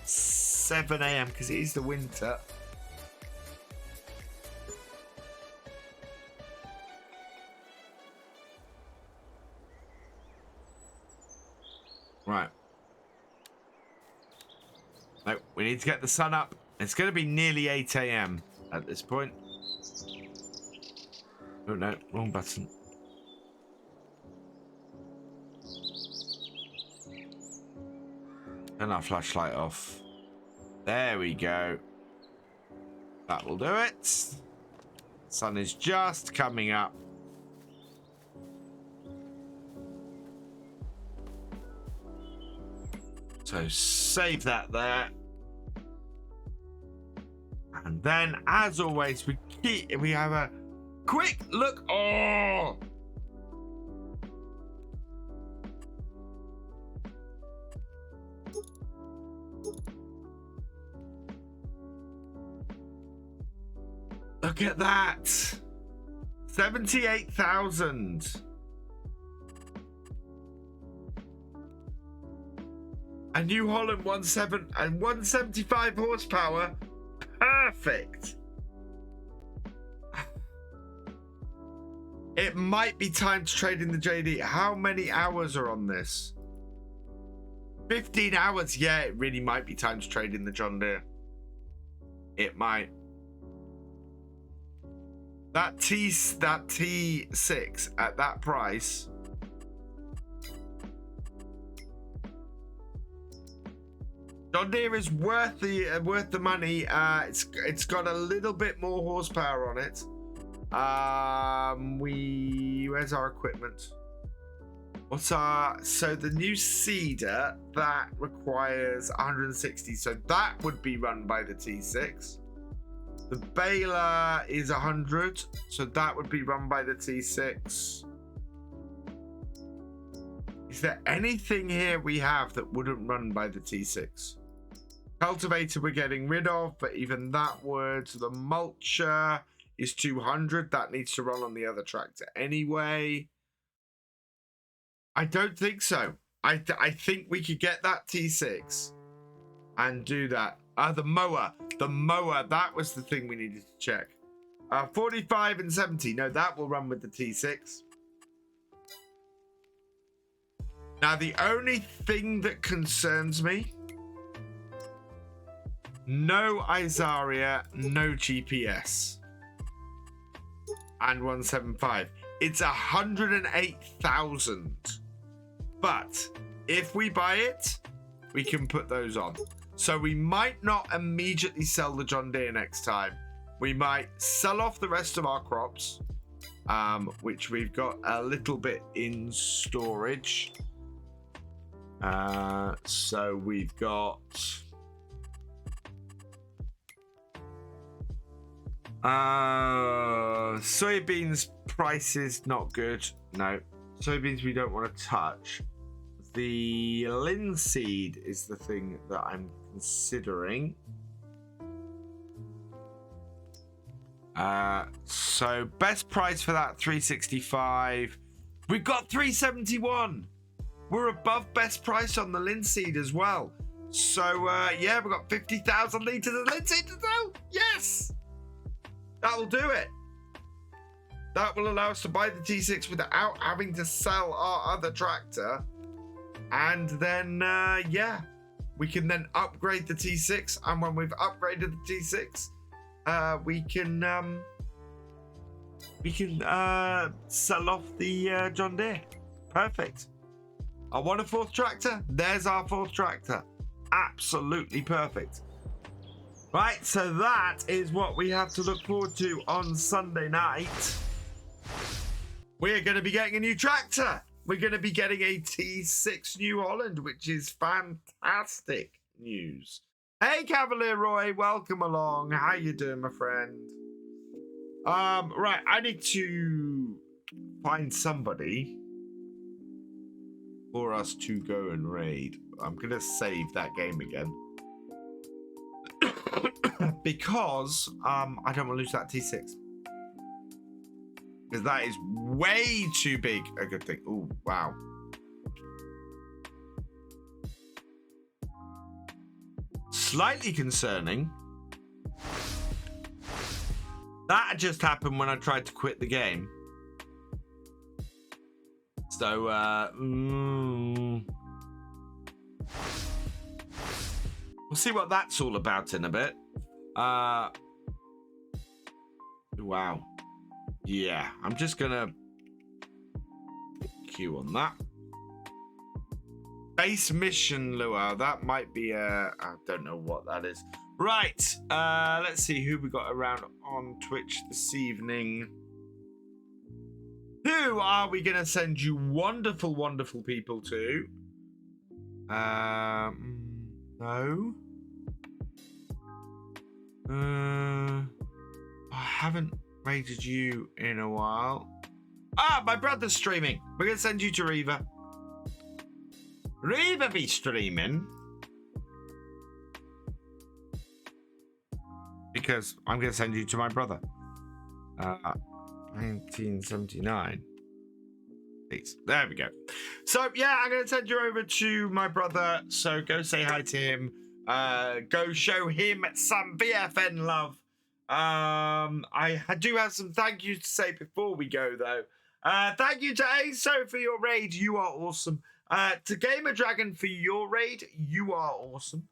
7 a.m. because it is the winter. Right. No, we need to get the sun up. It's going to be nearly 8 a.m. at this point. Oh no, wrong button. Turn our flashlight off. There we go. That will do it. Sun is just coming up. So save that there. And then, as always, we have a quick look. Oh! Look at that. 78,000. A New Holland 175 horsepower. Perfect. It might be time to trade in the JD. How many hours are on this? 15 hours. Yeah, it really might be time to trade in the John Deere. It might. That T6 at that price. John Deere is worth the money. It's got a little bit more horsepower on it. Where's our equipment? So the new seeder that requires 160. So that would be run by the T6. The baler is 100, so that would be run by the T6. Is there anything here we have that wouldn't run by the T6? Cultivator we're getting rid of, but even that would. The mulcher is 200. That needs to run on the other tractor anyway. I don't think so. I think we could get that T6 and do that. The mower, that was the thing we needed to check. 45 and 70, no, that will run with the T6. Now, the only thing that concerns me, no Isaria, no GPS, and 175. It's 108,000. But if we buy it, we can put those on. So we might not immediately sell the John Deere next time. We might sell off the rest of our crops, which we've got a little bit in storage. So we've got soybeans prices not good. No, soybeans we don't want to touch. The linseed is the thing that I'm considering. So best price for that 365. We've got 371. We're above best price on the linseed as well. So yeah, we've got 50,000 litres of linseed to sell. Yes, that will do it. That will allow us to buy the T6 without having to sell our other tractor. And then yeah, we can then upgrade the T6. And when we've upgraded the T6, we can sell off the John Deere. Perfect. I want a fourth tractor. There's our fourth tractor. Absolutely perfect. Right, so that is what we have to look forward to on Sunday night. We're going to be getting a new tractor. We're going to be getting a T6 New Holland, which is fantastic news. Hey, Cavalier Roy, welcome along. How you doing, my friend? Right, I need to find somebody for us to go and raid. I'm going to save that game again. Because I don't want to lose that T6. Because that is way too big a good thing. Oh, wow. Slightly concerning. That just happened when I tried to quit the game. So, we'll see what that's all about in a bit. Wow. Yeah, I'm just gonna queue on that. Base mission luau. That might be I don't know what that is. Right. Let's see who we got around on Twitch this evening. Who are we gonna send you wonderful, wonderful people to? No. I haven't rated you in a while. Ah, my brother's streaming. We're gonna send you to Reva. Reva be streaming. Because I'm gonna send you to my brother. 1979. Please. There we go. So yeah, I'm gonna send you over to my brother. So go say hi to him. Go show him some BFN love. I do have some thank yous to say before we go though. Thank you to ASO for your raid, you are awesome. To Gamer Dragon for your raid, you are awesome.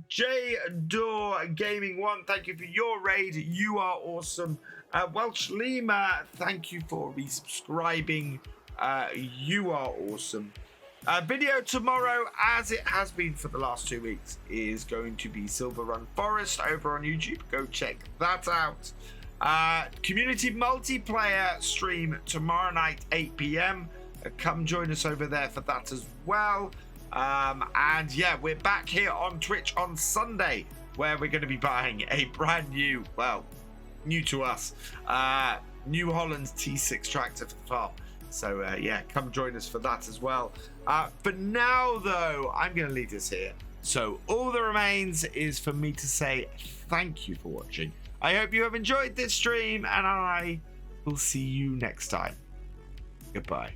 J Door Gaming 1, thank you for your raid, you are awesome. Welsh Lima, thank you for resubscribing, you are awesome. Video tomorrow, as it has been for the last 2 weeks, is going to be Silver Run Forest over on YouTube. Go check that out. Community multiplayer stream tomorrow night, 8 p.m. Come join us over there for that as well. And yeah, we're back here on Twitch on Sunday, where we're going to be buying a brand new, well, new to us, New Holland T6 tractor for the farm. So yeah, come join us for that as well. For now, though, I'm going to leave this here. So all that remains is for me to say thank you for watching. I hope you have enjoyed this stream, and I will see you next time. Goodbye.